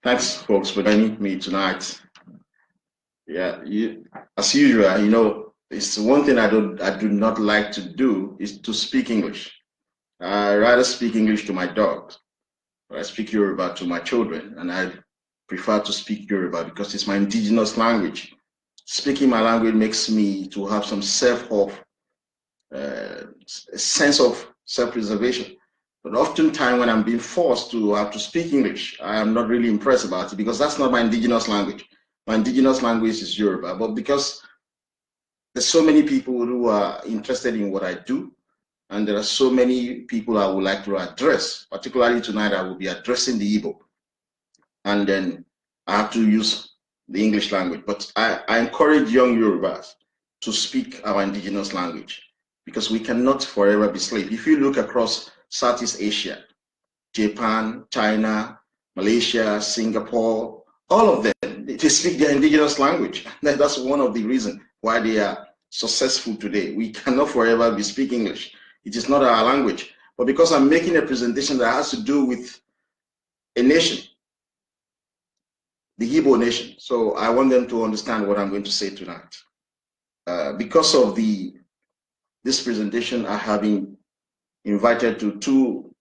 Thanks, folks, for joining me tonight. Yeah, as usual, it's one thing I do not like to do is to speak English. I rather speak English to my dogs, or I speak Yoruba to my children, and I prefer to speak Yoruba because it's my indigenous language. Speaking my language makes me to have some a sense of self-preservation. But oftentimes when I'm being forced to have to speak English, I am not really impressed about it because that's not my indigenous language. My indigenous language is Yoruba, but because there's so many people who are interested in what I do, and there are so many people I would like to address, particularly tonight I will be addressing the Igbo, and then I have to use the English language. But I encourage young Yorubas to speak our indigenous language because we cannot forever be slaves. If you look across Southeast Asia, Japan, China, Malaysia, Singapore, all of them, they speak their indigenous language. That's one of the reasons why they are successful today. We cannot forever be speaking English. It is not our language. But because I'm making a presentation that has to do with a nation, the Igbo nation, so I want them to understand what I'm going to say tonight. Because of this presentation, I have been invited to two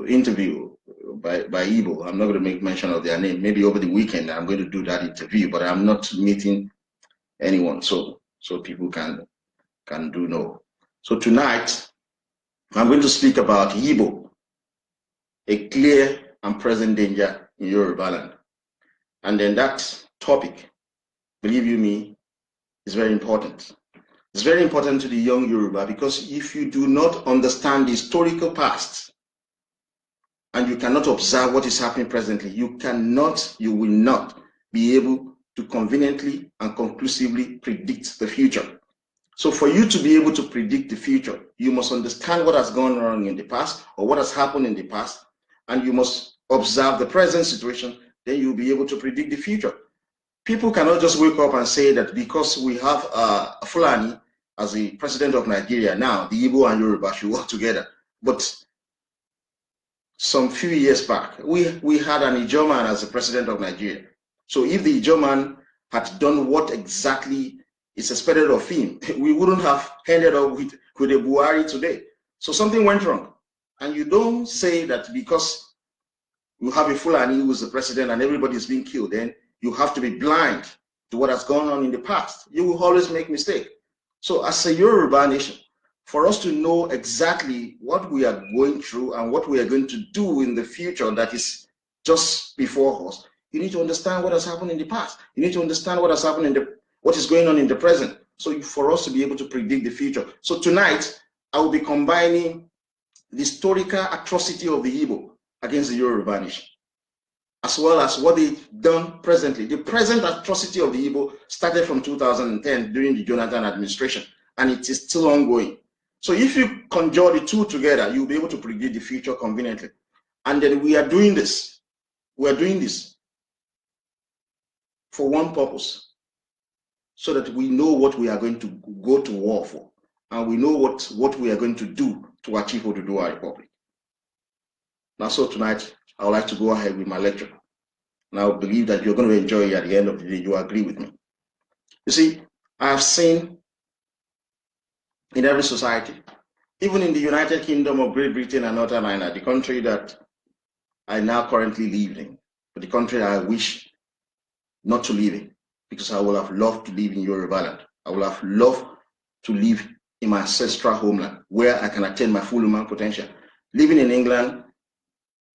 interviews by Igbo. I'm not going to make mention of their name. Maybe over the weekend I'm going to do that interview, but I'm not meeting anyone, so people can do know. So tonight I'm going to speak about Igbo, a clear and present danger in Yorubaland. And then that topic, believe you me, is very important. It's very important to the young Yoruba because if you do not understand the historical past and you cannot observe what is happening presently, you will not be able to conveniently and conclusively predict the future. So for you to be able to predict the future, you must understand what has gone wrong in the past or what has happened in the past, and you must observe the present situation, then you'll be able to predict the future. People cannot just wake up and say that because we have Fulani as the president of Nigeria now, the Igbo and Yoruba should work together. But some few years back, we had an Ijoman as the president of Nigeria. So if the Ijoman had done what exactly is expected of him, we wouldn't have ended up with a Buhari today. So something went wrong. And you don't say that because you have a Fulani who is the president and everybody is being killed, then you have to be blind to what has gone on in the past. You will always make mistakes. So as a Yoruba nation, for us to know exactly what we are going through and what we are going to do in the future that is just before us, you need to understand what has happened in the past. You need to understand what has happened what is going on in the present. So for us to be able to predict the future. So tonight, I will be combining the historical atrocity of the Igbo against the Yoruba nation, as well as what they've done presently. The present atrocity of the Igbo started from 2010 during the Jonathan administration, and it is still ongoing. So if you conjure the two together, you'll be able to predict the future conveniently. And then we are doing this. We are doing this for one purpose, so that we know what we are going to go to war for, and we know what we are going to do to achieve Oduduwa Republic. Now, so tonight, I would like to go ahead with my lecture. And I believe that you're going to enjoy it at the end of the day. You agree with me. You see, I have seen in every society, even in the United Kingdom of Great Britain and Northern Ireland, the country that I now currently live in, but the country I wish not to live in, because I would have loved to live in Yorubaland. I would have loved to live in my ancestral homeland where I can attain my full human potential. Living in England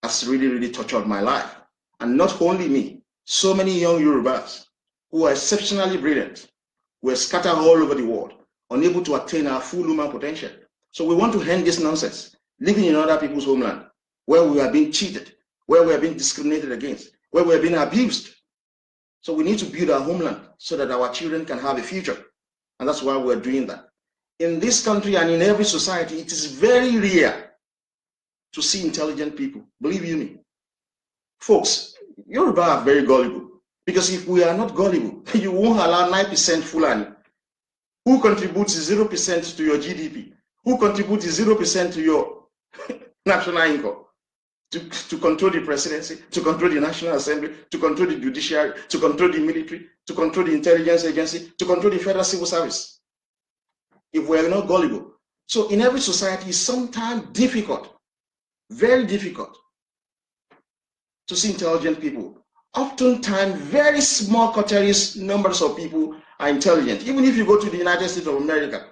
has really, really tortured my life. And not only me, so many young Yorubas who are exceptionally brilliant were scattered all over the world, unable to attain our full human potential. So we want to end this nonsense, living in other people's homeland, where we are being cheated, where we are being discriminated against, where we are being abused. So we need to build our homeland so that our children can have a future. And that's why we're doing that. In this country and in every society, it is very rare to see intelligent people. Believe you me. Folks, Yoruba are very gullible. Because if we are not gullible, you won't allow 9% Fulani, who contributes 0% to your GDP, who contributes 0% to your national income. to control the presidency, to control the National Assembly, to control the judiciary, to control the military, to control the intelligence agency, to control the federal civil service. If we are not gullible. So in every society, it's sometimes difficult, very difficult, to see intelligent people. Oftentimes, very small categories, numbers of people are intelligent. Even if you go to the United States of America,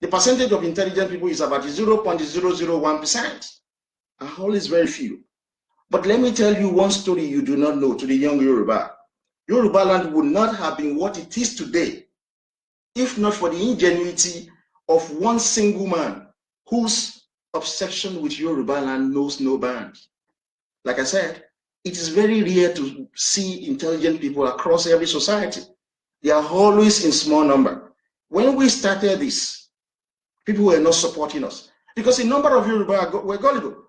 the percentage of intelligent people is about 0.001%. Always very few. But let me tell you one story you do not know to the young Yoruba. Yorubaland would not have been what it is today if not for the ingenuity of one single man whose obsession with Yorubaland knows no bounds. Like I said, it is very rare to see intelligent people across every society. They are always in small number. When we started this, people were not supporting us because a number of Yoruba were gullible.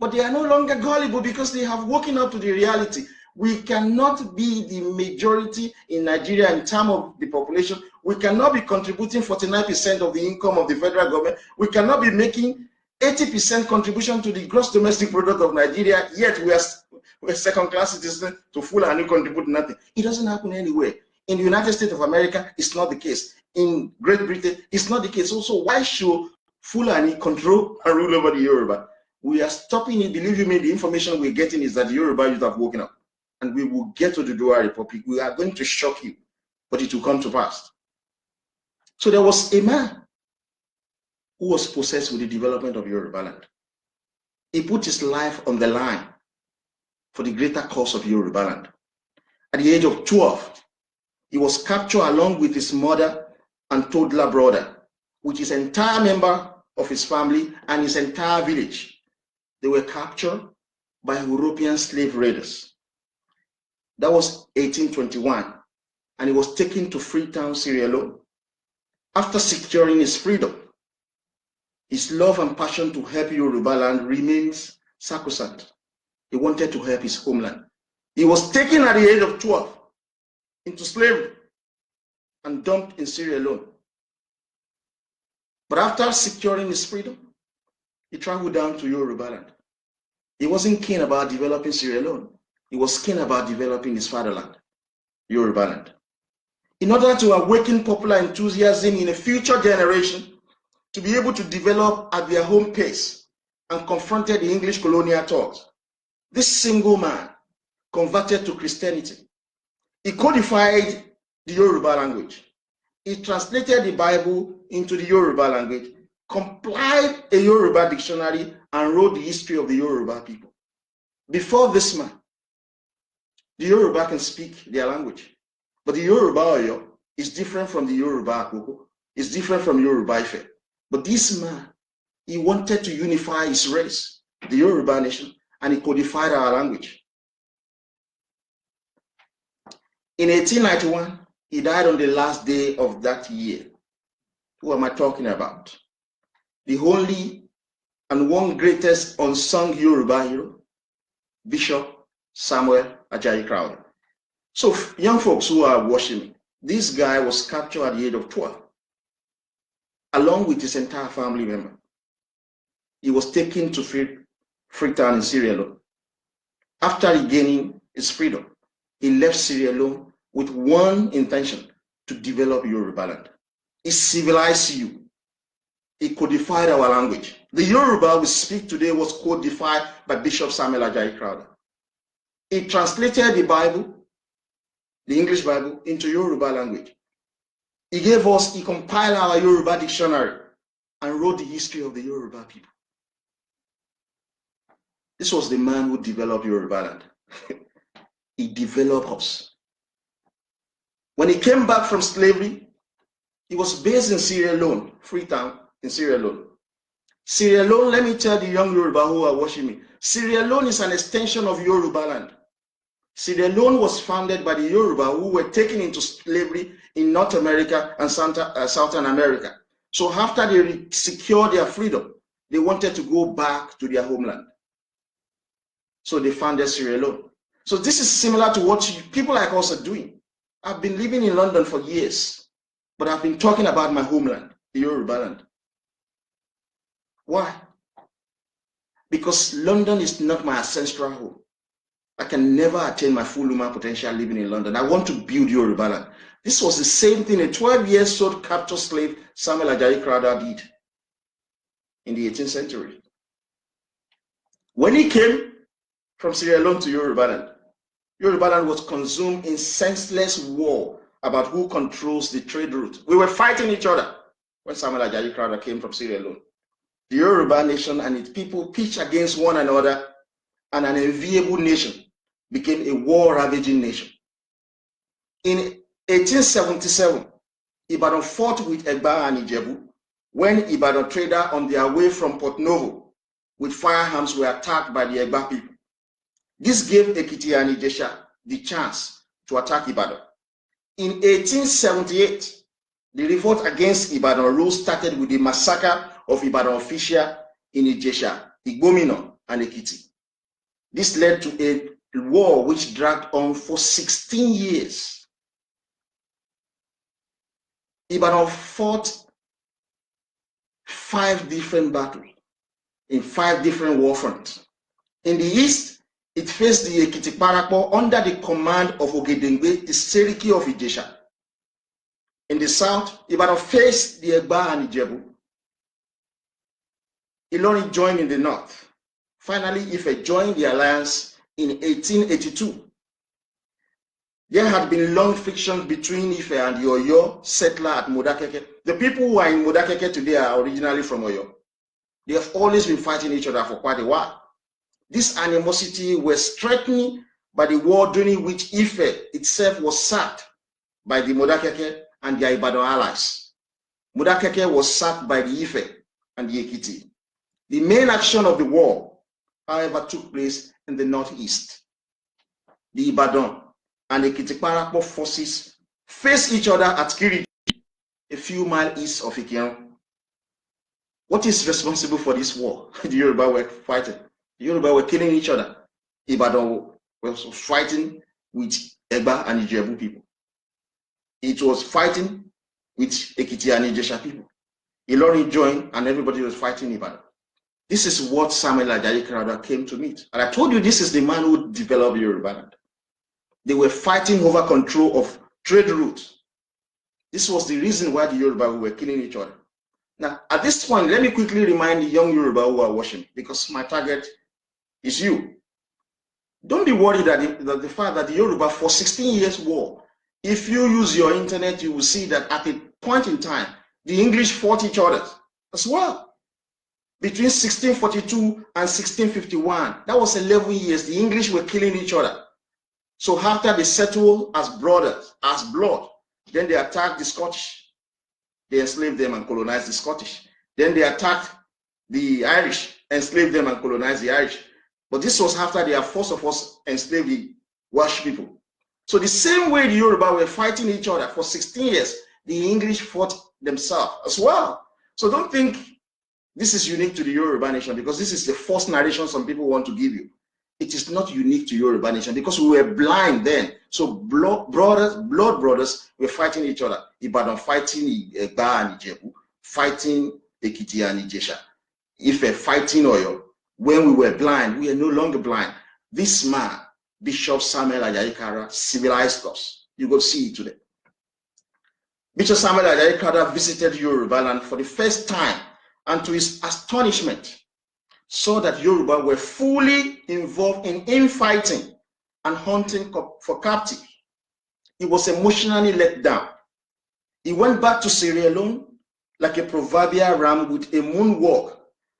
But they are no longer gullible because they have woken up to the reality. We cannot be the majority in Nigeria in terms of the population. We cannot be contributing 49% of the income of the federal government. We cannot be making 80% contribution to the gross domestic product of Nigeria, yet we're second-class citizens to Fulani contribute nothing. It doesn't happen anywhere. In the United States of America, it's not the case. In Great Britain, it's not the case. Also, why should Fulani control and rule over the Yoruba? We are stopping it. Believe you me, the information we're getting is that the Yoruba youth have woken up. And we will get to the Dua Republic. We are going to shock you, but it will come to pass. So there was a man who was possessed with the development of Yorubaland. He put his life on the line for the greater cause of Yorubaland. At the age of 12, he was captured along with his mother and toddler brother, with his entire member of his family and his entire village. They were captured by European slave raiders. That was 1821, and he was taken to Freetown, Sierra Leone. After securing his freedom, his love and passion to help Yorubaland remains sacrosanct. He wanted to help his homeland. He was taken at the age of 12 into slavery and dumped in Sierra Leone. But after securing his freedom, he traveled down to Yorubaland. He wasn't keen about developing Sierra Leone. He was keen about developing his fatherland, Yorubaland. In order to awaken popular enthusiasm in a future generation to be able to develop at their home pace and confronted the English colonial thought, this single man converted to Christianity. He codified the Yoruba language. He translated the Bible into the Yoruba language, compiled a Yoruba dictionary, and wrote the history of the Yoruba people. Before this man, the Yoruba can speak their language, but the Yoruba Oyo is different from the Yoruba Akoko, it's different from Yoruba Ife. But this man, he wanted to unify his race, the Yoruba nation, and he codified our language. In 1891, he died on the last day of that year. Who am I talking about? The only and one greatest unsung Yoruba hero, Bishop Samuel Ajayi Crowther. So young folks who are watching me, this guy was captured at the age of 12, along with his entire family member. He was taken to Freetown in Sierra Leone. After regaining his freedom, he left Sierra Leone with one intention: to develop Yorubaland. He civilized you. He codified our language. The Yoruba we speak today was codified by Bishop Samuel Ajayi Crowther. He translated the Bible, the English Bible, into Yoruba language. He compiled our Yoruba dictionary and wrote the history of the Yoruba people. This was the man who developed Yorubaland. He developed us. When he came back from slavery, he was based in Sierra Leone, Freetown, in Sierra Leone. Sierra Leone, let me tell the young Yoruba who are watching me, Sierra Leone is an extension of Yorubaland. Sierra Leone was founded by the Yoruba who were taken into slavery in North America and Southern America. So after they secured their freedom, they wanted to go back to their homeland. So they founded Sierra Leone. So this is similar to what people like us are doing. I've been living in London for years, but I've been talking about my homeland, the Yorubaland. Why? because London is not my ancestral home. I can never attain my full human potential living in London. I want to build Yorubaland. This was the same thing a 12-year-old captured slave, Samuel Ajayi Crowther, did in the 18th century. When he came from Sierra Leone to Yorubaland, Yorubaland was consumed in senseless war about who controls the trade route. We were fighting each other when Samuel Ajayi Crowther came from Sierra Leone. The Yoruba nation and its people pitched against one another, and an enviable nation became a war-ravaging nation. In 1877, Ibadan fought with Egba and Ijebu when Ibadan traders on their way from Port Novo with firearms were attacked by the Egba people. This gave Ekiti and Ijesha the chance to attack Ibadan. In 1878, the revolt against Ibadan rule started with the massacre of Ibadan officials in Ijesha, Igbomina, and Ekiti. This led to a war which dragged on for 16 years. Ibadan fought 5 different battles in 5 different war fronts. In the east, it faced the Ekiti Parapor under the command of Ogedengbe, the Seriki of Ijesha. In the south, Ibadan faced the Egba and Ijebu. Ilorin joined in the north. Finally, Ife joined the alliance in 1882. There had been long friction between Ife and the Oyo settler at Modakeke. The people who are in Modakeke today are originally from Oyo. They have always been fighting each other for quite a while. This animosity was strengthened by the war during which Ife itself was sacked by the Modakeke and their Ibadan allies. Modakeke was sacked by the Ife and the Ekiti. The main action of the war, however, took place in the northeast. The Ibadan and Ekiti Parapor forces faced each other at Kiriji, a few miles east of Ikiran. What is responsible for this war? The Yoruba were fighting. The Yoruba were killing each other. Ibadan was fighting with Egba and Ijebu people. It was fighting with Ekiti and Ijesha people. Ilorin joined and everybody was fighting Ibadan. This is what Samuel Ajayi Crowther came to meet. And I told you this is the man who developed Yorubaland. They were fighting over control of trade routes. This was the reason why the Yoruba were killing each other. Now, at this point, let me quickly remind the young Yoruba who are watching, because my target is you. Don't be worried that the fact that the Yoruba for 16 years war, if you use your internet, you will see that at a point in time, the English fought each other as well. Between 1642 and 1651, that was 11 years, the English were killing each other. So after they settled as brothers, as blood, then they attacked the Scottish. They enslaved them and colonized the Scottish. Then they attacked the Irish, enslaved them and colonized the Irish. But this was after they had first of all enslaved the Welsh people. So the same way the Yoruba were fighting each other for 16 years, the English fought themselves as well. So don't think this is unique to the Yoruba nation, because this is the first narration some people want to give you. It is not unique to Yoruba nation because we were blind then. So blood brothers were fighting each other. Ibadan fighting Egba and Ijebu, fighting Ekiti and Ijesha. Ife fighting Oyo. When we were blind, we are no longer blind. This man, Bishop Samuel Ajayi Crowther, civilized us. You go see it today. Bishop Samuel Ajayi Crowther visited Yorubaland for the first time, and to his astonishment, saw that Yoruba were fully involved in infighting and hunting for captive. He was emotionally let down. He went back to Sierra Leone like a proverbial ram with a moonwalk,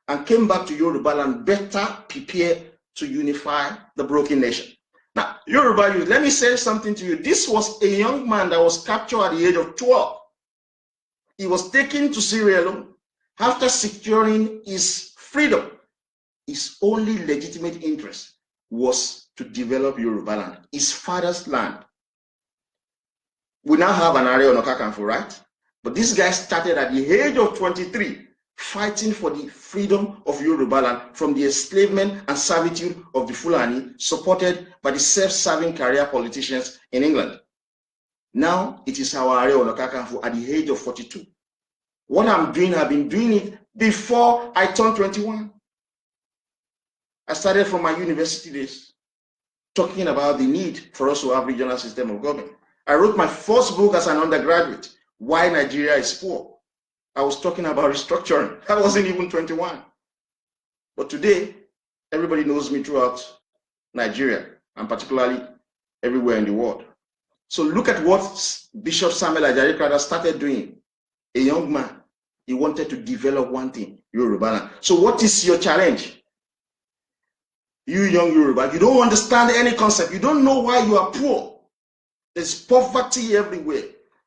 and came back to Yorubaland better prepared to unify the broken nation. Now, Yoruba youth, let me say something to you. This was a young man that was captured at the age of 12. He was taken to Sierra Leone after securing his freedom. His only legitimate interest was to develop Yorubaland, his father's land. We now have an area on Okakanfo, right? But this guy started at the age of 23, fighting for the freedom of Yorubaland from the enslavement and servitude of the Fulani, supported by the self-serving career politicians in England. Now it is our area on Okakanfo at the age of 42. What I'm doing, I've been doing it before I turned 21. I started from my university days talking about the need for us to have regional system of government. I wrote my first book as an undergraduate, Why Nigeria is Poor. I was talking about restructuring. I wasn't even 21. But today, everybody knows me throughout Nigeria, and particularly everywhere in the world. So look at what Bishop Samuel Ajayi Crowther started doing. A young man, he wanted to develop one thing, Yorubaland. So what is your challenge? You young Yoruba, you don't understand any concept. You don't know why you are poor. There's poverty everywhere.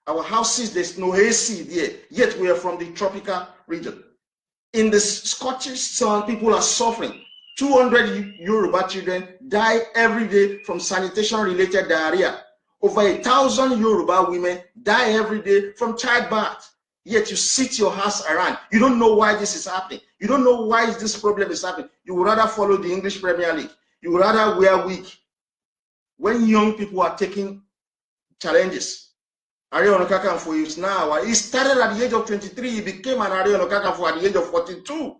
Our houses, there's no AC there, yet we are from the tropical region. In the Scottish sun, people are suffering. 200 Yoruba children die every day from sanitation-related diarrhea. Over 1,000 Yoruba women die every day from childbirth. Yet you sit your house around. You don't know why this is happening. You don't know why this problem is happening. You would rather follow the English Premier League. You would rather wear wig. When young people are taking challenges, Ààrẹ Ọ̀nà Kakanfò is now. He started at the age of 23. He became an Ààrẹ Ọ̀nà Kakanfò at the age of 42.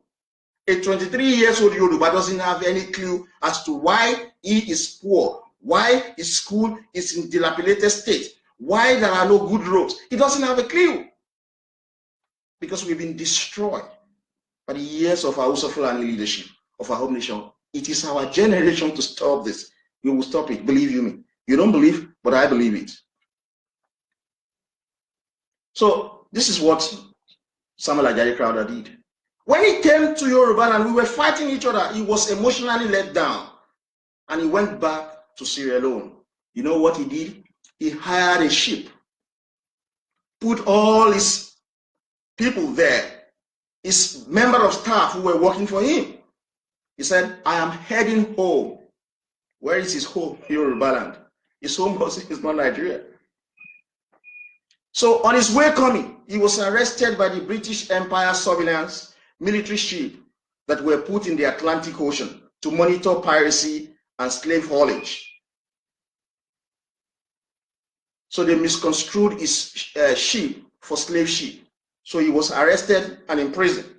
A 23-year-old Yoruba doesn't have any clue as to why he is poor, why his school is in dilapidated state, why there are no good roads. He doesn't have a clue. Because we've been destroyed by the years of our Fulani leadership of our home nation. It is our generation to stop this. We will stop it, believe you me. You don't believe, but I believe it. So this is what Samuel Ajayi Crowther did. When he came to Yoruba and we were fighting each other, he was emotionally let down. And he went back to Sierra Leone. You know what he did? He hired a ship, put all his people there, his member of staff who were working for him. He said, I am heading home. Where is his home? Yorubaland. His home is not Nigeria. So on his way coming, he was arrested by the British Empire surveillance military ship that were put in the Atlantic Ocean to monitor piracy and slave haulage. So they misconstrued his ship for slave ship. So he was arrested and imprisoned.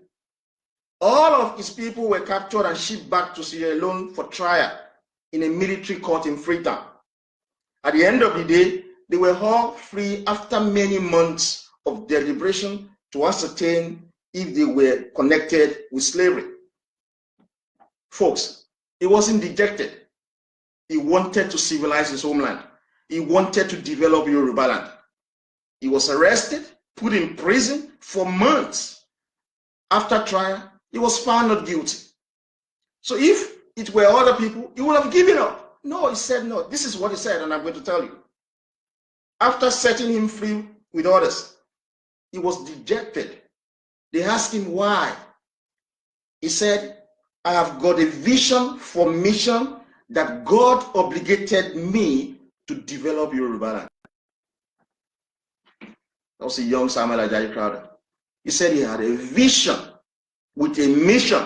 All of his people were captured and shipped back to Sierra Leone for trial in a military court in Freetown. At the end of the day, they were all free after many months of deliberation to ascertain if they were connected with slavery. Folks, he wasn't dejected. He wanted to civilize his homeland. He wanted to develop Yorubaland. He was arrested, put in prison for months. After trial, he was found not guilty. So if it were other people, he would have given up. No, he said no. This is what he said, and I'm going to tell you. After setting him free with others, he was dejected. They asked him why. He said, I have got a vision for mission that God obligated me to develop Yorubaland. That was a young Samuel Ajayi Crowther. He said he had a vision with a mission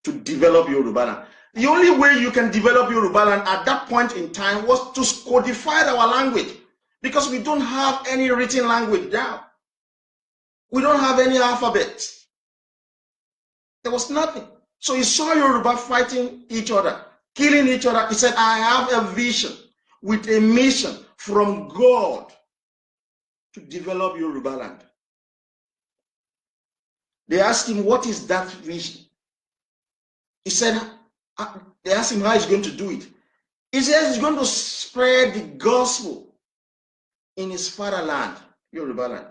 to develop Yorubaland. The only way you can develop Yorubaland at that point in time was to codify our language, because we don't have any written language now. We don't have any alphabet. There was nothing. So he saw Yoruba fighting each other, killing each other. He said, I have a vision with a mission from God to develop Yorubaland. They asked him, what is that vision? He said, they asked him how he's going to do it. He says he's going to spread the gospel in his fatherland, Yorubaland.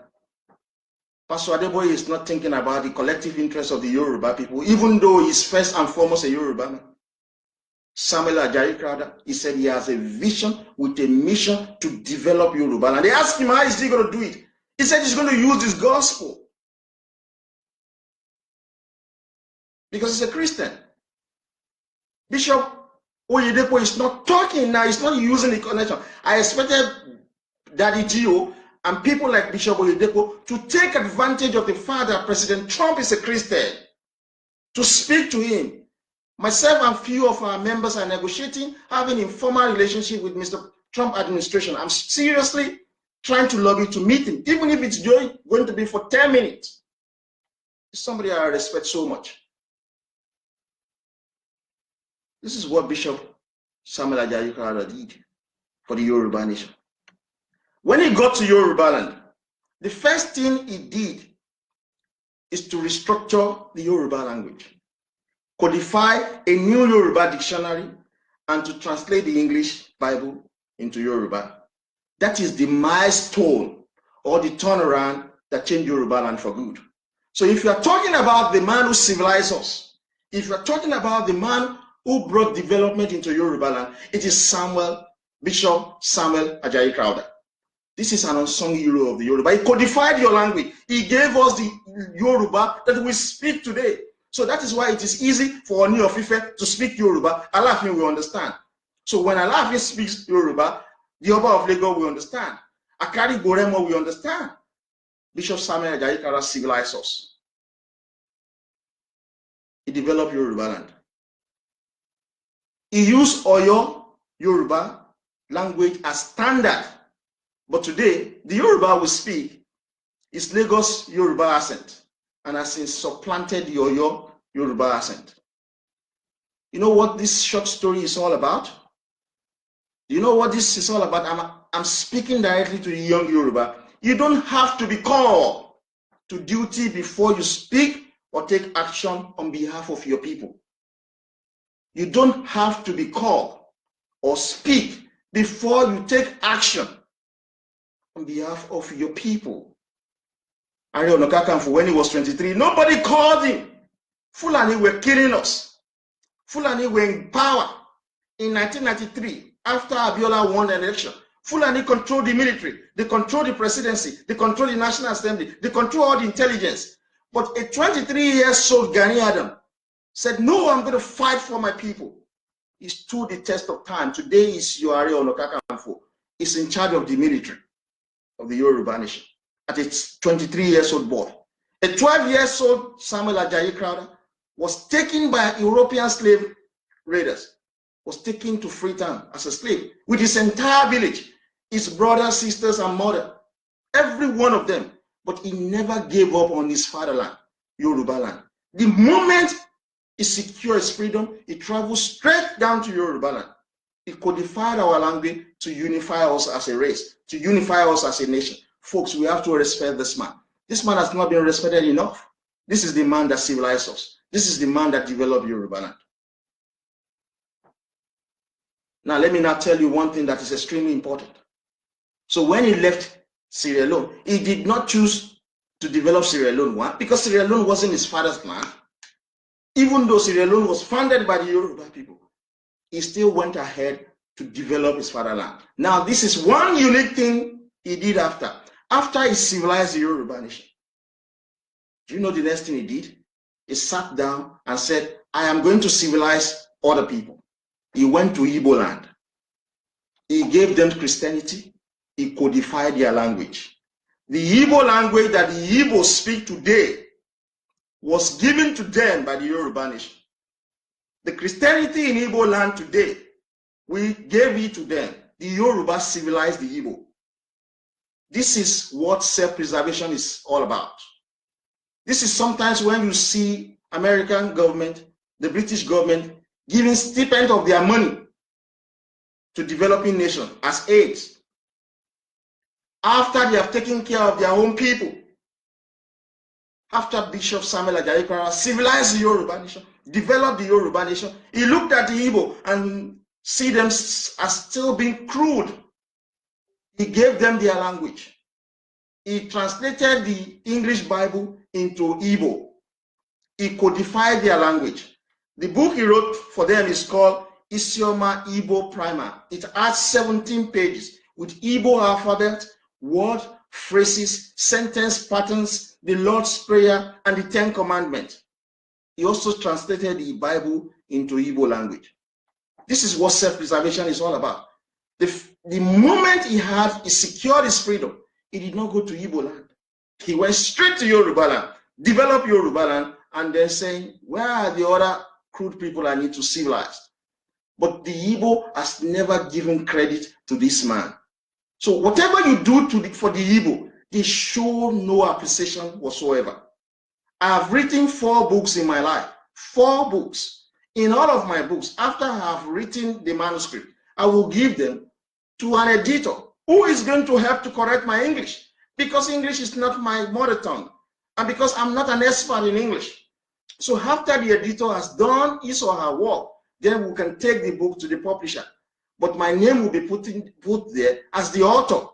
Pastor Adeboye is not thinking about the collective interest of the Yoruba people, even though he's first and foremost a Yoruba man. Samuel Ajayi Crowther, he said he has a vision with a mission to develop Yorubaland. They asked him, how is he going to do it? He said he's going to use this gospel. Because he's a Christian. Bishop Oyedepo is not talking now. He's not using the connection. I expected Daddy Gio and people like Bishop Oyedepo to take advantage of the fact that President Trump is a Christian, to speak to him. Myself and few of our members are negotiating, having informal relationship with Mr. Trump administration. I'm seriously trying to lobby to meet him, even if it's going to be for 10 minutes. It's somebody I respect so much. This is what Bishop Samuel Ajayi Crowther did for the Yoruba nation. When he got to Yorubaland, the first thing he did is to restructure the Yoruba language, codify a new Yoruba dictionary, and to translate the English Bible into Yoruba. That is the milestone or the turnaround that changed Yorubaland for good. So if you are talking about the man who civilized us, if you are talking about the man who brought development into Yorubaland, it is Bishop Samuel Ajayi Crowther. This is an unsung hero of the Yoruba. He codified your language. He gave us the Yoruba that we speak today. So that is why it is easy for Oni of Ife to speak Yoruba. Alaafin will understand. So when Alaafin speaks Yoruba, the Oba of Lagos will understand. Akari Goremo will understand. Bishop Samuel Ajayi Crowther civilized us. He developed Yorubaland. He used Oyo Yoruba language as standard. But today, the Yoruba we speak is Lagos Yoruba accent and has since supplanted the Oyo Yoruba accent. You know what this short story is all about? You know what this is all about? I'm speaking directly to the young Yoruba. You don't have to be called to duty before you speak or take action on behalf of your people. You don't have to be called or speak before you take action on behalf of your people. Ààrẹ Ọ̀nà Kakanfò, when he was 23, nobody called him. Fulani were killing us. Fulani were in power. In 1993, after Abiola won the election, Fulani controlled the military, they controlled the presidency, they controlled the National Assembly, they controlled all the intelligence. But a 23-year-old Gani Adam said, no, I'm going to fight for my people. He stood the test of time. Today is Ààrẹ Ọ̀nà Kakanfò. He's in charge of the military of the Yoruba nation at its 23-year-old boy. A 12-year-old Samuel Ajayi Crowther was taken by European slave raiders, was taken to Freetown as a slave with his entire village, his brothers, sisters, and mother, every one of them. But he never gave up on his fatherland, Yorubaland. The moment he secured his freedom, he traveled straight down to Yorubaland. He codified our language to unify us as a race, to unify us as a nation. Folks, we have to respect this man. This man has not been respected enough. This is the man that civilized us. This is the man that developed Yorubaland. Now, let me now tell you one thing that is extremely important. So when he left Sierra Leone, he did not choose to develop Sierra Leone, one, because Sierra Leone wasn't his father's land. Even though Sierra Leone was founded by the Yoruba people, he still went ahead to develop his fatherland. Now, this is one unique thing he did after he civilized the Yoruba nation. Do you know the next thing he did? He sat down and said, I am going to civilize other people. He went to Igbo land. He gave them Christianity. He codified their language. The Igbo language that the Igbos speak today was given to them by the Yoruba nation. The Christianity in Igbo land today, we gave it to them. The Yoruba civilized the Igbo. This is what self-preservation is all about. This is sometimes when you see American government, the British government, giving stipend of their money to developing nations as aids, after they have taken care of their own people. After Bishop Samuel Ajayi Crowther civilized the Yoruba nation, developed the Yoruba nation, he looked at the Igbo and see them as still being crude. He gave them their language. He translated the English Bible into Igbo. He codified their language. The book he wrote for them is called Isioma Igbo Primer. It has 17 pages with Igbo alphabet, word, phrases, sentence patterns, the Lord's Prayer, and the 10 Commandments. He also translated the Bible into Igbo language. This is what self-preservation is all about. The moment he secured his freedom, he did not go to Igbo land. He went straight to Yorubaland, developed Yorubaland, and then saying, where are the other crude people I need to civilize? But the Igbo has never given credit to this man. So whatever you do for the Igbo, they show no appreciation whatsoever. I have written 4 books in my life, 4 books. In all of my books, after I have written the manuscript, I will give them to an editor who is going to help to correct my English, because English is not my mother tongue and because I'm not an expert in English. So after the editor has done his or her work, then we can take the book to the publisher. But my name will be put there as the author.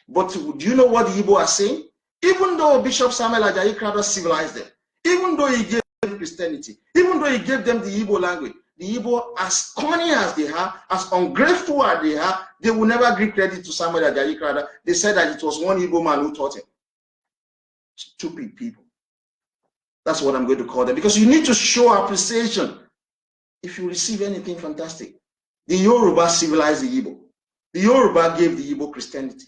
But do you know what the Igbo are saying? Even though Bishop Samuel Ajayi Crowther civilized them, even though he gave them Christianity, even though he gave them the Igbo language, the Igbo, as corny as they are, as ungrateful as they are, they will never give credit to Samuel Ajayi Crowther. They said that it was one Igbo man who taught him. Stupid people. That's what I'm going to call them, because you need to show appreciation if you receive anything fantastic. The Yoruba civilized the Igbo. The Yoruba gave the Igbo Christianity.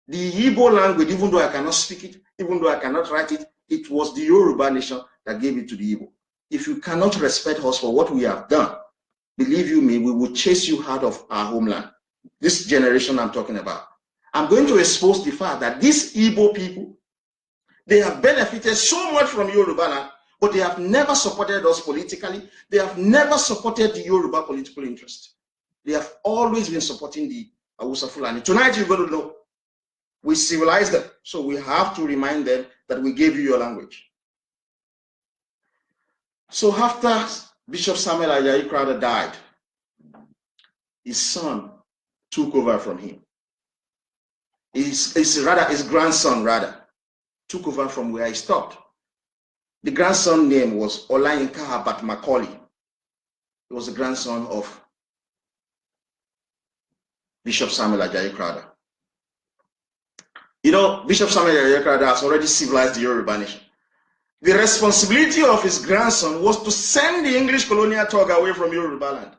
The Igbo language, even though I cannot speak it, even though I cannot write it, it was the Yoruba nation that gave it to the Igbo. If you cannot respect us for what we have done, believe you me, we will chase you out of our homeland. This generation I'm talking about. I'm going to expose the fact that these Igbo people, they have benefited so much from Yoruba land, but they have never supported us politically. They have never supported the Yoruba political interest. They have always been supporting the Hausa Fulani. Tonight you're going to know we civilized them, so we have to remind them that we gave you your language. So after Bishop Samuel Ajayi Crowther died, his son took over from him. His grandson took over from where he stopped. The grandson name was Olayinka Abat Macaulay. He was the grandson of Bishop Samuel Ajayi Crowther. You know, Bishop Samuel Ajayi Crowther has already civilized the Yoruba nation. The responsibility of his grandson was to send the English colonial talk away from Yorubaland.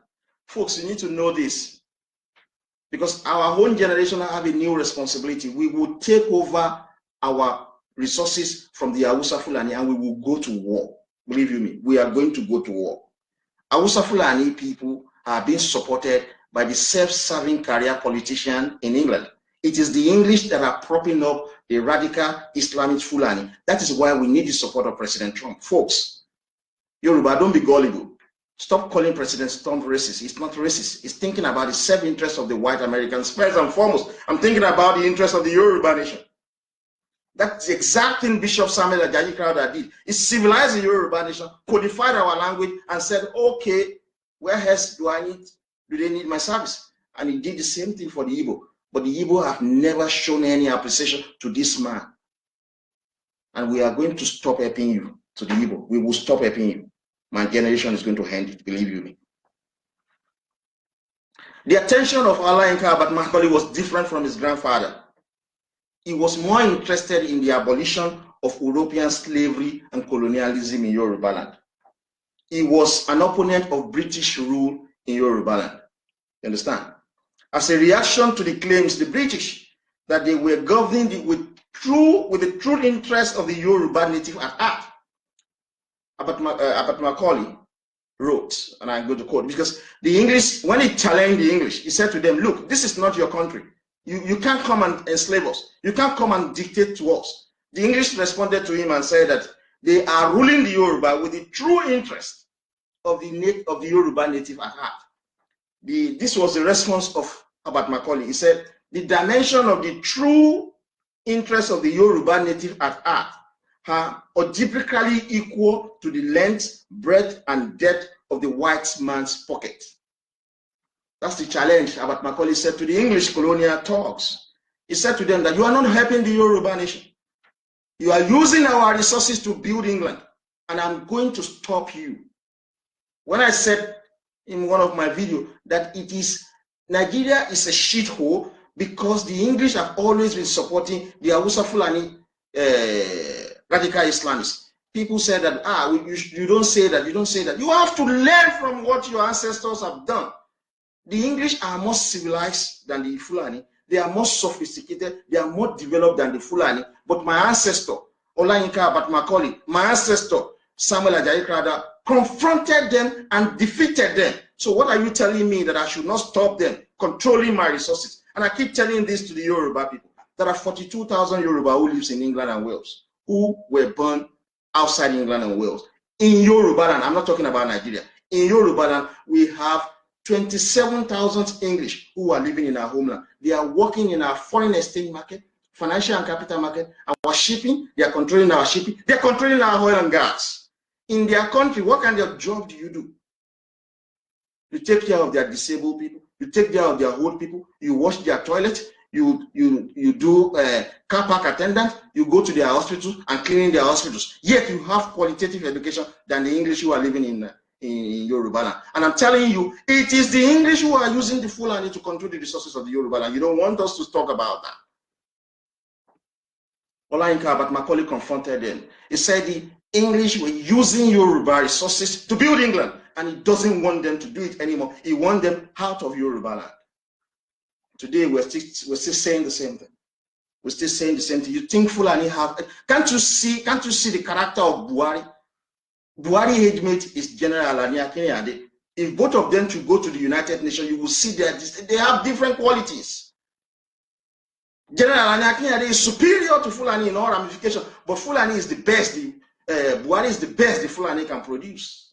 Folks, you need to know this, because our own generation have a new responsibility. We will take over our resources from the Hausa Fulani and we will go to war. Believe you me, we are going to go to war. Hausa Fulani people are being supported by the self-serving career politician in England. It is the English that are propping up the radical Islamic Fulani. That is why we need the support of President Trump. Folks, Yoruba, don't be gullible. Stop calling President Trump racist. It's not racist. It's thinking about the self-interest of the white Americans. First and foremost, I'm thinking about the interest of the Yoruba nation. That's the exact thing Bishop Samuel Ajayi Crowther did. He civilized the Yoruba nation, codified our language, and said, okay, where else do they need my service? And he did the same thing for the Igbo. But the Igbo have never shown any appreciation to this man. And we are going to stop helping you, to the Igbo. We will stop helping you. My generation is going to end it, believe you me. The attention of Olayinka Abat Macaulay was different from his grandfather. He was more interested in the abolition of European slavery and colonialism in Yorubaland. He was an opponent of British rule in Yorubaland. You understand? As a reaction to the claims the British that they were governing with the true interest of the Yoruba native at heart, Abat Macaulay wrote, and I'm going to quote, because the English, when he challenged the English, he said to them, look, this is not your country. You can't come and enslave us. You can't come and dictate to us. The English responded to him and said that they are ruling the Yoruba with the true interest of the Yoruba native at heart. This was the response of Abat Macaulay. He said, the dimension of the true interest of the Yoruba native at heart are algebraically equal to the length, breadth, and depth of the white man's pocket. That's the challenge Abat Macaulay said to the English colonial thugs. He said to them that you are not helping the Yoruba nation. You are using our resources to build England, and I'm going to stop you. When I said in one of my videos that Nigeria is a shithole because the English have always been supporting the Hausa Fulani radical Islamists. People said that, you don't say that, you don't say that. You have to learn from what your ancestors have done. The English are more civilized than the Fulani. They are more sophisticated. They are more developed than the Fulani. But my ancestor, Olayinka Abat Macaulay, my ancestor, Samuel Ajayi Crowther, confronted them and defeated them. So what are you telling me that I should not stop them controlling my resources? And I keep telling this to the Yoruba people. There are 42,000 Yoruba who lives in England and Wales, who were born outside England and Wales. In Yorubaland, I'm not talking about Nigeria. In Yorubaland, we have 27,000 English who are living in our homeland. They are working in our foreign exchange market, financial and capital market, our shipping. They are controlling our shipping. They are controlling our oil and gas. In their country, what kind of job do you do? You take care of their disabled people. You take care of their old people. You wash their toilet. You do car park attendant. You go to their hospitals and cleaning their hospitals. Yet you have qualitative education than the English who are living in Yorubaland. And I'm telling you, it is the English who are using the Fulani to control the resources of the Yorubaland. You don't want us to talk about that. Olayinka, but Macaulay confronted them. He said the English were using Yoruba resources to build England, and he doesn't want them to do it anymore. He wants them out of Yorubaland. Today, we're still saying the same thing. We're still saying the same thing. You think Fulani have... Can't you see the character of Buhari? Buhari age mate is General Alani Akinade. If both of them should go to the United Nations, you will see that they have different qualities. General Alani Akinade is superior to Fulani in all ramifications, but Fulani is the best. Buhari is the best the Fulani can produce.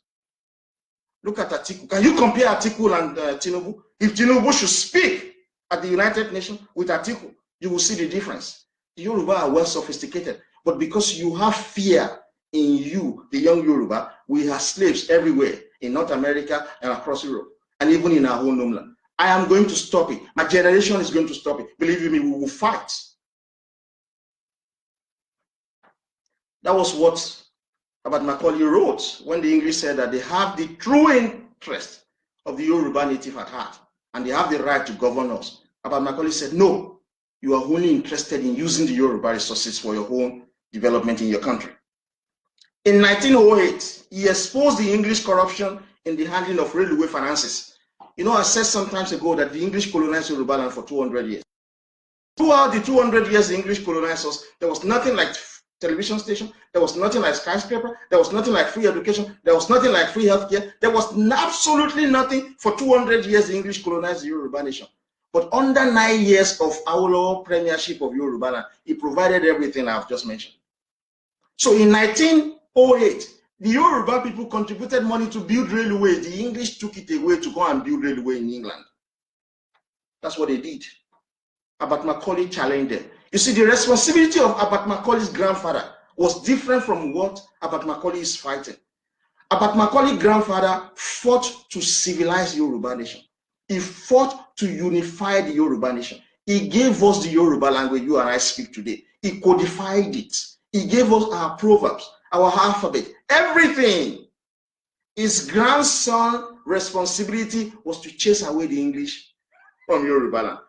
Look at Atiku. Can you compare Atiku and Tinubu? If Tinubu should speak at the United Nations with Atiku, you will see the difference. The Yoruba are well sophisticated, but because you have fear in you, the young Yoruba, we have slaves everywhere in North America and across Europe, and even in our own homeland. I am going to stop it. My generation is going to stop it. Believe me, we will fight. That was what Abat Macaulay wrote when the English said that they have the true interest of the Yoruba native at heart, and they have the right to govern us. Abat Macaulay said, no, you are only interested in using the Yoruba resources for your own development in your country. In 1908, he exposed the English corruption in the handling of railway finances. You know, I said some time ago that the English colonized Yorubaland for 200 years. Throughout the 200 years the English colonized us, there was nothing like television station, there was nothing like skyscraper, there was nothing like free education, there was nothing like free healthcare, there was absolutely nothing for 200 years the English colonized the Yoruba nation. But under 9 years of our premiership of Yorubaland, he provided everything I've just mentioned. So in 1908, the Yoruba people contributed money to build railway. The English took it away to go and build railway in England. That's what they did. Abat Macaulay challenged them. You see, the responsibility of Abat Macaulay's grandfather was different from what Abat Macaulay is fighting. Abat Macaulay's grandfather fought to civilize the Yoruba nation. He fought to unify the Yoruba nation. He gave us the Yoruba language you and I speak today. He codified it. He gave us our proverbs, our alphabet, everything. His grandson's responsibility was to chase away the English from Yorubaland.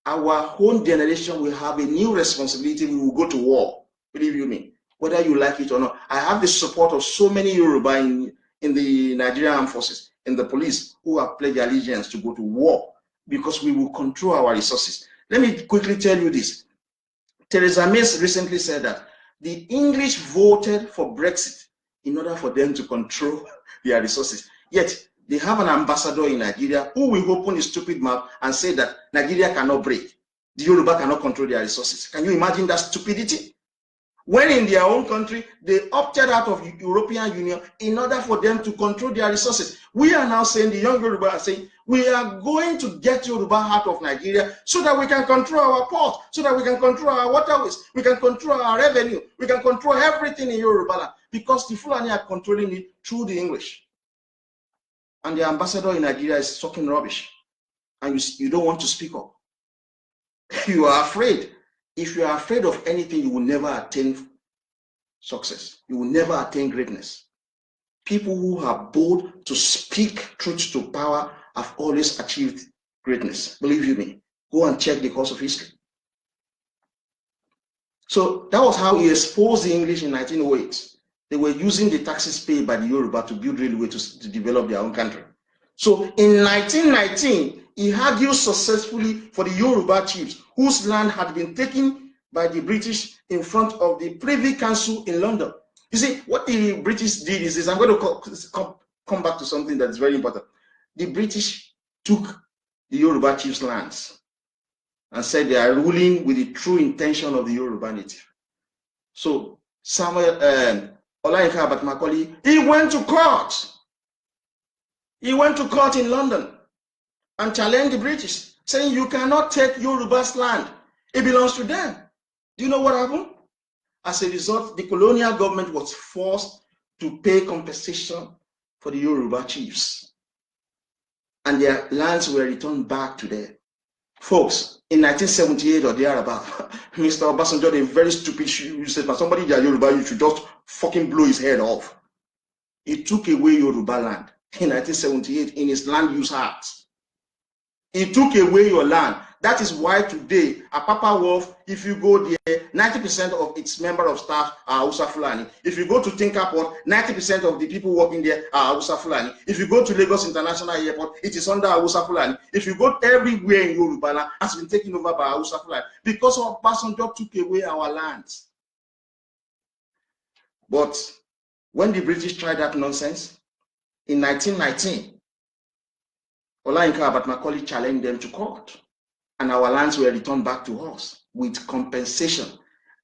Our own generation will have a new responsibility. We will go to war, believe you me, whether you like it or not. I have the support of so many Yoruba in the Nigerian Armed Forces, in the police, who have pledged allegiance to go to war because we will control our resources. Let me quickly tell you this. Theresa May recently said that the English voted for Brexit in order for them to control their resources. Yet, they have an ambassador in Nigeria who will open his stupid mouth and say that Nigeria cannot break. The Yoruba cannot control their resources. Can you imagine that stupidity? When in their own country, they opted out of the European Union in order for them to control their resources. We are now saying, the young Yoruba are saying, we are going to get Yoruba out of Nigeria so that we can control our port, so that we can control our waterways, we can control our revenue, we can control everything in Yoruba, because the Fulani are controlling it through the English. And the ambassador in Nigeria is talking rubbish, and you don't want to speak up. You are afraid. If you are afraid of anything, you will never attain success. You will never attain greatness. People who are bold to speak truth to power have always achieved greatness. Believe you me. Go and check the course of history. So that was how he exposed the English in 1908. They were using the taxes paid by the Yoruba to build railway to develop their own country. So in 1919, he argued successfully for the Yoruba chiefs whose land had been taken by the British in front of the Privy Council in London. You see, what the British did is I'm going to come back to something that's very important. The British took the Yoruba chiefs' lands and said they are ruling with the true intention of the Yoruba native. So Samuel Olayinka Abat Macaulay, he went to court He went to court in London and challenged the British, saying you cannot take Yoruba's land. It belongs to them. Do you know what happened? As a result, the colonial government was forced to pay compensation for the Yoruba chiefs, and their lands were returned back to them. Folks, in 1978 or thereabout, Mr. Obasanjo, a very stupid statement, somebody that Yoruba, you should just fucking blow his head off. He took away Yoruba land in 1978 in his Land Use Act. He took away your land. That is why today, at Papa Wharf, if you go there, 90% of its member of staff are Hausa Fulani. If you go to Tinkerport, 90% of the people working there are Hausa Fulani. If you go to Lagos International Airport, it is under Hausa Fulani. If you go everywhere in Yoruba, has been taken over by Hausa Fulani because of Obasanjo took away our lands. But when the British tried that nonsense, in 1919, Olayinka Abatmacaulay challenged them to court, and our lands were returned back to us with compensation.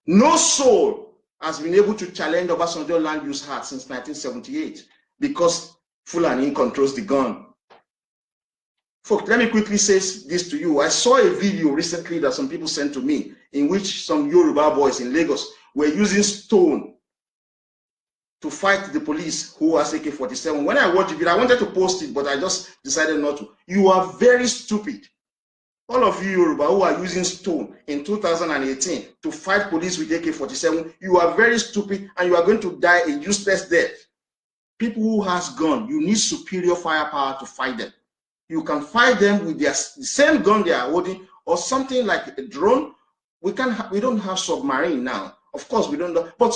No soul has been able to challenge Obasanjo Land Use Act since 1978 because Fulani controls the gun. Folks, let me quickly say this to you. I saw a video recently that some people sent to me in which some Yoruba boys in Lagos were using stone to fight the police who has AK-47. When I watched it, I wanted to post it, but I just decided not to. You are very stupid. All of you Yoruba who are using stone in 2018 to fight police with AK-47, you are very stupid and you are going to die a useless death. People who has gun, you need superior firepower to fight them. You can fight them with the same gun they are holding or something like a drone. We don't have submarine now. Of course, we don't know, but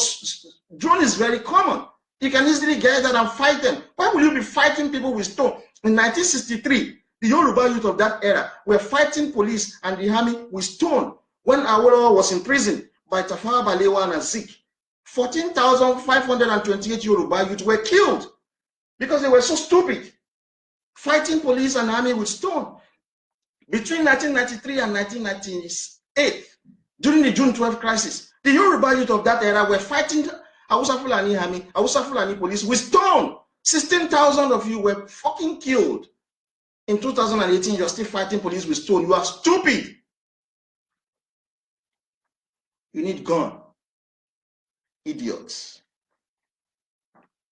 drone is very common. You can easily get that and fight them. Why will you be fighting people with stone? In 1963, the Yoruba youth of that era were fighting police and the army with stone. When Awolowo was imprisoned by Tafawa Balewa and Azik, 14,528 Yoruba youth were killed because they were so stupid, fighting police and army with stone. Between 1993 and 1998, during the June 12 crisis, the Yoruba youth of that era were fighting Hausa Fulani army, Hausa Fulani police with stone. 16,000 of you were fucking killed. In 2018, you're still fighting police with stone. You are stupid. You need gun. Idiots.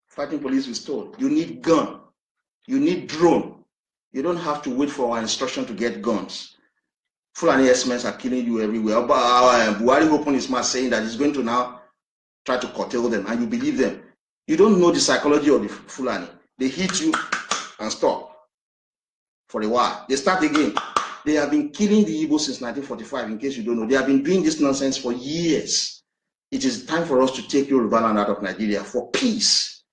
Fighting police with stone. You need gun. You need drone. You don't have to wait for our instruction to get guns. Fulani S-men are killing you everywhere. Buhari opened his mouth saying that he's going to now try to curtail them, and you believe them. You don't know the psychology of the Fulani. They hit you and stop for a while. They start again. They have been killing the Igbo since 1945, in case you don't know. They have been doing this nonsense for years. It is time for us to take Yorubaland out of Nigeria for peace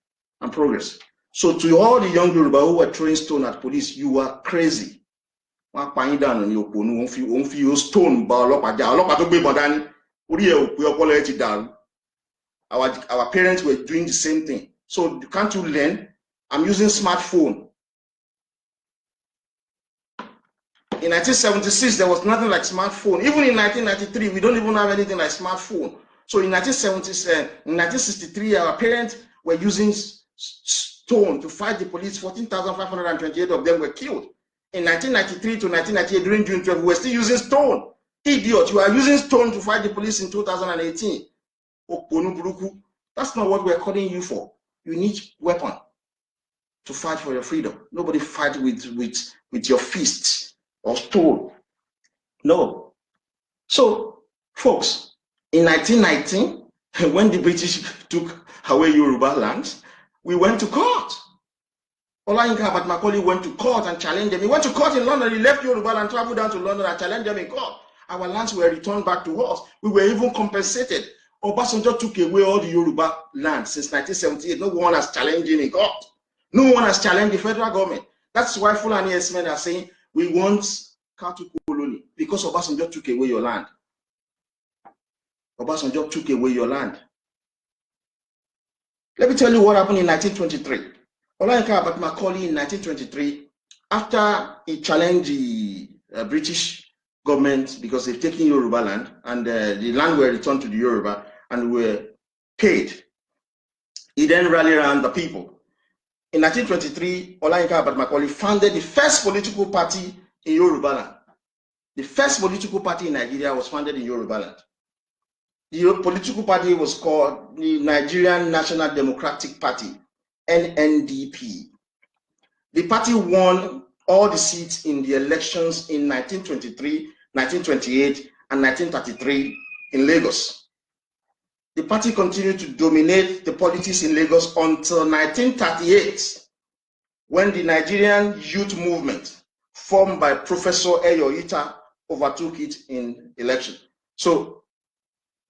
and progress. So to all the young Yoruba who are throwing stone at police, you are crazy. Our parents were doing the same thing. So can't you learn? I'm using smartphone. In 1976, there was nothing like smartphone. Even in 1993, we don't even have anything like smartphone. So in 1963, our parents were using stone to fight the police. 14,528 of them were killed. In 1993 to 1998, during June 12, we were still using stone. Idiot, you are using stone to fight the police in 2018. That's not what we're calling you for. You need weapon to fight for your freedom. Nobody fight with your fists or stone. No. So, folks, in 1919, when the British took away Yoruba lands, we went to court. Olayinka Abatmacaulay went to court and challenged them. He went to court in London. He left Yoruba and traveled down to London and challenged them in court. Our lands were returned back to us. We were even compensated. Obasanjo took away all the Yoruba land since 1978. No one has challenged him in court. No one has challenged the federal government. That's why Fulani S-men are saying we want cattle colony because Obasanjo took away your land. Obasanjo took away your land. Let me tell you what happened in 1923. Olayinka Abatmacaulay in 1923, after he challenged the British government because they've taken Yoruba land and the land were returned to the Yoruba and were paid, he then rallied around the people. In 1923, Olayinka Abat-Macaulay founded the first political party in Yorubaland. The first political party in Nigeria was founded in Yorubaland. The political party was called the Nigerian National Democratic Party, NNDP. The party won all the seats in the elections in 1923, 1928, and 1933 in Lagos. The party continued to dominate the politics in Lagos until 1938, when the Nigerian Youth Movement, formed by Professor Eyoita, overtook it in election. So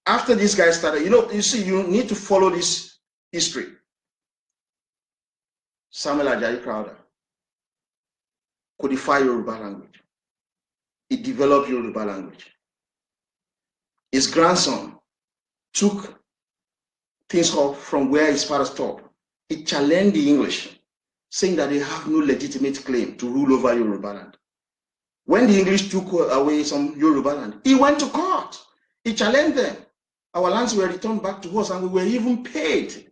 after this guy started, you see, you need to follow this history. Samuel Ajayi Crowther codified Yoruba language. He developed Yoruba language. His grandson took things up from where his father stopped. He challenged the English, saying that they have no legitimate claim to rule over Yoruba land. When the English took away some Yoruba land, he went to court. He challenged them. Our lands were returned back to us, and we were even paid.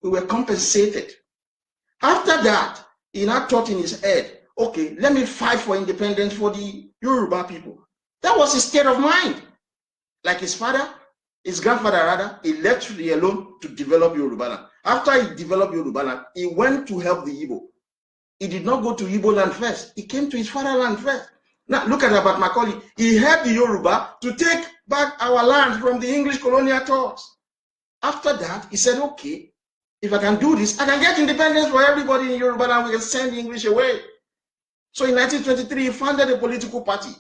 We were compensated. After that, he now thought in his head, okay, let me fight for independence for the Yoruba people. That was his state of mind. Like his father, his grandfather rather, he left the alone to develop Yoruba land. After he developed Yoruba land, he went to help the Igbo. He did not go to Igbo land first. He came to his fatherland first. Now, look at Abat-Macaulay. He helped the Yoruba to take back our land from the English colonial tours. After that, he said, okay, if I can do this, I can get independence for everybody in Yoruba land. We can send the English away. So in 1923, he founded a political party,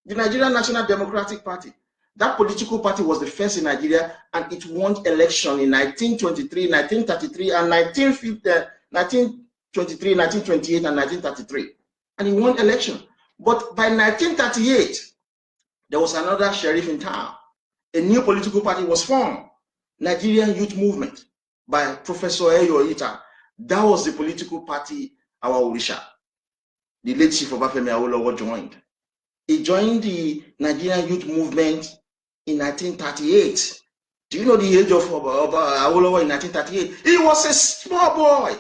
the Nigerian National Democratic Party. That political party was the first in Nigeria, and it won election in 1923, 1933, and 1923, 1928, and 1933. And he won election. But by 1938, there was another sheriff in town. A new political party was formed, Nigerian Youth Movement, by Professor Eyoita. That was the political party our Orisha, the late Chief Obafemi Awolowo, joined. He joined the Nigerian Youth Movement in 1938. Do you know the age of Awolowo in 1938? He was a small boy.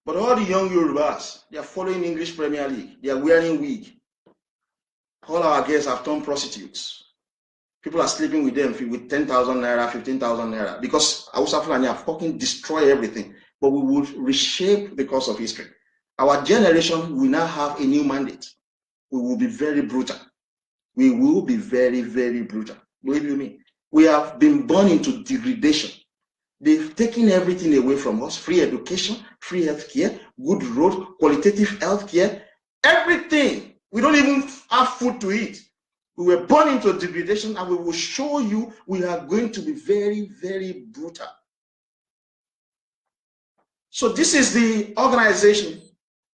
But all the young Yorubas, they are following English Premier League. They are wearing wig. All our girls have turned prostitutes. People are sleeping with them with 10,000 naira, 15,000 naira. Because Hausa Fulani have fucking destroyed everything. But we will reshape the course of history. Our generation will now have a new mandate. We will be very brutal. We will be very, very brutal. Believe you me. We have been born into degradation. They've taken everything away from us. Free education, free healthcare, good road, qualitative healthcare, everything. We don't even have food to eat. We were born into degradation, and we will show you we are going to be very, very brutal. So this is the organization,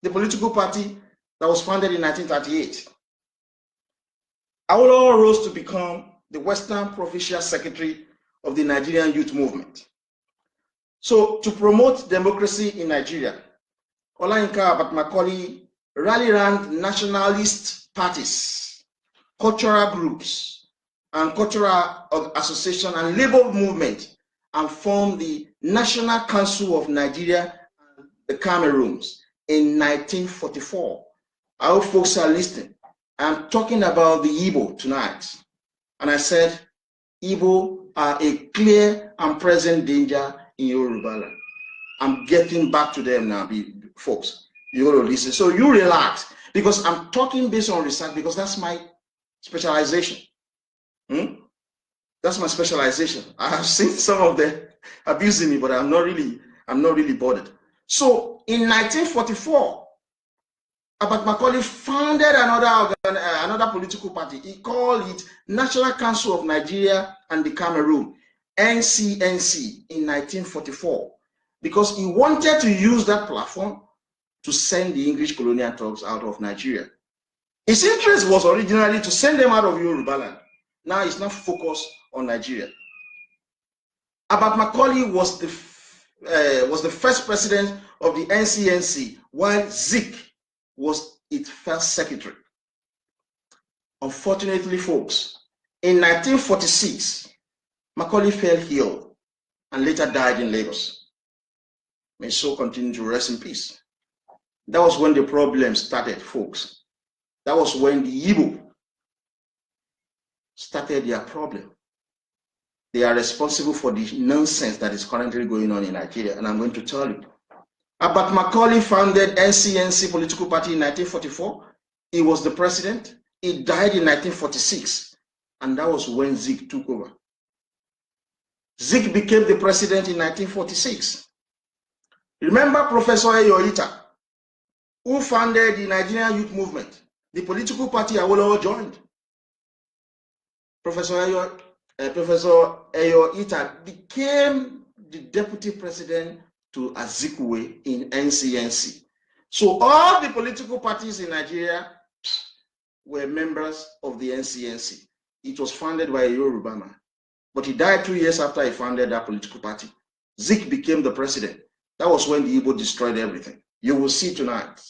the political party that was founded in 1938. Awolowo rose to become the Western Provincial Secretary of the Nigerian Youth Movement. So to promote democracy in Nigeria, Olayinka Abat-Macaulay rallied around nationalist parties, cultural groups, and cultural association and labor movement, and formed the National Council of Nigeria and the Cameroons in 1944. I hope folks are listening. I'm talking about the Igbo tonight. And I said, Igbo are a clear and present danger in Yorubaland. I'm getting back to them now, folks. You got to listen. So you relax, because I'm talking based on research, because that's my specialization. That's my specialization. I have seen some of them abusing me, but I'm not really bothered. So in 1944, Abat-Macaulay founded another political party. He called it National Council of Nigeria and the Cameroon, NCNC, in 1944, because he wanted to use that platform to send the English colonial thugs out of Nigeria. His interest was originally to send them out of Yorubaland. Now it's not focused on Nigeria. Abat-Macaulay was the first president of the NCNC, while Zik was its first secretary. Unfortunately, folks, in 1946, Macaulay fell ill and later died in Lagos. May his soul continue to rest in peace. That was when the problem started, folks. That was when the Igbo started their problem. They are responsible for the nonsense that is currently going on in Nigeria, and I'm going to tell you. Abat Macaulay founded NCNC political party in 1944. He was the president. He died in 1946, and that was when Zik took over. Zik became the president in 1946. Remember Professor Ayoita, who founded the Nigerian Youth Movement, the political party Awolowo joined. Professor Ayoita became the deputy president to Azikiwe in NCNC. So all the political parties in Nigeria were members of the NCNC. It was founded by a Yoruba man, but he died 2 years after he founded that political party. Zik became the president. That was when the Igbo destroyed everything. You will see tonight.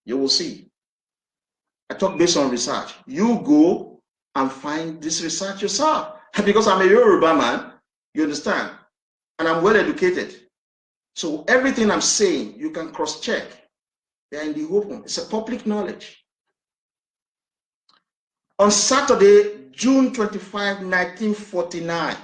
You will see. I talk based on research. You go and find this research yourself. Because I'm a Yoruba man, you understand? And I'm well educated. So everything I'm saying, you can cross-check. They're in the open. It's a public knowledge. On Saturday, June 25, 1949,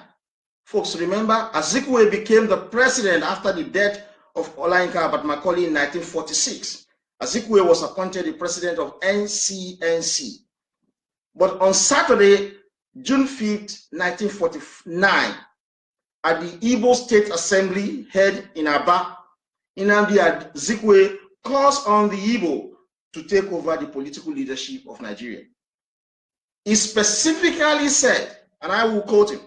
folks, remember, Azikiwe became the president after the death of Olayinka Abat Macaulay in 1946. Azikiwe was appointed the president of NCNC. But on Saturday, June 5th, 1949, at the Igbo State Assembly held in Aba, Nnamdi Azikiwe calls on the Igbo to take over the political leadership of Nigeria. He specifically said, and I will quote him,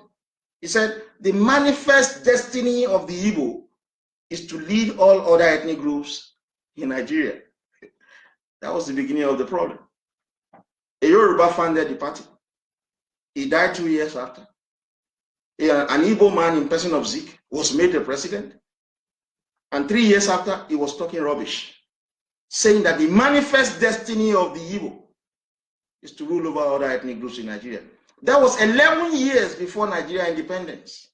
he said, the manifest destiny of the Igbo is to lead all other ethnic groups in Nigeria. That was the beginning of the problem. A Yoruba founded the party. He died 2 years after. An Igbo man in person of Zik was made the president. And 3 years after, he was talking rubbish, saying that the manifest destiny of the Igbo is to rule over other ethnic groups in Nigeria. That was 11 years before Nigeria independence.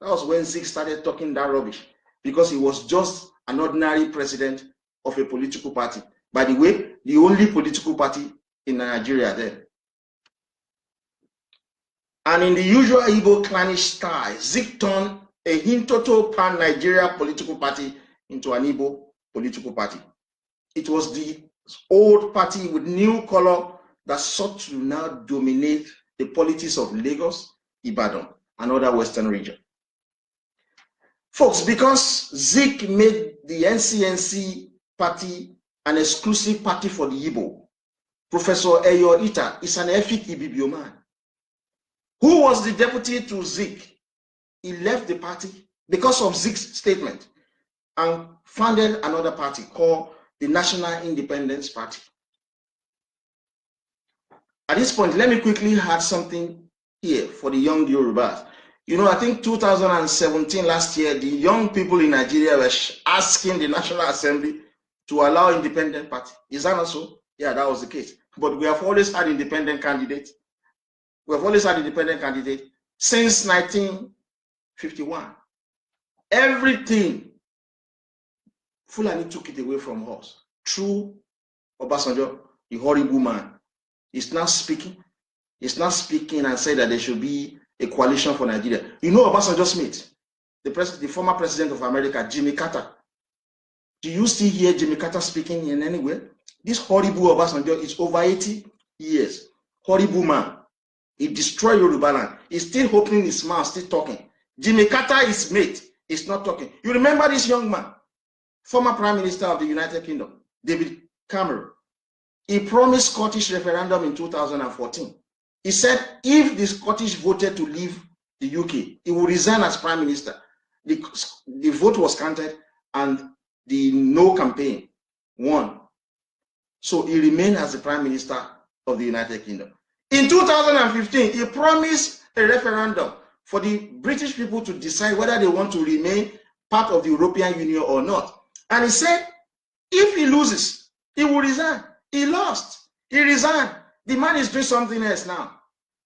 That was when Zik started talking that rubbish, because he was just an ordinary president of a political party. By the way, the only political party in Nigeria then. And in the usual Igbo clannish style, Zik turned a Hintoto pan-Nigeria political party into an Igbo political party. It was the old party with new color that sought to now dominate the politics of Lagos, Ibadan, and other western regions. Folks, because Zik made the NCNC party an exclusive party for the Igbo, Professor Ayoita is an Efik Ibibio man. Who was the deputy to Zik? He left the party because of Zik's statement and founded another party called the National Independence Party. At this point, let me quickly add something here for the young Yorubas. You know, I think 2017, last year, the young people in Nigeria were asking the National Assembly to allow independent party. Is that not so? Yeah, that was the case. But we have always had independent candidates. We have always had independent candidates since 1951. Everything, Fulani took it away from us. Through Obasanjo, the horrible man, is now speaking. He's now speaking and said that there should be a coalition for Nigeria. You know Obasanjo Smith, the former president of America, Jimmy Carter. Do you still hear Jimmy Carter speaking in any way? This horrible Obasanjo is over 80 years. Horrible man. He destroyed Yorubaland. He's still opening his mouth, still talking. Jimmy Carter is mate. He's not talking. You remember this young man, former Prime Minister of the United Kingdom, David Cameron. He promised Scottish referendum in 2014. He said if the Scottish voted to leave the UK, he will resign as Prime Minister. The vote was counted and the no campaign won. So he remained as the Prime Minister of the United Kingdom. In 2015, he promised a referendum for the British people to decide whether they want to remain part of the European Union or not. And he said, if he loses, he will resign. He lost. He resigned. The man is doing something else now.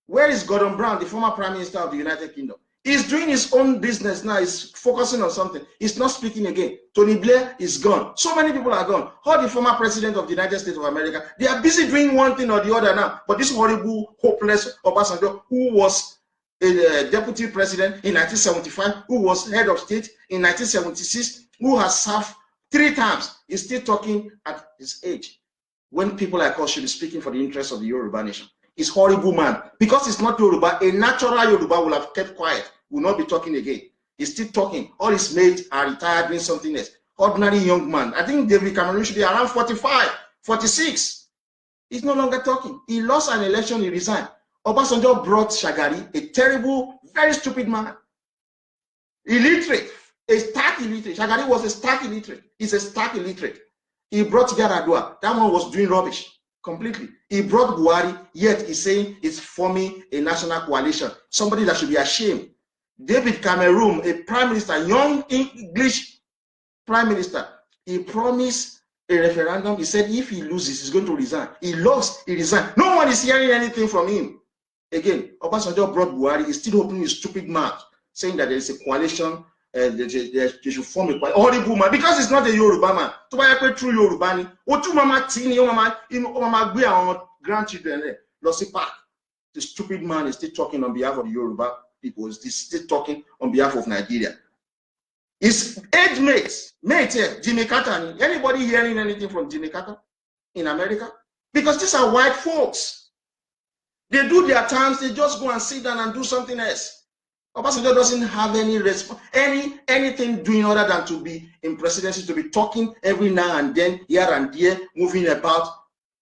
Where is Gordon Brown, the former Prime Minister of the United Kingdom? He's doing his own business now. He's focusing on something. He's not speaking again. Tony Blair is gone. So many people are gone. All the former president of the United States of America, they are busy doing one thing or the other now. But this horrible, hopeless Obasanjo, who was a deputy president in 1975, who was head of state in 1976, who has served 3 times, is still talking at his age. When people like us should be speaking for the interests of the Yoruba nation. He's horrible, man. Because it's not Yoruba, a natural Yoruba will have kept quiet, will not be talking again. He's still talking. All his mates are retired doing something else. Ordinary young man. I think David Cameron should be around 45, 46. He's no longer talking. He lost an election, he resigned. Obasanjo brought Shagari, a terrible, very stupid man. Illiterate, a stark illiterate. Shagari was a stark illiterate. He's a stark illiterate. He brought Yaradua. That one was doing rubbish completely. He brought Buhari, yet he's saying he's forming a national coalition. Somebody that should be ashamed. David Cameron, a prime minister, young English prime minister, he promised a referendum. He said if he loses, he's going to resign. He lost, he resigned. No one is hearing anything from him. Again, Obasanjo brought Buhari. He's still opening his stupid mouth, saying that there is a coalition. They should form a horrible man because it's not a Yoruba man. To buy a true Yoruba ni. O tu mama tini, o mama gbe àwọn grandchildren there. Lossy Park. The stupid man is still talking on behalf of the Yoruba people. He's still talking on behalf of Nigeria. His age mate here, Jimmy Carter. Anybody hearing anything from Jimmy Carter in America? Because these are white folks. They do their times. They just go and sit down and do something else. Obasanjo doesn't have any response, anything doing other than to be in presidency, to be talking every now and then, here and there, moving about.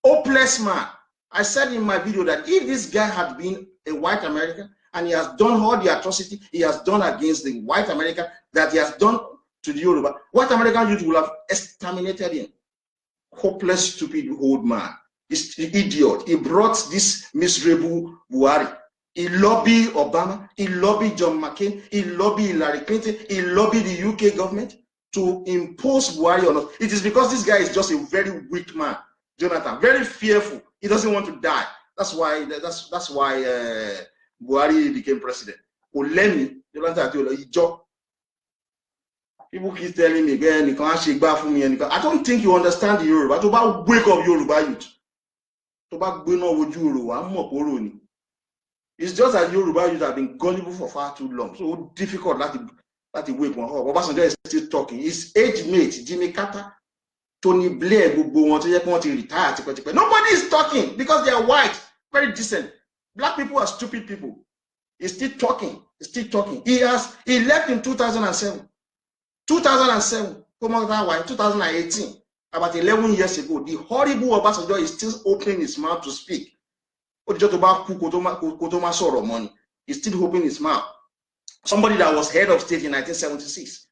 Hopeless man. I said in my video that if this guy had been a white American and he has done all the atrocity he has done against the white American that he has done to the Yoruba, white American youth will have exterminated him. Hopeless, stupid old man. He's an idiot. He brought this miserable Buhari. He lobbied Obama, he lobbied John McCain, he lobbied Hillary Clinton, he lobbied the UK government to impose Buhari on us. It is because this guy is just a very weak man, Jonathan, very fearful. He doesn't want to die. That's why Buhari became president. Olemi, people keep telling me, again, you can't shake back from me. I don't think you understand the Yoruba. To about wake up Yoruba youth. To about going on with Yoruba, it's just that Yoruba youth have been gullible for far too long. So difficult that the wake one up. Obasanjo is still talking. His age mate, Jimmy Carter, Tony Blair, nobody is talking because they are white, very decent. Black people are stupid people. He's still talking. He's still talking. He left in 2007. 2007, 2018, about 11 years ago. The horrible Obasanjo is still opening his mouth to speak. He's still opening his mouth. Somebody that was head of state in 1976.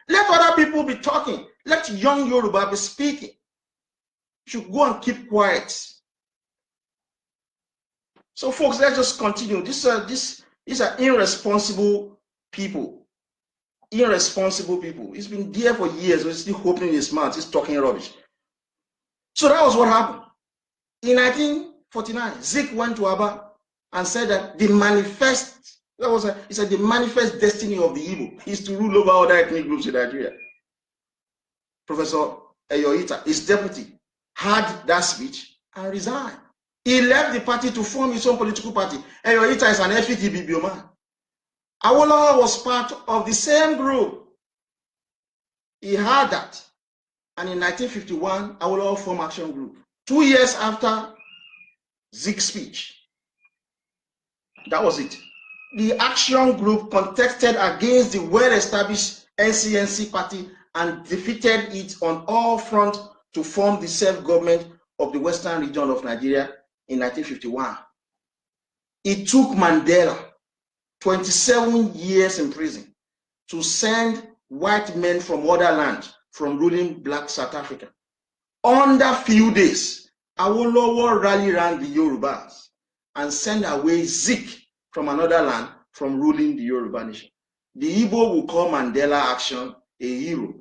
Let other people be talking. Let young Yoruba be speaking. You should go and keep quiet. So, folks, let's just continue. These are irresponsible people. Irresponsible people. He's been there for years. He's still opening his mouth. He's talking rubbish. So that was what happened. In 1949, Zik went to Aba and said that the manifest, he said the manifest destiny of the Igbo is to rule over other ethnic groups in Nigeria. Professor Eyoita, his deputy, had that speech and resigned. He left the party to form his own political party. Eyoita is an FETB man. Awolowo was part of the same group. He had that. And in 1951, Awolowo formed Action Group. 2 years after Zig's speech. That was it. The Action Group contested against the well-established NCNC party and defeated it on all fronts to form the self-government of the Western region of Nigeria in 1951. It took Mandela 27 years in prison to send white men from other lands from ruling black South Africa. Under few days, Awolowo rallied around the Yorubas and sent away Zik from another land from ruling the Yoruba nation. The Igbo will call Mandela Action a hero.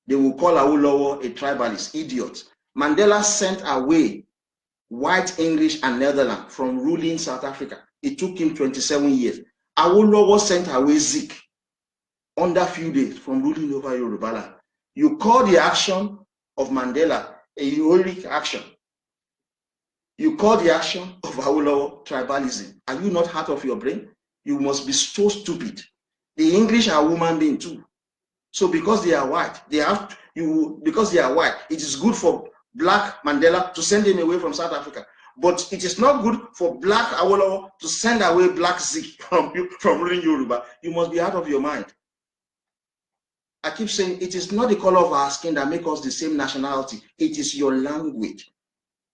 They will call Awolowo a tribalist, idiot. Mandela sent away white English and Netherlands from ruling South Africa. It took him 27 years. Awolowo sent away Zik under few days from ruling over Yorubaland. You call the action of Mandela a heroic action. You call the action of Awolowo tribalism. Are you not out of your brain? You must be so stupid. The English are human beings too. So because they are white, because they are white, it is good for black Mandela to send him away from South Africa. But it is not good for black Awolowo to send away black Zik from ruling Yoruba. You must be out of your mind. I keep saying it is not the color of our skin that makes us the same nationality. It is your language.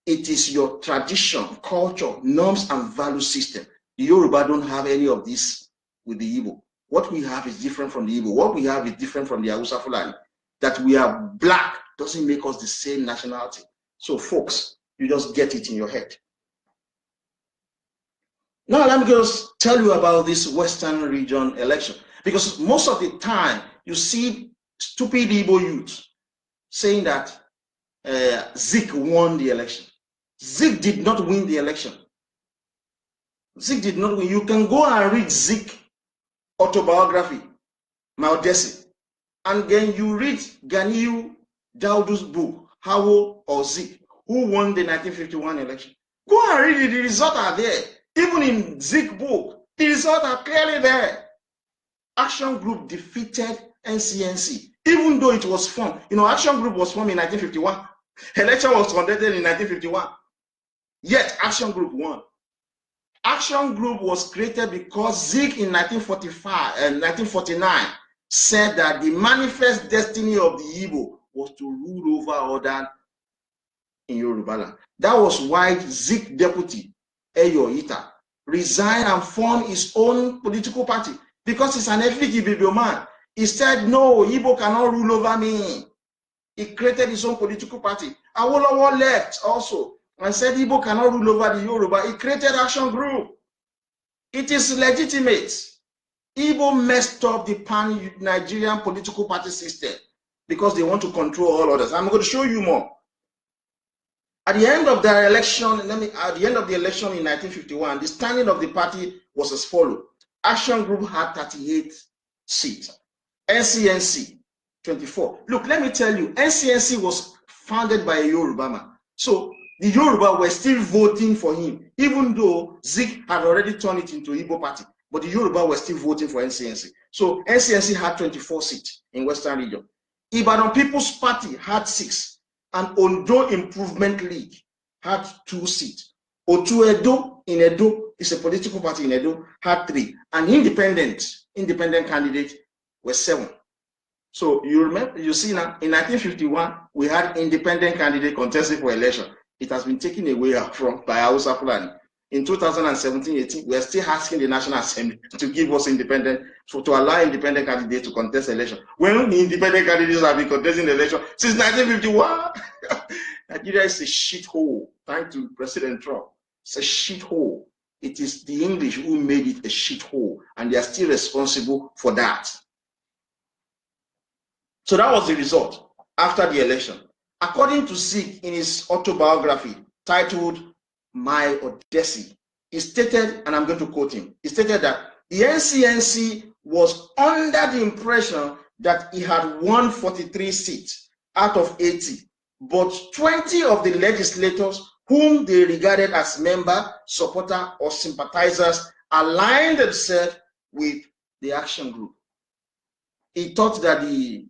It is your tradition, culture, norms, and value system. The Yoruba don't have any of this with the Igbo. What we have is different from the Igbo. What we have is different from the Hausa Fulani. That we are black doesn't make us the same nationality. So folks, you just get it in your head. Now let me just tell you about this Western region election. Because most of the time, you see stupid Igbo youth saying that Zik won the election. Zik did not win the election. Zik did not win. You can go and read Zik autobiography, Maudesi, and then you read Ganiyu Daudu's book, Hawo or Zik, who won the 1951 election. Go and read it. The results are there. Even in Zik book, the results are clearly there. Action Group defeated NCNC, even though it was formed. You know, Action Group was formed in 1951. Election was conducted in 1951. Yet Action Group won. Action Group was created because Zik in 1949 said that the manifest destiny of the Igbo was to rule over other in Yorubaland. That was why Zik deputy Eyo Ita resigned and formed his own political party, because he's an ethnic Ibibio man. He said, no, Igbo cannot rule over me. He created his own political party. Awolowo left also and said Igbo cannot rule over the Yoruba. He created Action Group. It is legitimate. Igbo messed up the pan-Nigerian political party system because they want to control all others. I'm going to show you more. At the end of the election, in 1951, the standing of the party was as follows. Action Group had 38 seats. NCNC, 24. Look, let me tell you, NCNC was founded by a Yoruba man. So the Yoruba were still voting for him, even though Zik had already turned it into Igbo party. But the Yoruba were still voting for NCNC. So NCNC had 24 seats in Western region. Ibadan People's Party had 6. And Ondo Improvement League had 2 seats. Otu Edo in Edo is a political party in Edo, had 3. And independent candidates were 7. So you remember, you see now, in 1951, we had independent candidate contesting for election. It has been taken away by Hausa Fulani. In 2017-18, we are still asking the National Assembly to give us to allow independent candidates to contest election. When the independent candidates have been contesting the election since 1951, Nigeria is a shithole. Thanks to President Trump. It's a shithole. It is the English who made it a shithole, and they are still responsible for that. So that was the result after the election. According to Zik in his autobiography titled My Odyssey, he stated, and I'm going to quote him, he stated that the NCNC was under the impression that he had won 43 seats out of 80, but 20 of the legislators whom they regarded as member, supporter, or sympathizers aligned themselves with the Action Group. He thought that the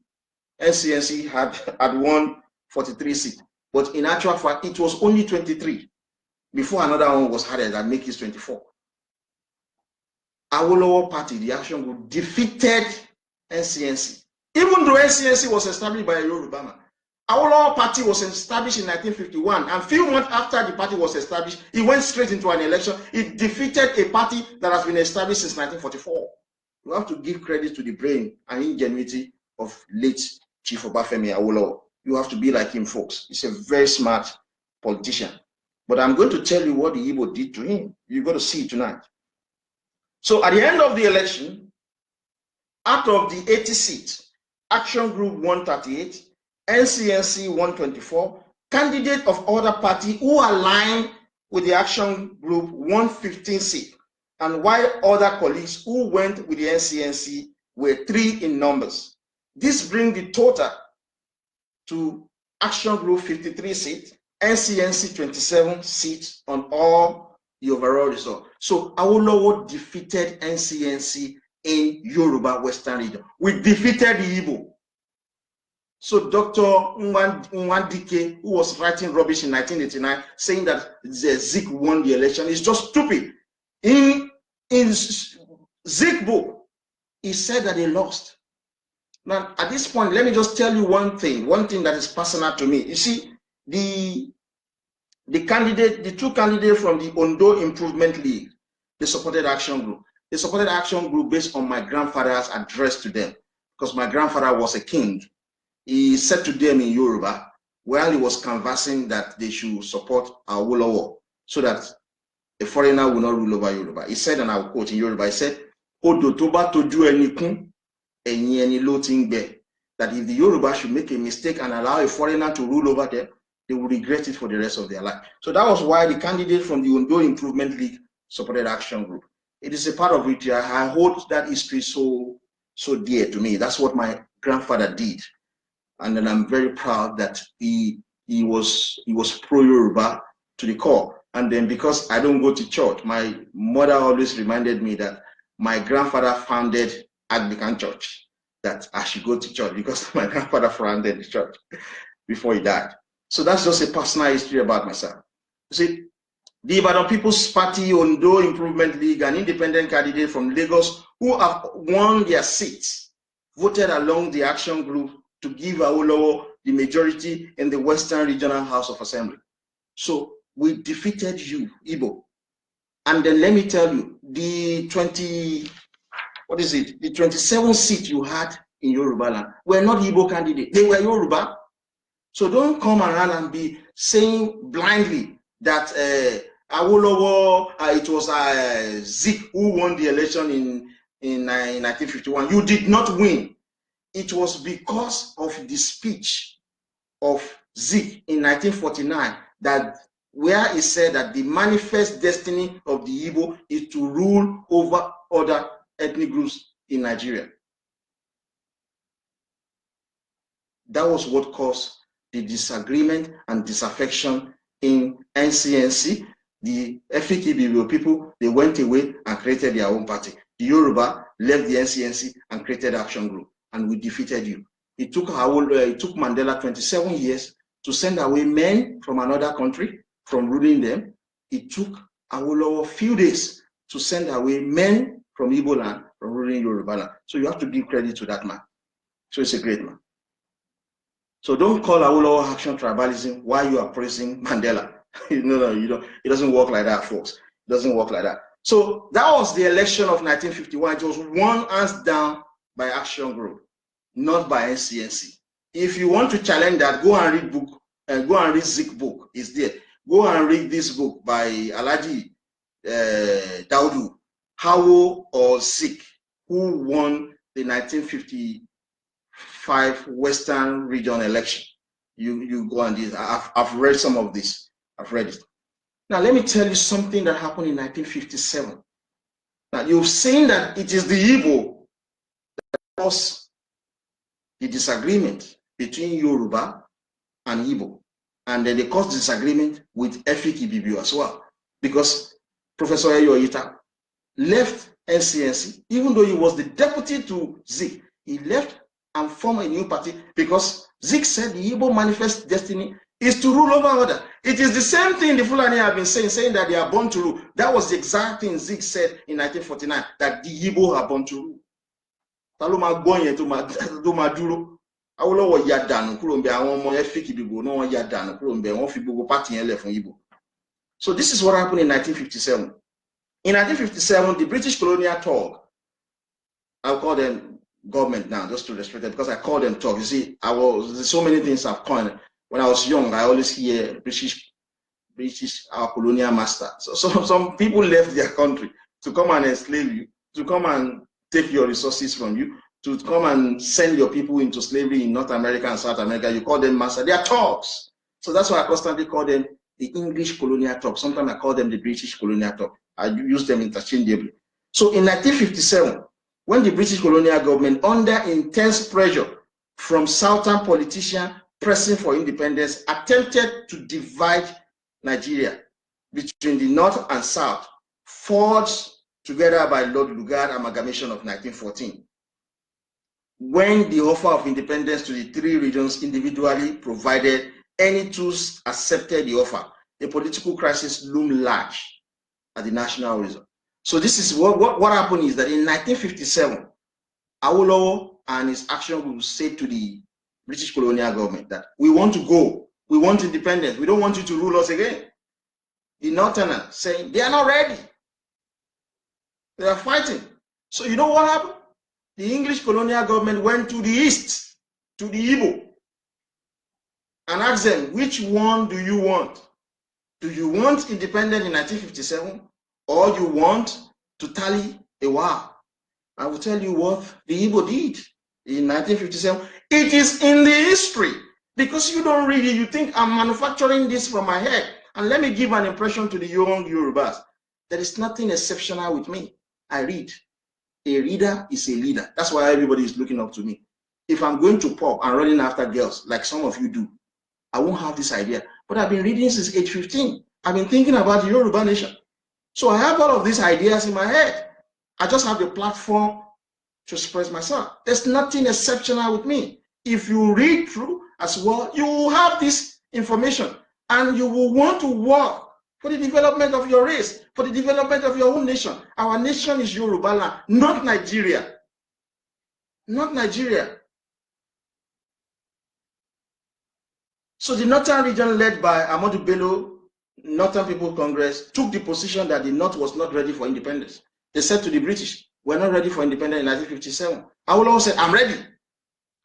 NCNC had won 43 seats, but in actual fact, it was only 23 before another one was added that make it 24. Awolowo Party, the Action Group, defeated NCNC. Even though NCNC was established by a Yoruba man, Awolowo Party was established in 1951, and a few months after the party was established, it went straight into an election. It defeated a party that has been established since 1944. You have to give credit to the brain and ingenuity of late Chief Obafemi Awolowo. You have to be like him, folks. He's a very smart politician. But I'm going to tell you what the Igbo did to him. You're going to see it tonight. So at the end of the election, out of the 80 seats, Action Group won 38, NCNC won 24, candidate of other party who aligned with the Action Group won 15 seats. and while other colleagues who went with the NCNC were 3 in numbers. This brings the total to Action Group 53 seats, NCNC 27 seats on all the overall result. So Awolowo defeated NCNC in Yoruba Western region. We defeated the Igbo. So Dr. Nwandike, who was writing rubbish in 1989, saying that Zik won the election, is just stupid. In Zik book, he said that he lost. Now, at this point, let me just tell you one thing that is personal to me. You see, the two candidates from the Ondo Improvement League, they supported Action Group. They supported Action Group based on my grandfather's address to them, because my grandfather was a king. He said to them in Yoruba, while he was canvassing, that they should support Awolowo so that a foreigner will not rule over Yoruba. He said, and I'll quote in Yoruba, he said, Odo toba toju enikun, eni loting be. That if the Yoruba should make a mistake and allow a foreigner to rule over them, they will regret it for the rest of their life. So that was why the candidate from the Ondo Improvement League supported Action Group. It is a part of which I hold that history so dear to me. That's what my grandfather did. And then I'm very proud that he was pro-Yoruba to the core. And then because I don't go to church, my mother always reminded me that my grandfather founded Anglican Church, that I should go to church because my grandfather founded the church before he died. So that's just a personal history about myself. You see, the Ibadan People's Party, Ondo Improvement League, an independent candidate from Lagos who have won their seats, voted along the Action Group to give Awolowo the majority in the Western Regional House of Assembly. So we defeated you, Igbo. And then let me tell you, the 27 seats you had in Yorubaland were not Igbo candidates, they were Yoruba. So don't come around and be saying blindly that Awolowo, it was Zik who won the election in 1951. You did not win. It was because of the speech of Zik in 1949 that where he said that the manifest destiny of the Igbo is to rule over other ethnic groups in Nigeria. That was what caused the disagreement and disaffection in NCNC. The Efik people, they went away and created their own party. The Yoruba left the NCNC and created Action Group, and we defeated you. It took Mandela 27 years to send away men from another country from ruling them. It took Awolowo a few days to send away men from Igbo land from ruling Yorubaland. So you have to give credit to that man. So it's a great man. So don't call Awolowo action tribalism while you are praising Mandela. No, you don't. It doesn't work like that, folks. It doesn't work like that. So that was the election of 1951. It was won hands down by Action Group, not by NCNC. If you want to challenge that, go and read book. Go and read Zik book. It's there. Go and read this book by Alhaji Daudu, Hawo or Zik, who won the 1955 Western Region election. You go and read. I've read some of this. I've read it. Now let me tell you something that happened in 1957. Now you've seen that it is the Igbo that caused the disagreement between Yoruba and Igbo, and then they caused disagreement with Efik Ibibio as well, because Professor Eyoita left NCNC, even though he was the deputy to Zik. He left and formed a new party because Zik said the Igbo manifest destiny is to rule over others. It is the same thing the Fulani have been saying that they are born to rule. That was the exact thing Zik said in 1949, that the Igbo are born to rule. Awolowo ya dànù kúrò ńbẹ̀, àwọn ọmọ Efik Ibibio náà wọ́n ya dànù kúrò ńbẹ̀, wọ́n fi gbogbo party yẹn lẹ̀ fún Igbo. So this is what happened in 1957. In 1957, the British colonial Tog, I'll call them government now, just to respect them, because I call them Tog. You see, there's so many things I've coined. When I was young, I always hear British, our colonial master. So some people left their country to come and enslave you, to come and take your resources from you, to come and send your people into slavery in North America and South America. You call them master. They are Togs. So that's why I constantly call them the English colonial talk. Sometimes I call them the British colonial talk. I use them interchangeably. So in 1957, when the British colonial government, under intense pressure from southern politicians pressing for independence, attempted to divide Nigeria between the north and south, forged together by Lord Lugard amalgamation of 1914. When the offer of independence to the three regions individually provided, any two accepted the offer, the political crisis loomed large at the national horizon. So this is what happened is that in 1957, Awolowo and his action group said to the British colonial government that we want to go, we want independence, we don't want you to rule us again. The Northerners saying they are not ready. They are fighting. So you know what happened? The English colonial government went to the east, to the Igbo, and asked them, which one do you want? Do you want independence in 1957, or you want to tally a war? I will tell you what the Igbo did in 1957. It is in the history. Because you don't read it, you think I'm manufacturing this from my head. And let me give an impression to the young Yorubas. There is nothing exceptional with me. I read. A reader is a leader. That's why everybody is looking up to me. If I'm going to pub and running after girls, like some of you do, I won't have this idea. But I've been reading since age 15. I've been thinking about the Yoruba nation. So I have all of these ideas in my head. I just have the platform to express myself. There's nothing exceptional with me. If you read through as well, you will have this information and you will want to work for the development of your race, for the development of your own nation. Our nation is Yorubaland, not Nigeria. Not Nigeria. So the Northern region led by Ahmadu Bello, Northern People Congress, took the position that the North was not ready for independence. They said to the British, we're not ready for independence in 1957. Awolowo said, I'm ready.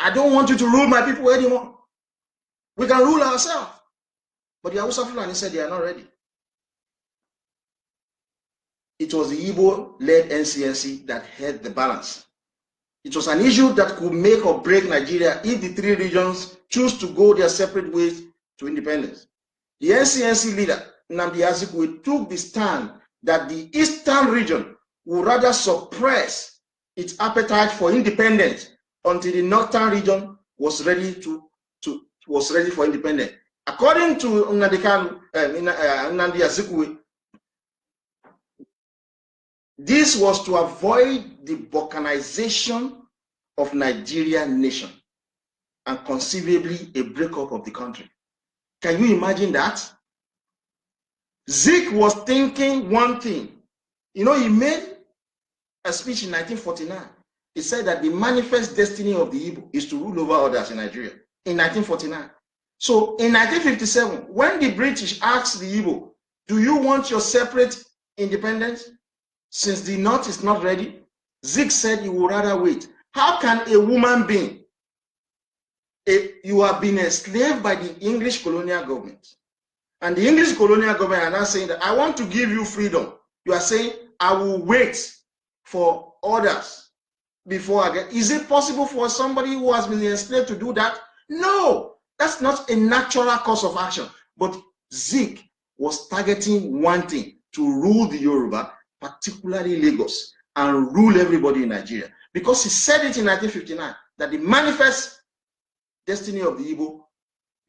I don't want you to rule my people anymore. We can rule ourselves. But the Hausa Fulani said they are not ready. It was the Igbo-led NCNC that held the balance. It was an issue that could make or break Nigeria if the three regions choose to go their separate ways to independence. The NCNC leader, Nnamdi Azikiwe, took the stand that the eastern region would rather suppress its appetite for independence until the northern region was ready for independence. According to Nnamdi Azikiwe, this was to avoid the balkanization of Nigeria nation and conceivably a breakup of the country. Can you imagine that? Zik was thinking one thing. You know, he made a speech in 1949. He said that the manifest destiny of the Igbo is to rule over others in Nigeria in 1949. So in 1957, when the British asked the Igbo, do you want your separate independence? Since the North is not ready, Zik said he would rather wait. How can a woman being, you have been enslaved by the English colonial government, and the English colonial government are now saying that I want to give you freedom. You are saying, I will wait for others before I get. Is it possible for somebody who has been enslaved to do that? No, that's not a natural course of action. But Zik was targeting one thing, to rule the Yoruba, particularly Lagos, and rule everybody in Nigeria. Because he said it in 1959, that the manifest destiny of the Igbo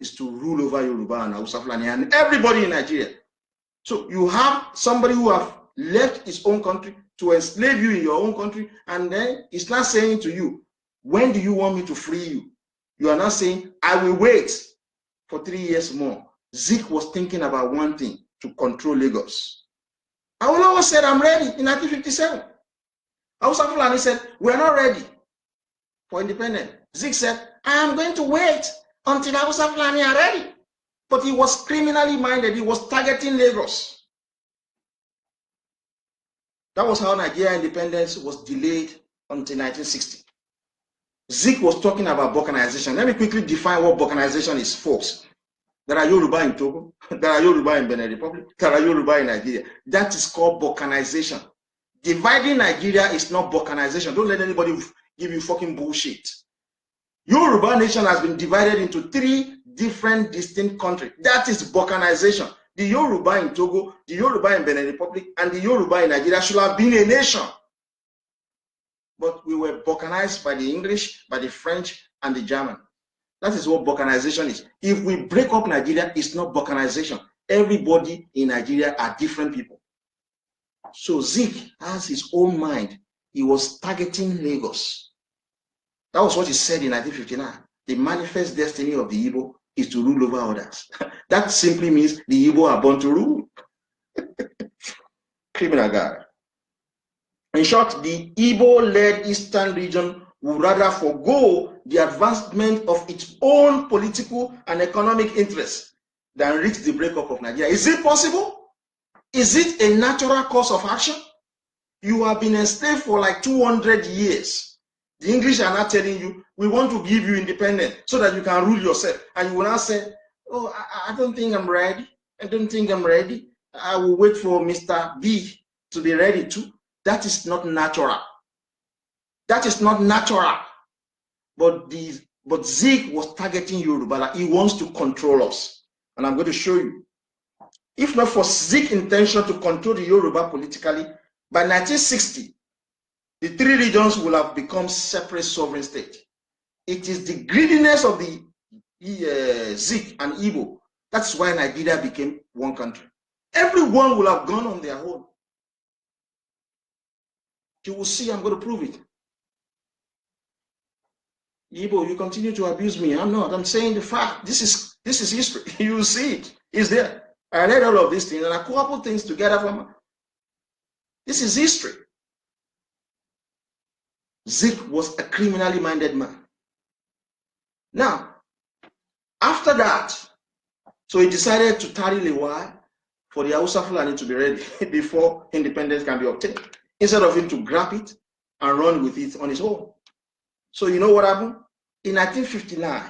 is to rule over Yoruba and Hausa Fulani and everybody in Nigeria. So you have somebody who have left his own country to enslave you in your own country, and then he's not saying to you, when do you want me to free you? You are not saying, I will wait for 3 years more. Zik was thinking about one thing, to control Lagos. Awolowo said, I'm ready in 1957. Hausa Fulani said, we're not ready for independence. Zik said, I am going to wait until Hausa Fulani are ready. But he was criminally minded. He was targeting Lagos. That was how Nigeria independence was delayed until 1960. Zik was talking about balkanization. Let me quickly define what balkanization is, folks. There are Yoruba in Togo, there are Yoruba in Benin Republic, there are Yoruba in Nigeria. That is called balkanization. Dividing Nigeria is not balkanization. Don't let anybody give you fucking bullshit. Yoruba nation has been divided into 3 different distinct countries. That is balkanization. The Yoruba in Togo, the Yoruba in Benin Republic, and the Yoruba in Nigeria should have been a nation. But we were balkanized by the English, by the French, and the German. That is what balkanization is. If we break up Nigeria, it's not balkanization. Everybody in Nigeria are different people. So Zik has his own mind. He was targeting Lagos. That was what he said in 1959. The manifest destiny of the Igbo is to rule over others. That simply means the Igbo are born to rule. Criminal guy. In short, the Igbo-led Eastern region would rather forego the advancement of its own political and economic interests than reach the breakup of Nigeria. Is it possible? Is it a natural course of action? You have been enslaved for like 200 years. The English are not telling you, we want to give you independence so that you can rule yourself. And you will not say, oh, I don't think I'm ready. I don't think I'm ready. I will wait for Mr. B to be ready too. That is not natural. That is not natural. But Zik was targeting Yoruba. He wants to control us. And I'm going to show you. If not for Zik's intention to control the Yoruba politically, by 1960, the three regions will have become separate sovereign states. It is the greediness of the Zik and Igbo. That's why Nigeria became one country. Everyone will have gone on their own. You will see, I'm going to prove it. Igbo, you continue to abuse me. I'm not. I'm saying the fact. This is history. You will see it. It's there. I read all of these things and I couple things together from. This is history. Zik was a criminally minded man. Now, after that, so he decided to tarry a while for the Hausa Fulani to be ready before independence can be obtained, instead of him to grab it and run with it on his own. So you know what happened? In 1959,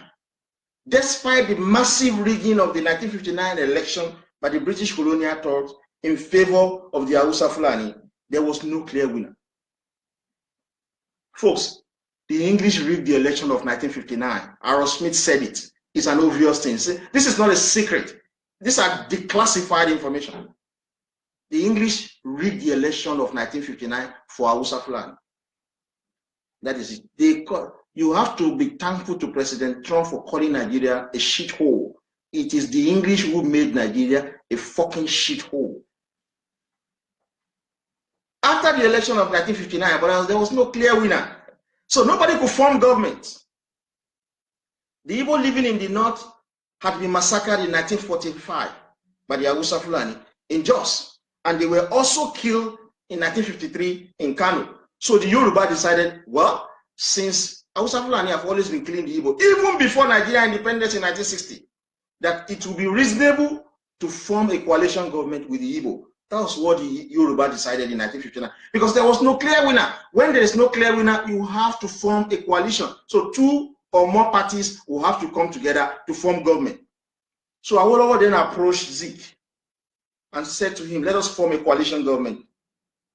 despite the massive rigging of the 1959 election by the British colonial court in favor of the Hausa Fulani, there was no clear winner. Folks, the English rigged the election of 1959. Aaron Smith said it. It's an obvious thing. See, this is not a secret. These are declassified information. The English rigged the election of 1959 for Hausa Fulani. That is it. You have to be thankful to President Trump for calling Nigeria a shithole. It is the English who made Nigeria a fucking shithole. After the election of 1959, but there was no clear winner. So nobody could form government. The Igbo living in the north had been massacred in 1945 by the Hausa Fulani in Jos. And they were also killed in 1953 in Kano. So the Yoruba decided, well, since Hausa Fulani have always been killing the Igbo, even before Nigeria independence in 1960, that it would be reasonable to form a coalition government with the Igbo. That was what the Yoruba decided in 1959. Because there was no clear winner. When there is no clear winner, you have to form a coalition. So two or more parties will have to come together to form government. So Awolowo then approached Zik and said to him, let us form a coalition government.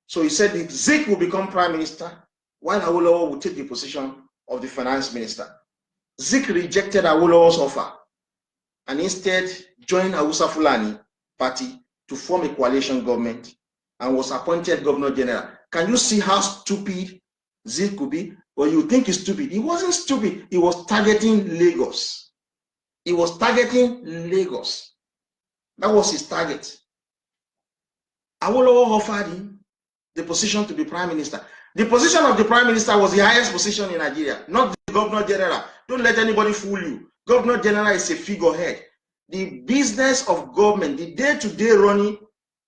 So he said that Zik will become prime minister, while Awolowo will take the position of the finance minister. Zik rejected Awolowo's offer and instead joined Hausa Fulani party to form a coalition government and was appointed governor general. Can you see how stupid Zik could be? Well, you think he's stupid. He wasn't stupid. He was targeting Lagos. He was targeting Lagos. That was his target. Awolowo offered him the position to be prime minister. The position of the prime minister was the highest position in Nigeria, not the governor general. Don't let anybody fool you. Governor general is a figurehead. The business of government, the day-to-day running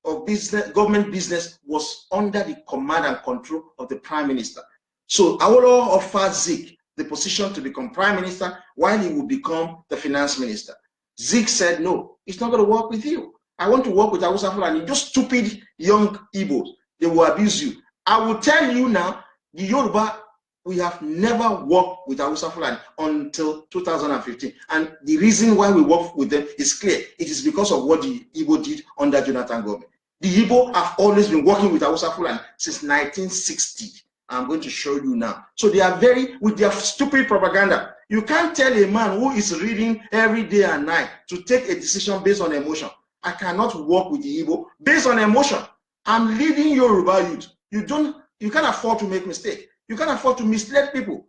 of business, government business was under the command and control of the prime minister. So Awolowo offered Zik the position to become prime minister while he would become the finance minister. Zik said, no, it's not going to work with you. I want to work with Hausa Fulani. Just stupid young Igbos. They will abuse you. I will tell you now, the Yoruba, we have never worked with Hausa Fulani until 2015. And the reason why we work with them is clear. It is because of what the Igbo did under Jonathan government. The Igbo have always been working with Hausa Fulani since 1960. I'm going to show you now. So they are with their stupid propaganda. You can't tell a man who is reading every day and night to take a decision based on emotion. I cannot work with the Igbo based on emotion. I'm leading Yoruba youth. You can't afford to make mistake. You can't afford to mislead people.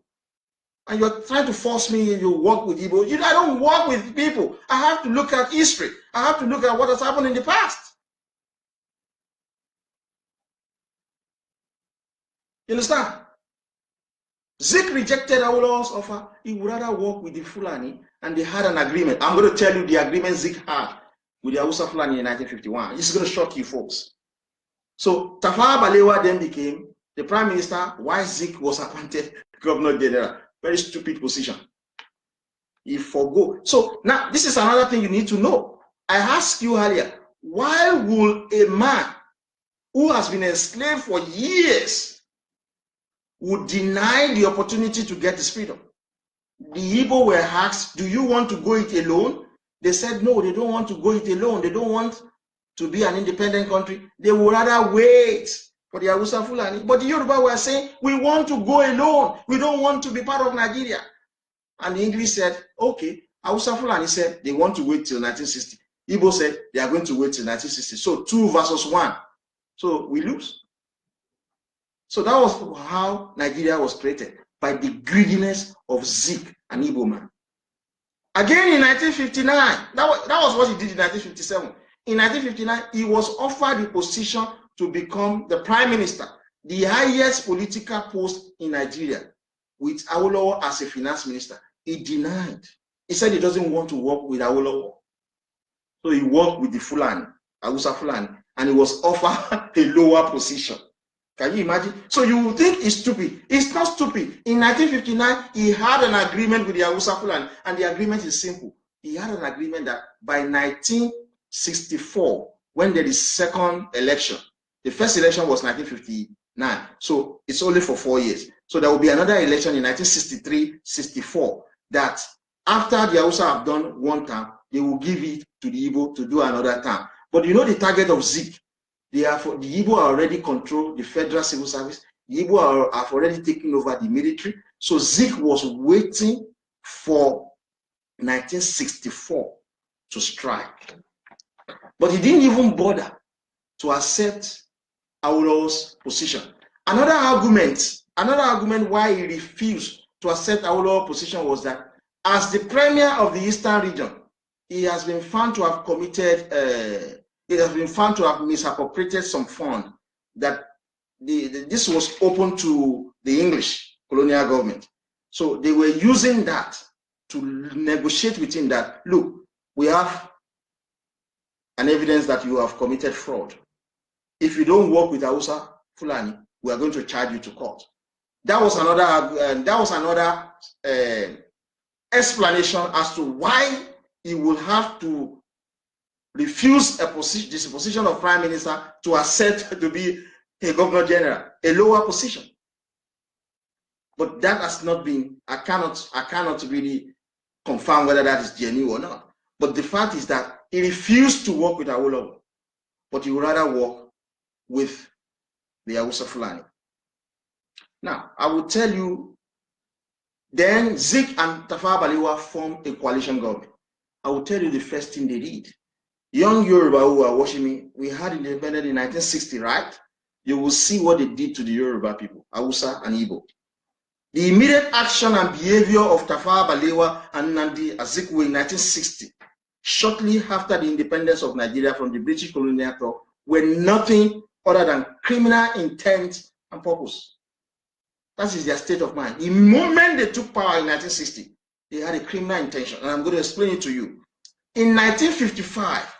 And you're trying to force me to work with Igbo. I don't work with people. I have to look at history. I have to look at what has happened in the past. You understand? Zik rejected Awolow's offer. He would rather work with the Fulani, and they had an agreement. I'm going to tell you the agreement Zik had with the Hausa Fulani in 1951. This is going to shock you folks. So Tafawa Balewa then became the prime minister while Zik was appointed governor general. Very stupid position. He forgo. So now this is another thing you need to know. I asked you earlier, why will a man who has been enslaved for years would deny the opportunity to get his freedom? The Igbo were asked, do you want to go it alone? They said no, they don't want to go it alone. They don't want to be an independent country. They would rather wait for the Hausa Fulani. But the Yoruba were saying, we want to go alone. We don't want to be part of Nigeria. And the English said, okay. Hausa Fulani said they want to wait till 1960. Igbo said they are going to wait till 1960. So 2 versus 1. So we lose. So that was how Nigeria was created, by the greediness of Zik, an Igbo man. Again in 1959, that was what he did in 1957. In 1959, he was offered the position to become the prime minister, the highest political post in Nigeria, with Awolowo as a finance minister. He denied. He said he doesn't want to work with Awolowo. So he worked with the Fulani, Hausa Fulani, and he was offered a lower position. Can you imagine? So you think it's stupid. It's not stupid. In 1959, he had an agreement with the Hausa Fulani, and the agreement is simple. He had an agreement that by 1964, when there is second election, the first election was 1959, so it's only for 4 years. So there will be another election in 1963-64, that after the Hausa have done one term, they will give it to the Igbo to do another term. But you know the target of Zik? The Igbo are already control the federal civil service. The Igbo have already taken over the military. So Zik was waiting for 1964 to strike. But he didn't even bother to accept Awolowo's position. Another argument why he refused to accept Awolowo's position was that as the premier of the Eastern region, he has been found to have committed it has been found to have misappropriated some fund that this was open to the English colonial government. So they were using that to negotiate with him that, look, we have an evidence that you have committed fraud. If you don't work with Hausa Fulani, we are going to charge you to court. That was another explanation as to why he would have to refuse this position of prime minister to accept to be a governor general, a lower position. But that has not been, I cannot really confirm whether that is genuine or not. But the fact is that he refused to work with Awolowo, but he would rather work with the Hausa Fulani. Now, I will tell you, then Zik and Tafawa Balewa formed a coalition government. I will tell you the first thing they did. Young Yoruba who are watching me, we had independence in 1960, right? You will see what they did to the Yoruba people, Hausa and Igbo. The immediate action and behavior of Tafawa Balewa and Nnamdi Azikiwe in 1960, shortly after the independence of Nigeria from the British colonial power, were nothing other than criminal intent and purpose. That is their state of mind. The moment they took power in 1960, they had a criminal intention, and I'm going to explain it to you. In 1955,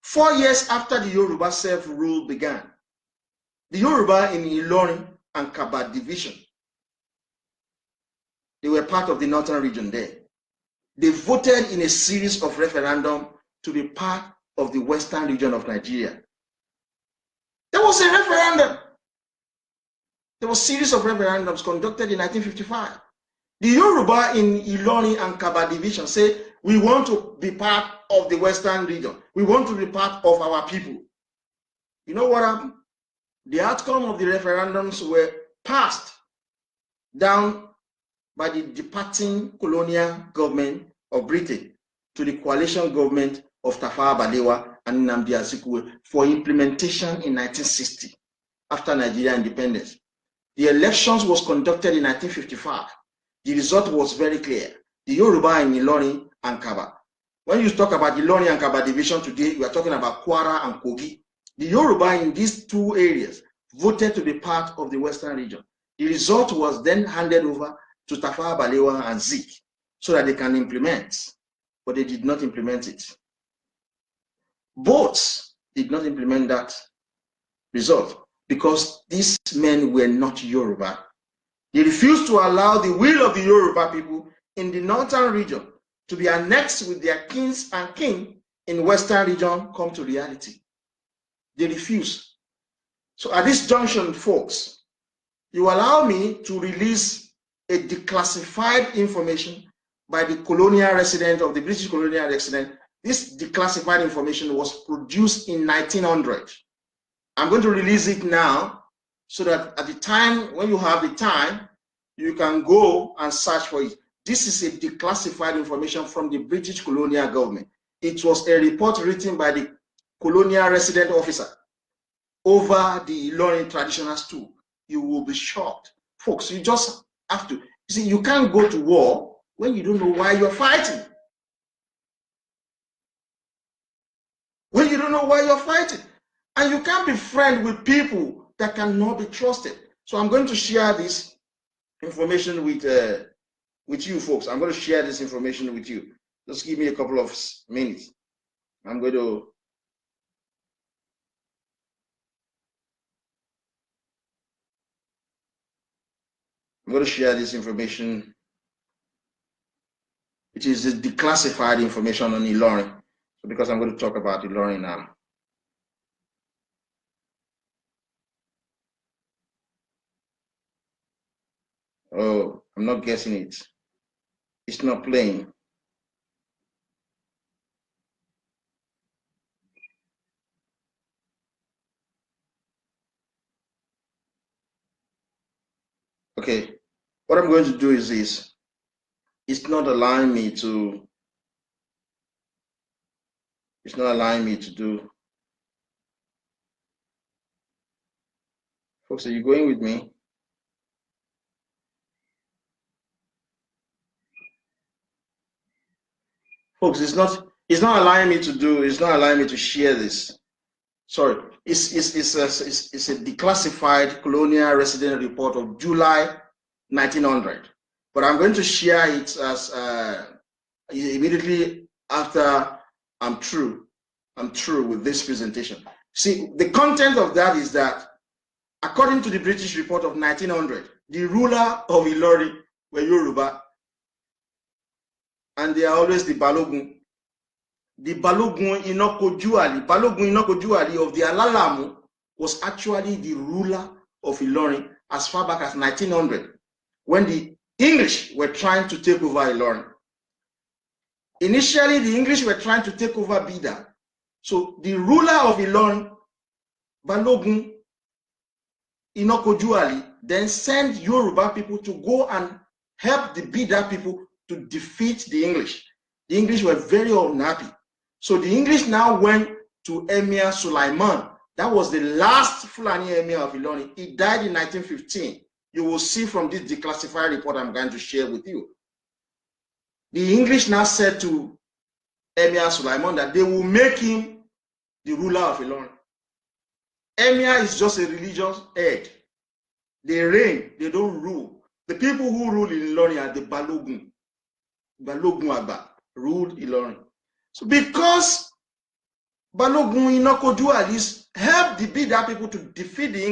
4 years after the Yoruba self-rule began, the Yoruba in Ilorin and Kabad division, they were part of the northern region there. They voted in a series of referendums to be part of the western region of Nigeria. There was a referendum. There was a series of referendums conducted in 1955. The Yoruba in Ilorin and Kabad division said, we want to be part of the western region. We want to be part of our people. You know what happened? The outcome of the referendums were passed down by the departing colonial government of Britain to the coalition government of Tafawa Balewa and Nnamdi Azikiwe for implementation in 1960 after Nigeria independence. The elections was conducted in 1955. The result was very clear. The Yoruba in Ilorin and Kaba. When you talk about the Ilorin and Kaba division today, we are talking about Kwara and Kogi. The Yoruba in these two areas voted to be part of the Western region. The result was then handed over to Tafawa Balewa and Zik so that they can implement, but they did not implement it. Both did not implement that result because these men were not Yoruba. They refused to allow the will of the Yoruba people in the northern region to be annexed with their kings and king in western region come to reality. They refused. So at this junction, folks, you allow me to release a declassified information by the colonial resident of the British colonial resident. This declassified information was produced in 1900. I'm going to release it now so that at the time, when you have the time, you can go and search for it. This is a declassified information from the British colonial government. It was a report written by the colonial resident officer over the Ilorin traditional stool. You will be shocked. Folks, you just have to, you see, you can't go to war when you don't know why you're fighting. When you don't know why you're fighting. And you can't be friends with people that cannot be trusted. So I'm going to share this information with you folks. I'm going to share this information with you. Just give me a couple of minutes. I'm going to share this information. It is the declassified information on Ilorin. So because I'm going to talk about Ilorin now. Oh, I'm not guessing it. It's not playing. Okay, what I'm going to do is this. It's not allowing me to do. Folks, are you going with me? Folks, it's not allowing me to share this. Sorry, it's a declassified colonial resident report of July 1900. But I'm going to share it as immediately after I'm through with this presentation. See, the content of that is that according to the British report of 1900, the ruler of Ilorin were Yoruba, and they are always the Balogun. The Balogun Inokojuali of the Alalamu was actually the ruler of Ilorin as far back as 1900, when the English were trying to take over Ilorin. Initially, the English were trying to take over Bida. So the ruler of Ilorin, Balogun Inokojuali, then sent Yoruba people to go and help the Bida people to defeat the English. The English were very unhappy. So the English now went to Emir Sulaiman. That was the last Fulani Emir of Ilorin. He died in 1915. You will see from this declassified report I'm going to share with you. The English now said to Emir Sulaiman that they will make him the ruler of Ilorin. Emir is just a religious head. They reign, they don't rule. The people who rule in Ilorin are the Balogun. Balogun Agba ruled Ilorin. So because Balogun Inokojualis helped the Bida people to defeat the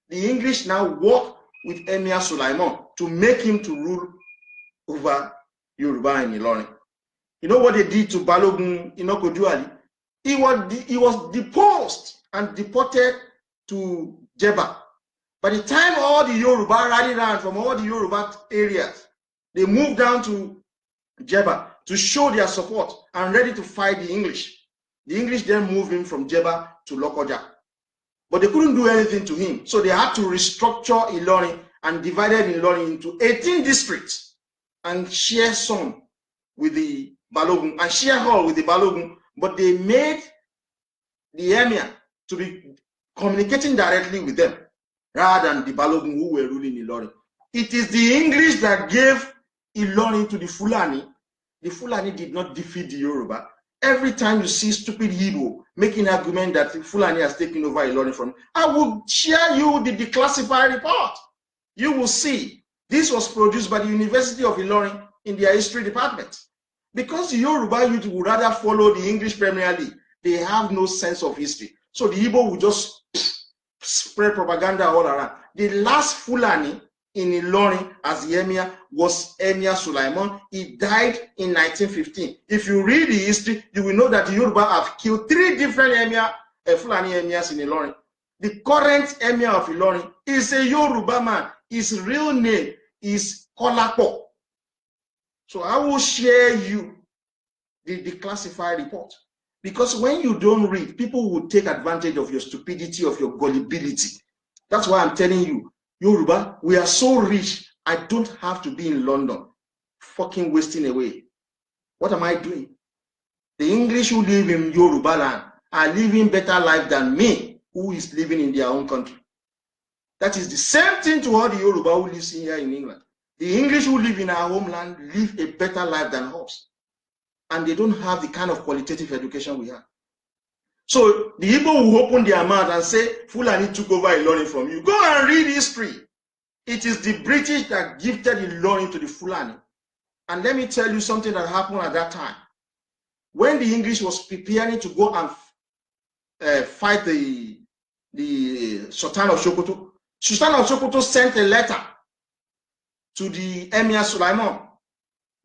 English now work with Emir Sulaiman to make him to rule over Yoruba and Ilorin. You know what they did to Balogun Inokojuali? He was deposed and deported to Jeba. By the time all the Yoruba rallied around from all the Yoruba areas, they moved down to Jeba to show their support and ready to fight the English. The English then moved him from Jeba to Lokoja. But they couldn't do anything to him. So they had to restructure Ilorin and divided Ilorin into 18 districts and share some with the Balogun and share all with the Balogun but they made the emir to be communicating directly with them rather than the Balogun who were ruling Ilorin. It is the English that gave Ilorin to the Fulani. The Fulani did not defeat the Yoruba. Every time you see stupid Igbo making an argument that Fulani has taken over Ilorin from, I will share you the declassified report. You will see. This was produced by the University of Ilorin in their history department. Because the Yoruba youth would rather follow the English Premier League, they have no sense of history. So the Igbo will just spread propaganda all around. The last Fulani in Ilorin as the emir was Emir Sulaiman. He died in 1915. If you read the history, you will know that the Yoruba have killed 3 different Fulani emirs in Ilorin. The current emir of Ilorin is a Yoruba man. His real name is Kolapo. So I will share you the declassified report. Because when you don't read, people will take advantage of your stupidity, of your gullibility. That's why I'm telling you, Yoruba, we are so rich, I don't have to be in London, fucking wasting away. What am I doing? The English who live in Yorubaland are living better life than me, who is living in their own country. That is the same thing to all the Yoruba who lives here in England. The English who live in our homeland live a better life than us. And they don't have the kind of qualitative education we have. So the Igbo will open their mouth and say, Fulani took over Ilorin from you. Go and read history. It is the British that gifted Ilorin to the Fulani. And let me tell you something that happened at that time. When the English was preparing to go and fight the Sultan of Sokoto, Sultan of Sokoto sent a letter to the Emir Sulaiman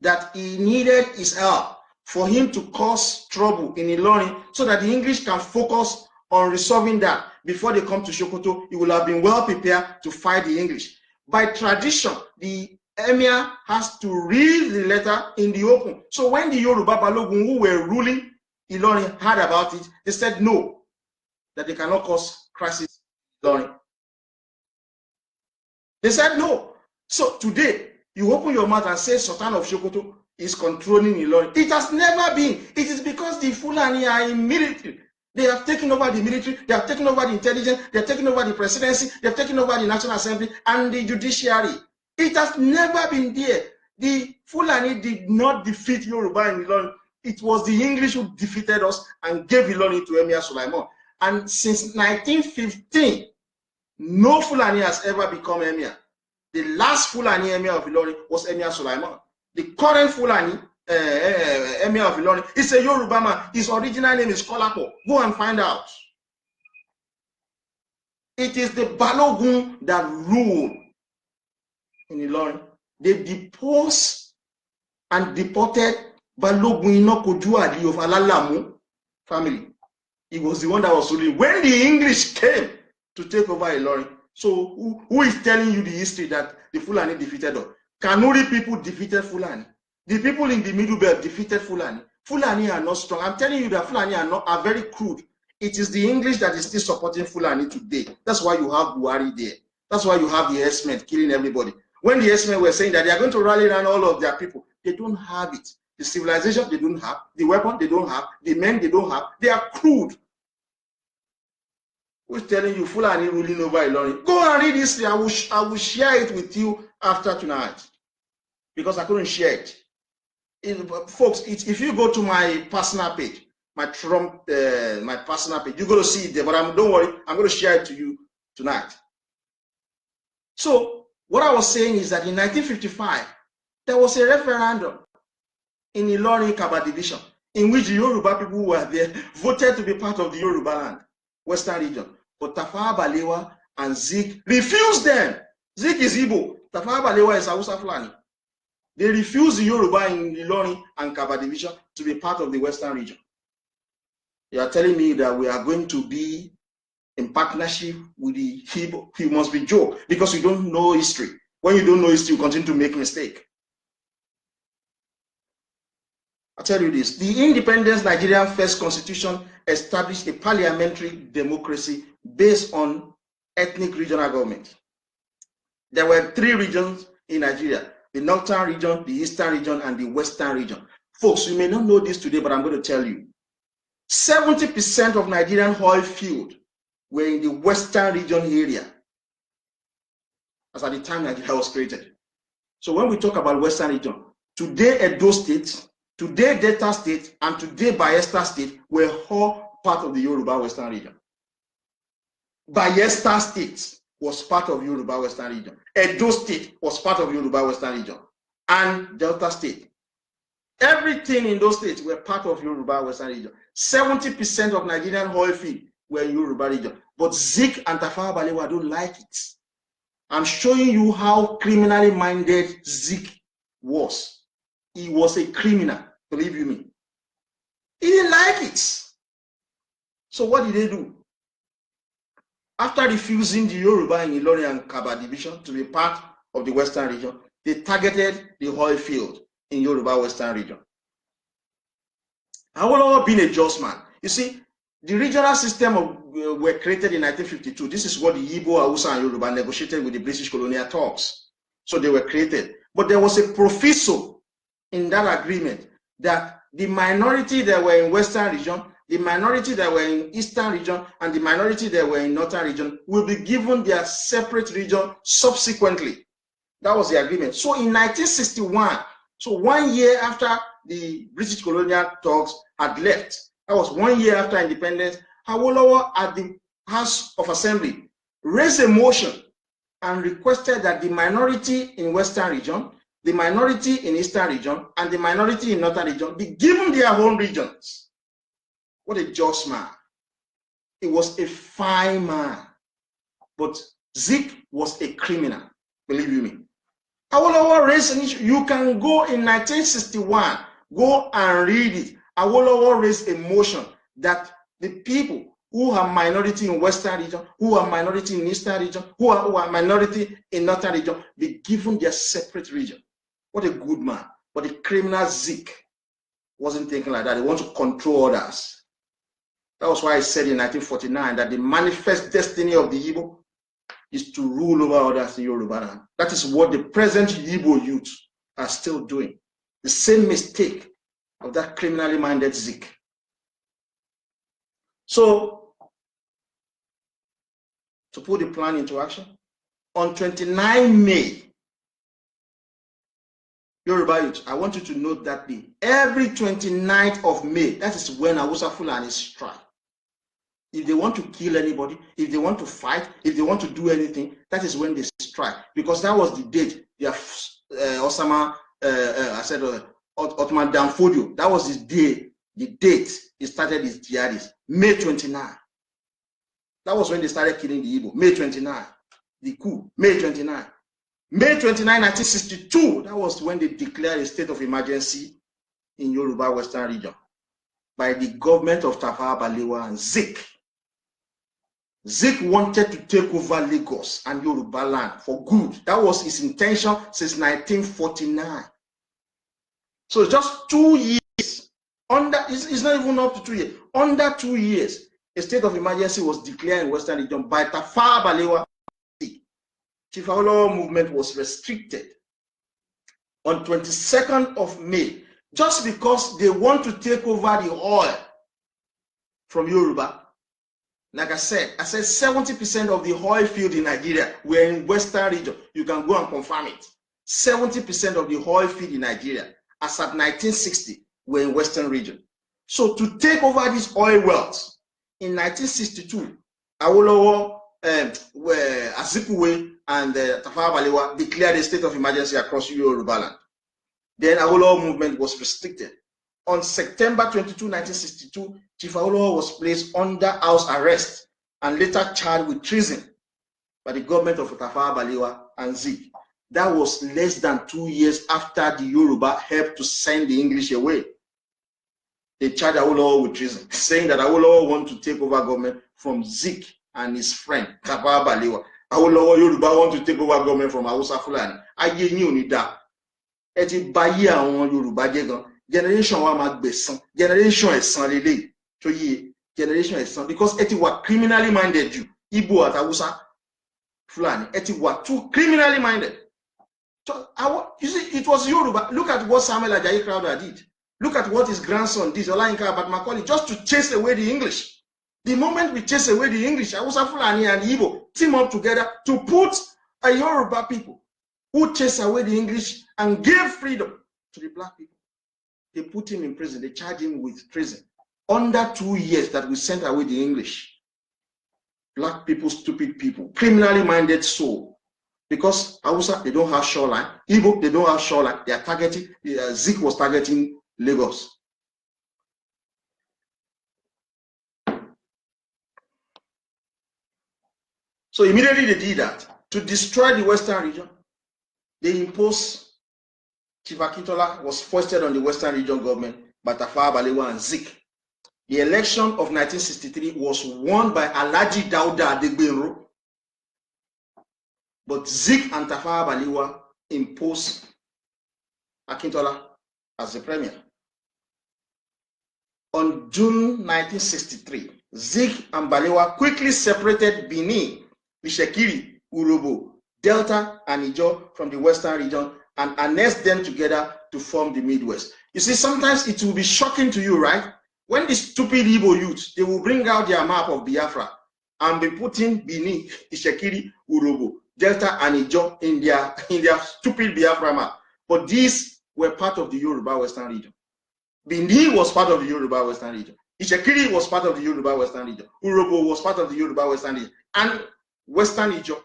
that he needed his help for him to cause trouble in Ilorin so that the English can focus on resolving that. Before they come to Sokoto, he will have been well prepared to fight the English. By tradition, the emir has to read the letter in the open. So when the Yoruba Balogun who were ruling Ilorin heard about it, they said no, that they cannot cause crisis in Ilorin. They said no. So today, you open your mouth and say Sultan of Sokoto is controlling Ilorin. It has never been. It is because the Fulani are in military. They have taken over the military, they have taken over the intelligence, they have taken over the presidency, they have taken over the National Assembly and the judiciary. It has never been there. The Fulani did not defeat Yoruba in Ilorin. It was the English who defeated us and gave Ilorin to Emir Sulaiman. And since 1915, no Fulani has ever become Emir. The last Fulani Emir of Ilorin was Emir Sulaiman. The current Fulani Emir of Ilorin is a Yoruba man. His original name is Kolapo. Go and find out. It is the Balogun that rule in Ilorin. They deposed and deported Balogun Inokojuadi of Alalamu family. He was the one that was ruling when the English came to take over Ilorin. So who is telling you the history that the Fulani defeated us? Kanuri people defeated Fulani. The people in the Middle Belt defeated Fulani. Fulani are not strong. I'm telling you that Fulani are very crude. It is the English that is still supporting Fulani today. That's why you have Buhari there. That's why you have the S-men killing everybody. When the S-men were saying that they are going to rally around all of their people, they don't have it. The civilization, they don't have. The weapon, they don't have. The men, they don't have. They are crude. Who's telling you Fulani ruling over Ilorin? Go and read history. I will share it with you after tonight. Because I couldn't share it. Folks, if you go to my personal page, my personal page, you're going to see it there. But don't worry, I'm going to share it to you tonight. So what I was saying is that in 1955, there was a referendum in Ilorin Kaba division in which the Yoruba people who were there voted to be part of the Yoruba land, Western region. But Tafawa Balewa and Zik refused them. Zik is Igbo. Tafawa Balewa is Hausa Fulani. They refused the Yoruba in Ilorin and Kaba division to be part of the Western region. You are telling me that we are going to be in partnership with the Igbo. You must be joke because you don't know history. When you don't know history, you continue to make mistake. I'll tell you this. The Independence Nigerian First Constitution established a parliamentary democracy based on ethnic regional government. There were 3 regions in Nigeria: the Northern region, the Eastern region, and the Western region. Folks, you may not know this today, but I'm going to tell you. 70% of Nigerian oil field were in the western region area, as at the time Nigeria was created. So when we talk about western region, today Edo State, today Delta State, and today Bayelsa State were all part of the Yoruba Western region. Bayelsa State was part of Yoruba Western region. Edo State was part of Yoruba Western region. And Delta State. Everything in those states were part of Yoruba Western region. 70% of Nigerian oil field were in Yoruba region. But Zik and Tafawa Balewa don't like it. I'm showing you how criminally minded Zik was. He was a criminal, believe you me. He didn't like it. So what did they do? After refusing the Yoruba in Ilorin and Kaba division to be part of the Western region, they targeted the oil field in Yoruba Western region. Awolowo being a just man. You see, the regional system were created in 1952. This is what the Igbo, Hausa, and Yoruba negotiated with the British colonial Turks. So they were created. But there was a proviso in that agreement that the minority that were in Western region, the minority that were in Eastern region, and the minority that were in Northern region will be given their separate region subsequently. That was the agreement. So in 1961, so 1 year after the British colonial Turks had left, that was 1 year after independence, Awolowo at the House of Assembly raised a motion and requested that the minority in Western region, the minority in Eastern region, and the minority in Northern region be given their own regions. What a just man. He was a fine man. But Zik was a criminal, believe you me. Awolowo raised an issue. You can go in 1961, go and read it. Awolowo raised a motion that the people who are minority in Western region, who are minority in Eastern region, who are minority in Northern region, be given their separate region. What a good man. But the criminal Zik wasn't thinking like that. He wants to control others. That was why I said in 1949 that the manifest destiny of the Igbo is to rule over others in Yorubaland. That is what the present Igbo youth are still doing. The same mistake of that criminally minded Zik. So, to put the plan into action, on 29 May, Yoruba youth, I want you to note that day. Every 29th of May, that is when Hausa Fulani strike. If they want to kill anybody, if they want to fight, if they want to do anything, that is when they strike. Because that was the date. Osama, I said, Ottoman Danfodio, that was his day, the date he started his jihadists, May 29. That was when they started killing the Igbo, May 29. The coup, May 29. May 29, 1962, that was when they declared a state of emergency in Yoruba Western region by the government of Tafawa Balewa and Zik. Zik wanted to take over Lagos and Yoruba land for good. That was his intention since 1949. So just 2 years, it's not even up to 2 years, under 2 years, a state of emergency was declared in Western region by Tafawa Balewa. Chief Awolowo movement was restricted on 22nd of May, just because they want to take over the oil from Yoruba. Like I said 70% of the oil field in Nigeria were in Western region. You can go and confirm it. 70% of the oil field in Nigeria, as at 1960, were in Western region. So to take over these oil wells, in 1962, Awolowo, Azikiwe, and Tafawa Balewa declared a state of emergency across Yorubaland. Then Awolowo movement was restricted. On September 22, 1962, Chief Awolowo was placed under house arrest and later charged with treason by the government of Tafawa Balewa and Zik. That was less than 2 years after the Yoruba helped to send the English away. They charged Awolowo with treason, saying that Awolowo wanted to take over government from Zik and his friend Tafawa Balewa. Awolowo Yoruba want to take over government from Hausa Fulani. Ayé yín ò ní dá. Ẹ ti bà ayé àwọn Yorùbá jẹ́ gan. Generation wa máa gbẹ̀san. Generation ẹ̀san lélẹ̀. So ye generation ẹ̀san, because ẹ ti wà criminally minded you. Igbo at Hausa Fulani. Ẹ ti wà too criminally minded. So you see, it was Yoruba. Look at what Samuel Ajayi Crowther did. Look at what his grandson did, Olayinka Abat-Macaulay, just to chase away the English. The moment we chase away the English, Hausa, Fulani, and Igbo team up together to put a Yoruba people who chase away the English and gave freedom to the black people. They put him in prison. They charge him with treason. Under 2 years that we sent away the English. Black people, stupid people, criminally minded soul. Because Hausa, they don't have shoreline. Igbo, they don't have shoreline. They are targeting, Zik was targeting Lagos. So immediately they did that. To destroy the Western region, they imposed, Chief Akintola was foisted on the Western region government by Tafawa Balewa and Zik. The election of 1963 was won by Alhaji Dauda Adegbenro. But Zik and Tafawa Balewa imposed Akintola as the premier. On June 1963, Zik and Balewa quickly separated Benin, Ishekiri, Urobo, Delta, and Ijo from the Western region and annexed them together to form the Midwest. You see, sometimes it will be shocking to you, right? When the stupid Igbo youth, they will bring out their map of Biafra and be putting Benin, Ishekiri, Urobo, Delta, and Ijo in their stupid Biafra map. But these were part of the Yoruba Western region. Benin was part of the Yoruba Western region. Ishekiri was part of the Yoruba Western region. Urobo was part of the Yoruba Western region. And Western Ijo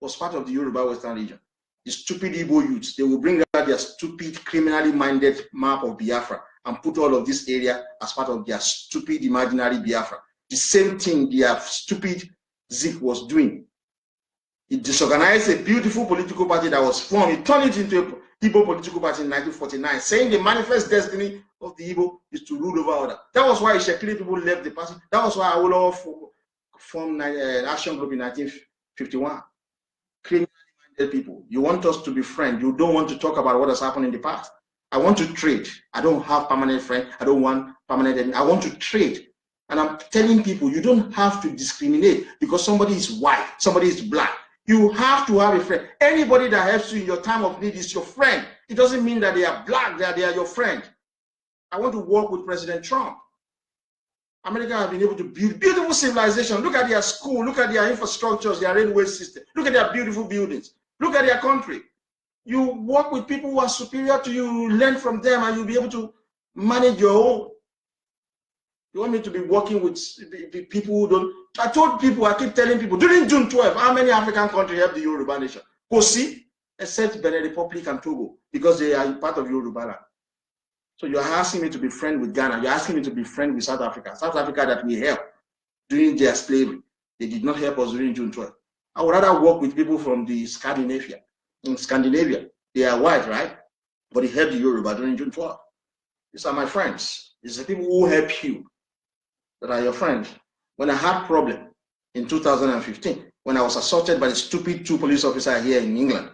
was part of the Yoruba Western region. The stupid Igbo youths, they will bring out their stupid, criminally minded map of Biafra and put all of this area as part of their stupid, imaginary Biafra. The same thing their stupid Zik was doing. He disorganized a beautiful political party that was formed. He turned it into a Igbo political party in 1949, saying the manifest destiny of the Igbo is to rule over others. That was why Ishekiri people left the party. That was why Awolowo formed an action group in 1951. Criminally minded people. You want us to be friends. You don't want to talk about what has happened in the past. I want to trade. I don't have permanent friends. I don't want permanent enemy. I want to trade. And I'm telling people, you don't have to discriminate because somebody is white, somebody is black. You have to have a friend. Anybody that helps you in your time of need is your friend. It doesn't mean that they are black, that they are your friend. I want to work with President Trump. America has been able to build beautiful civilization. Look at their school, look at their infrastructures, their railway system. Look at their beautiful buildings. Look at their country. You work with people who are superior to you, you learn from them, and you'll be able to manage your own. You want me to be working with people who don't? I told people, I keep telling people, during June 12, how many African countries helped the Yoruba nation? Kosi, except Benin Republic and Togo, because they are part of Yorubaland. So you're asking me to be friend with Ghana. You're asking me to be friend with South Africa. South Africa that we helped during their slavery. They did not help us during June 12. I would rather work with people from the Scandinavia. In Scandinavia, they are white, right? But they helped the Yoruba during June 12. These are my friends. These are people who help you, that are your friends. When I had a problem in 2015, when I was assaulted by the stupid 2 police officers here in England,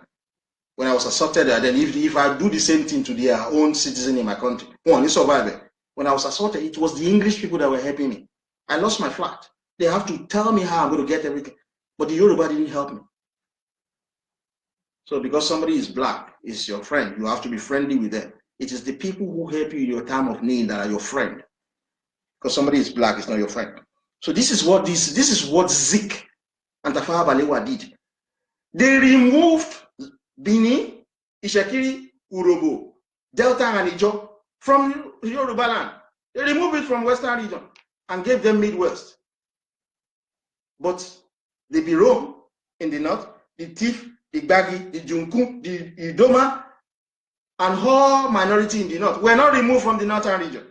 when I was assaulted, then if I do the same thing to their own citizen in my country, one is surviving. When I was assaulted, it was the English people that were helping me. I lost my flat. They have to tell me how I'm going to get everything. But the Yoruba didn't help me. So because somebody is black, is your friend, you have to be friendly with them. It is the people who help you in your time of need that are your friend. Because somebody is black, it's not your friend. So this is what Zik and Tafawa Balewa did. They removed Bini, Ishekiri, Urobo, Delta, and Ijo from Yorubaland. They removed it from Western region and gave them Midwest. But the Birom in the north, the Tif, the Gbagi, the Junku, the Idoma, and all minority in the north were not removed from the northern region.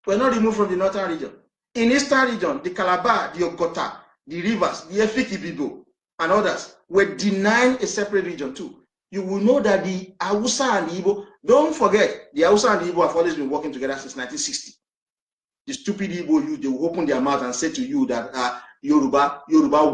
Were not removed from the northern region. In eastern region, the Calabar, the Okota, the Rivers, the Efik-Ibibo, and others were denied a separate region too. You will know that the Hausa and the Igbo, don't forget, the Hausa and the Igbo have always been working together since 1960. The stupid Igbo youth, they will open their mouth and say to you that Yoruba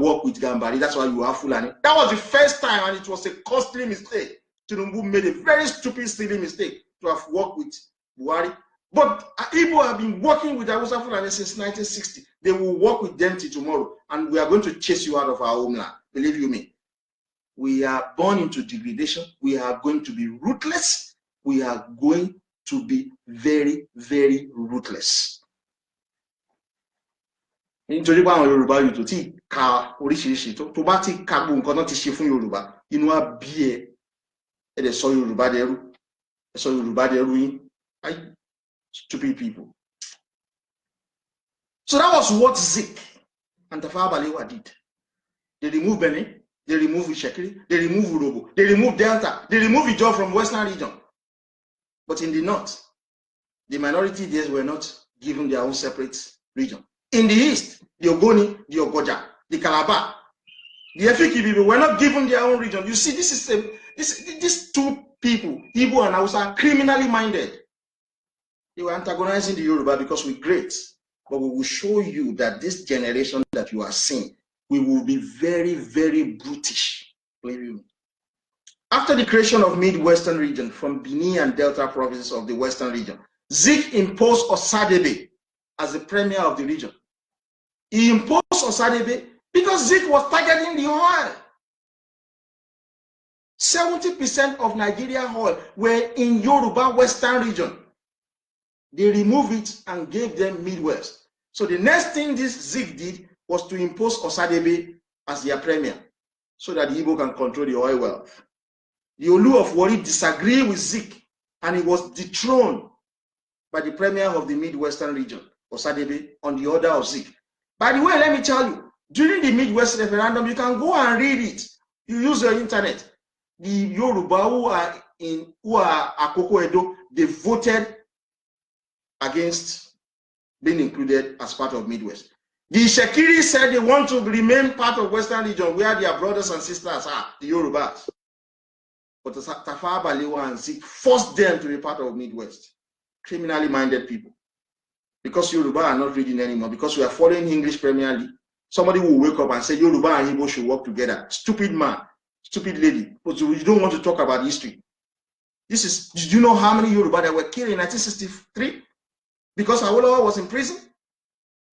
work with Gambari, that's why you are Fulani. That was the first time, and it was a costly mistake. Tinubu made a very stupid, silly mistake to have worked with Buhari. But Igbo have been working with Hausa Fulani since 1960. They will work with them till tomorrow, and we are going to chase you out of our homeland. Believe you me. We are born into degradation. We are going to be ruthless. we are going to be very, very ruthless. Nítorí pé àwọn Yorùbá yìí tó ti ka oríṣiríṣi tó bá ti ka gbogbo nǹkan náà ti ṣe fún Yorùbá inú á bí ẹ dẹ̀ sọ Yorùbá dẹrú ẹ sọ Yorùbá dẹrú yín. Stupid people. So that was what Zik and Tafawa Balewa did. They removed Benin, they removed Ishekiri, they removed Urobo, they removed Delta, they removed Ijaw from Western region. But in the north, the minority there were not given their own separate region. In the east, the Ogoni, the Ogoja, the Calabar, the Efiki people were not given their own region. You see, this is these two people, Igbo and Hausa, are criminally minded. They were antagonizing the Yoruba because we're great. But we will show you that this generation that you are seeing, we will be very, very brutish. After the creation of Midwestern region from Benin and Delta provinces of the Western region, Zik imposed Osadebe as the premier of the region. He imposed Osadebe because Zik was targeting the oil. 70% of Nigeria oil were in Yoruba Western region. They removed it and gave them Midwest. So the next thing this Zik did was to impose Osadebe as their premier so that the Igbo can control the oil wealth. The Olu of Warri disagreed with Zik and he was dethroned by the premier of the Midwestern region, Osadebe, on the order of Zik. By the way, let me tell you, during the Midwest referendum, you can go and read it. You use your internet. The Yoruba who are Akoko Edo, they voted against being included as part of Midwest. The Shekiri said they want to remain part of Western region where their brothers and sisters are, the Yorubas. But Tafawa Balewa and Zik forced them to be part of Midwest. Criminally minded people. Because Yoruba are not reading anymore, because we are following English Premier League, somebody will wake up and say Yoruba and Igbo should work together. Stupid man, stupid lady. But you don't want to talk about history. Did you know how many Yoruba that were killed in 1963? Because Awolowo was in prison?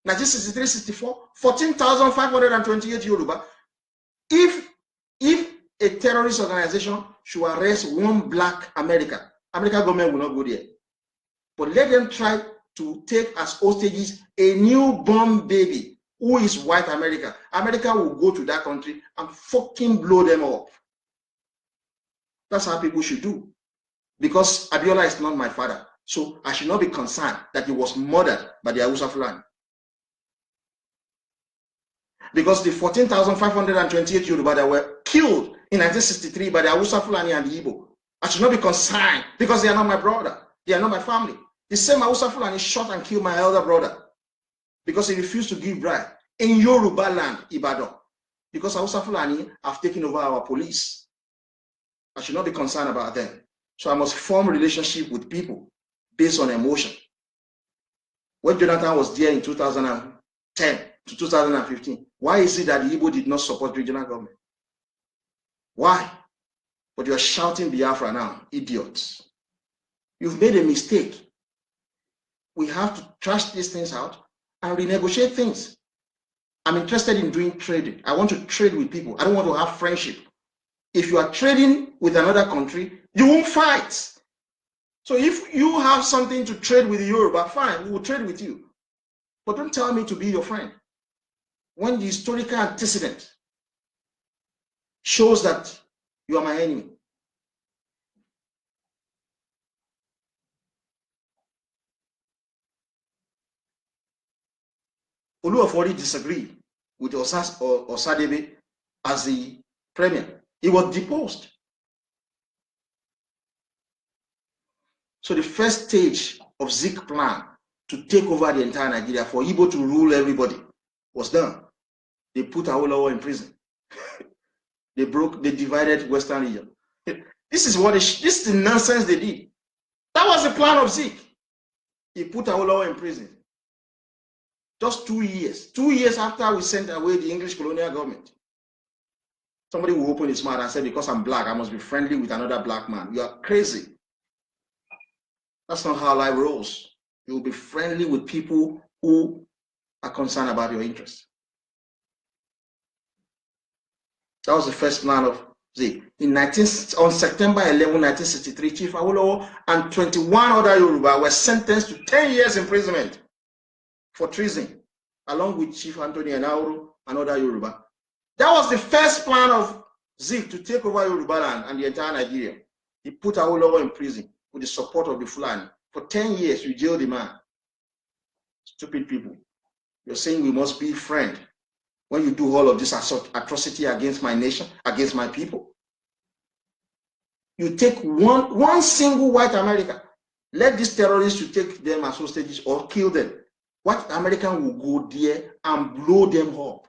1963-64, 14,528 Yoruba. If a terrorist organization should arrest one black American government will not go there. But let them try to take as hostages a newborn baby who is white America. America will go to that country and fucking blow them up. That's how people should do. Because Abiola is not my father. So I should not be concerned that he was murdered by the Hausa Fulani. Because the 14,528 Yoruba that were killed in 1963 by the Hausa Fulani and the Igbo, I should not be concerned because they are not my brother. They are not my family. The same Hausa Fulani shot and killed my elder brother because he refused to give bribe in Yorubaland, Ibadan. Because Hausa Fulani have taken over our police. I should not be concerned about them. So I must form a relationship with people based on emotion. When Jonathan was there in 2010 to 2015, why is it that the Igbo did not support regional government? Why? But you're shouting Biafra now, idiots. You've made a mistake. We have to trash these things out and renegotiate things. I'm interested in doing trading. I want to trade with people. I don't want to have friendship. If you are trading with another country, you won't fight. So if you have something to trade with Yoruba, fine, we will trade with you. But don't tell me to be your friend. When the historical antecedent shows that you are my enemy. Olu of Warri disagreed with Osadebe as the premier. He was deposed. So the first stage of Zik plan to take over the entire Nigeria for Igbo to rule everybody was done. They put Awolowo in prison. They divided Western region. This is the nonsense they did. That was the plan of Zik. He put Awolowo in prison. Just 2 years. 2 years after we sent away the English colonial government. Somebody will open his mouth and say, because I'm black, I must be friendly with another black man. You are crazy. That's not how life rolls. You will be friendly with people who are concerned about your interests. That was the first plan of See, on September 11, 1963, Chief Awolowo and 21 other Yoruba were sentenced to 10 years imprisonment for treason, along with Chief Anthony Enauru and other Yoruba. That was the first plan of Zik to take over Yorubaland and the entire Nigeria. He put Awolowo in prison with the support of the Fulani. For 10 years, you jailed the man. Stupid people. You're saying we must be friends when you do all of this atrocity against my nation, against my people. You take one single white American, let these terrorists you take them as hostages or kill them. White American will go there and blow them up.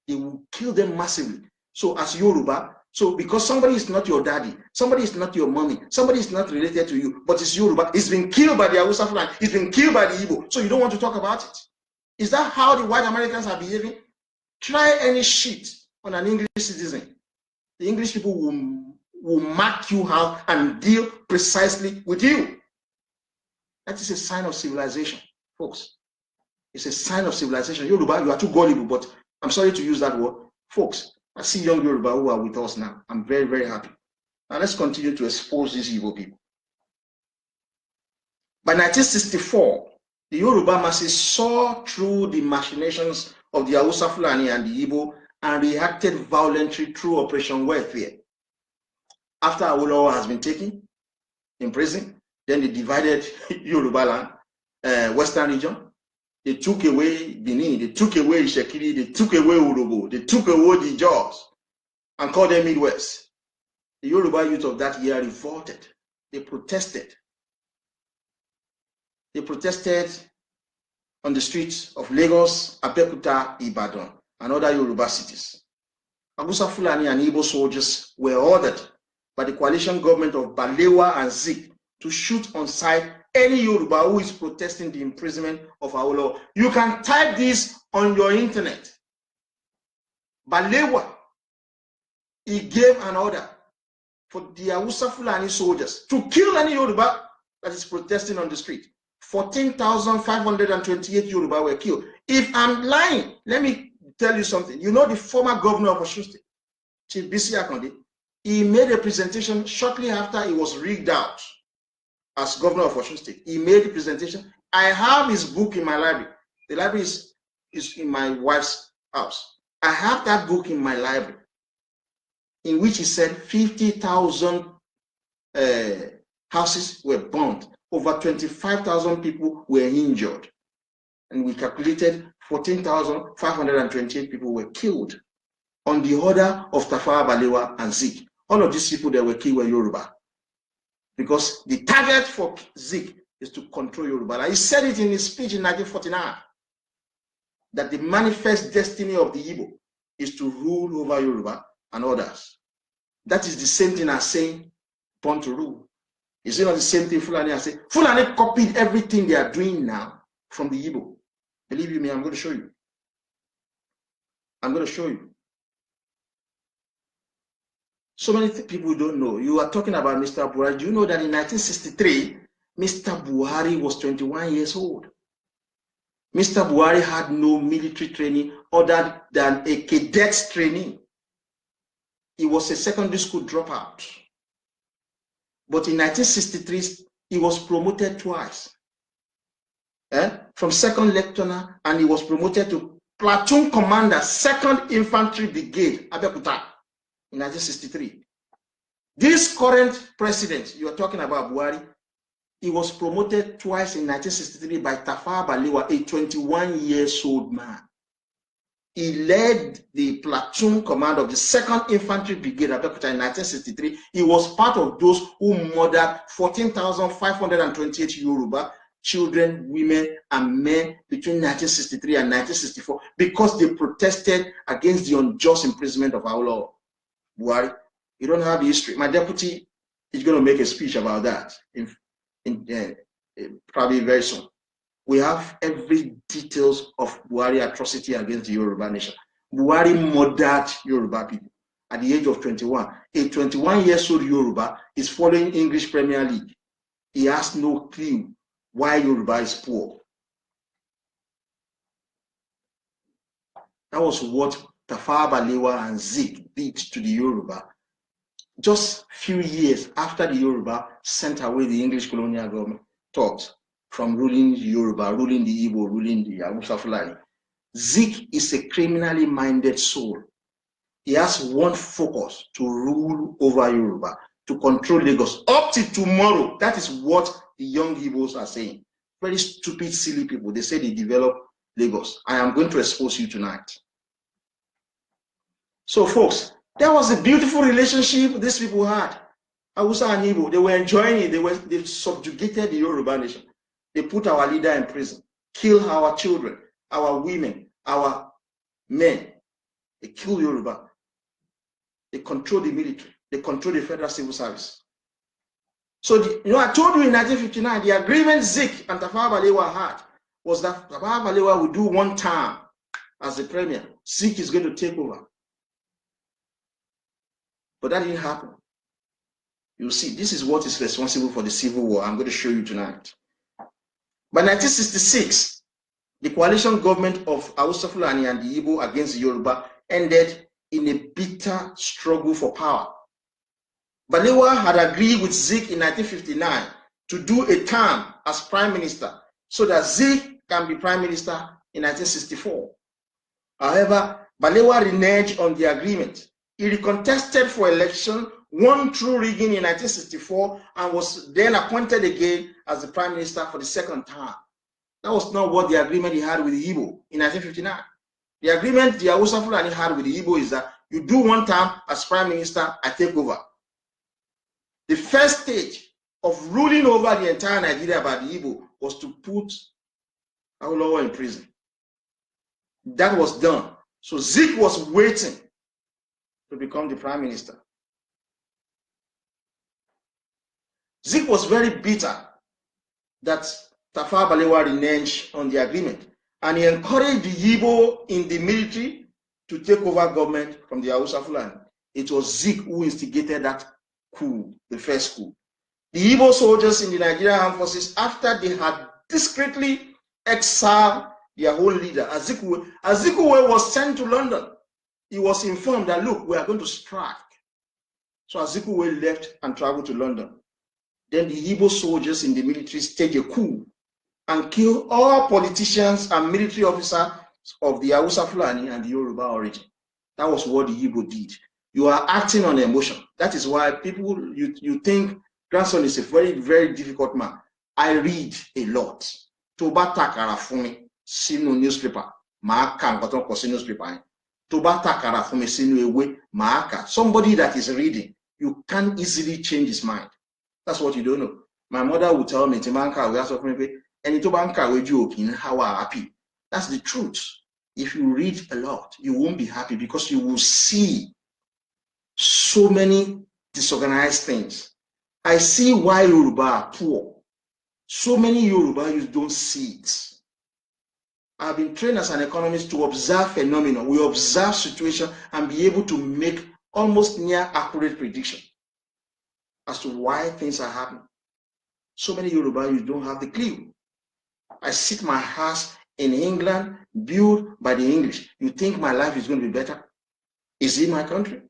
They will kill them massively. So as Yoruba, so because somebody is not your daddy, somebody is not your mommy, somebody is not related to you, but it's Yoruba, it's been killed by the Hausa Fulani, it's been killed by the Igbo, so you don't want to talk about it. Is that how the white Americans are behaving? Try any shit on an English citizen. The English people will mark you out and deal precisely with you. That is a sign of civilization, folks. It's a sign of civilization. Yoruba, you are too gullible, but I'm sorry to use that word. Folks, I see young Yoruba who are with us now. I'm very, very happy. Now let's continue to expose these evil people. By 1964, the Yoruba masses saw through the machinations of the Hausa Fulani and the Igbo and reacted violently through Operation Welfare. After Awolowo has been taken in prison, then they divided Yorubaland, Western region. They took away Benin, they took away Ishekiri, they took away Urobo, they took away the Jaws and called them Midwest. The Yoruba youth of that year revolted. They protested. They protested on the streets of Lagos, Abeokuta, Ibadan, and other Yoruba cities. Hausa Fulani and Igbo soldiers were ordered by the coalition government of Balewa and Zik to shoot on sight any Yoruba who is protesting the imprisonment of Awolowo. You can type this on your internet. Balewa, he gave an order for the Hausa Fulani soldiers to kill any Yoruba that is protesting on the street. 14,528 Yoruba were killed. If I'm lying, let me tell you something. You know the former governor of Osun State, Chief Bisi Akande, he made a presentation shortly after he was rigged out as governor of Osun State. He made a presentation. I have his book in my library. The library is in my wife's house. I have that book in my library, in which he said 50,000 houses were burned. Over 25,000 people were injured. And we calculated 14,528 people were killed on the order of Tafawa Balewa and Zik. All of these people that were killed were Yoruba. Because the target for Zik is to control Yoruba. He said it in his speech in 1949, that the manifest destiny of the Igbo is to rule over Yoruba and others. That is the same thing as saying, born to rule. Is it not the same thing Fulani has said? Fulani copied everything they are doing now from the Igbo. Believe you me, I'm going to show you. I'm going to show you. So many people don't know. You are talking about Mr. Buhari. Do you know that in 1963, Mr. Buhari was 21 years old? Mr. Buhari had no military training other than a cadet's training. He was a secondary school dropout. But in 1963, he was promoted twice. From second lieutenant, and he was promoted to platoon commander, 2nd Infantry Brigade, Abeokuta, in 1963. This current president, you are talking about Buhari, he was promoted twice in 1963 by Tafawa Balewa, a 21-year-old man. He led the platoon command of the 2nd Infantry Brigade at Abeokuta in 1963. He was part of those who murdered 14,528 Yoruba children, women, and men between 1963 and 1964 because they protested against the unjust imprisonment of Awolowo. Buhari, you don't have the history. My deputy is going to make a speech about that probably very soon. We have every details of Buhari atrocity against the Yoruba nation. Buhari murdered Yoruba people at the age of 21. A 21-year-old Yoruba is following English Premier League. He has no clue why Yoruba is poor. That was what Tafawa Balewa and Zik did to the Yoruba just few years after the Yoruba sent away the English colonial government thought from ruling Yoruba, ruling the Igbo, ruling the Hausa Fulani. Zik is a criminally minded soul. He has one focus: to rule over Yoruba, to control Lagos up to tomorrow. That is what the young Igbos are saying. Very stupid, silly people. They say they develop Lagos. I am going to expose you tonight. So, folks, there was a beautiful relationship these people had. Hausa and Igbo, they were enjoying it. They subjugated the Yoruba nation. They put our leader in prison, killed our children, our women, our men. They killed Yoruba. They control the military. They control the federal civil service. So, I told you in 1959, the agreement Zik and Tafawa Balewa had was that Tafawa Balewa would do one term as the premier. Zik is going to take over. But that didn't happen. You see, this is what is responsible for the civil war. I'm going to show you tonight. By 1966, the coalition government of Hausa Fulani and the Igbo against the Yoruba ended in a bitter struggle for power. Balewa had agreed with Zik in 1959 to do a term as prime minister so that Zik can be prime minister in 1964. However, Balewa reneged on the agreement. He recontested for election, won through rigging in 1964, and was then appointed again as the prime minister for the second term. That was not what the agreement he had with the Igbo in 1959. The agreement the Hausa Fulani had with the Igbo is that you do one term as prime minister, I take over. The first stage of ruling over the entire Nigeria by the Igbo was to put Awolowo in prison. That was done. So Zik was waiting to become the prime minister. Zik was very bitter that Tafawa Balewa reneged on the agreement, and he encouraged the Igbo in the military to take over government from the Hausa Fulani. It was Zik who instigated that coup, the first coup. The Igbo soldiers in the Nigerian armed forces, after they had discreetly exiled their whole leader, Azikiwe was sent to London. He was informed that, look, we are going to strike. So Azikiwe left and traveled to London. Then the Igbo soldiers in the military staged a coup and killed all politicians and military officers of the Hausa Fulani and the Yoruba origin. That was what the Igbo did. You are acting on emotion. That is why people, you think grandson is a very, very difficult man. I read a lot. Toba takara fumi sinu newspaper. Maaka ngoton ko sinu newspaper. Toba takara fumi sinu ewe maaka. Somebody that is reading, you can't easily change his mind. That's what you don't know. My mother would tell me, Timanka, we ask of me, and Itobanka we joke in how happy. That's the truth. If you read a lot, you won't be happy because you will see so many disorganized things. I see why Yoruba are poor. So many Yoruba, you don't see it. I've been trained as an economist to observe phenomena. We observe situation and be able to make almost near accurate prediction as to why things are happening. So many Yoruba, you don't have the clue. I sit my house in England, built by the English. You think my life is going to be better? Is it my country?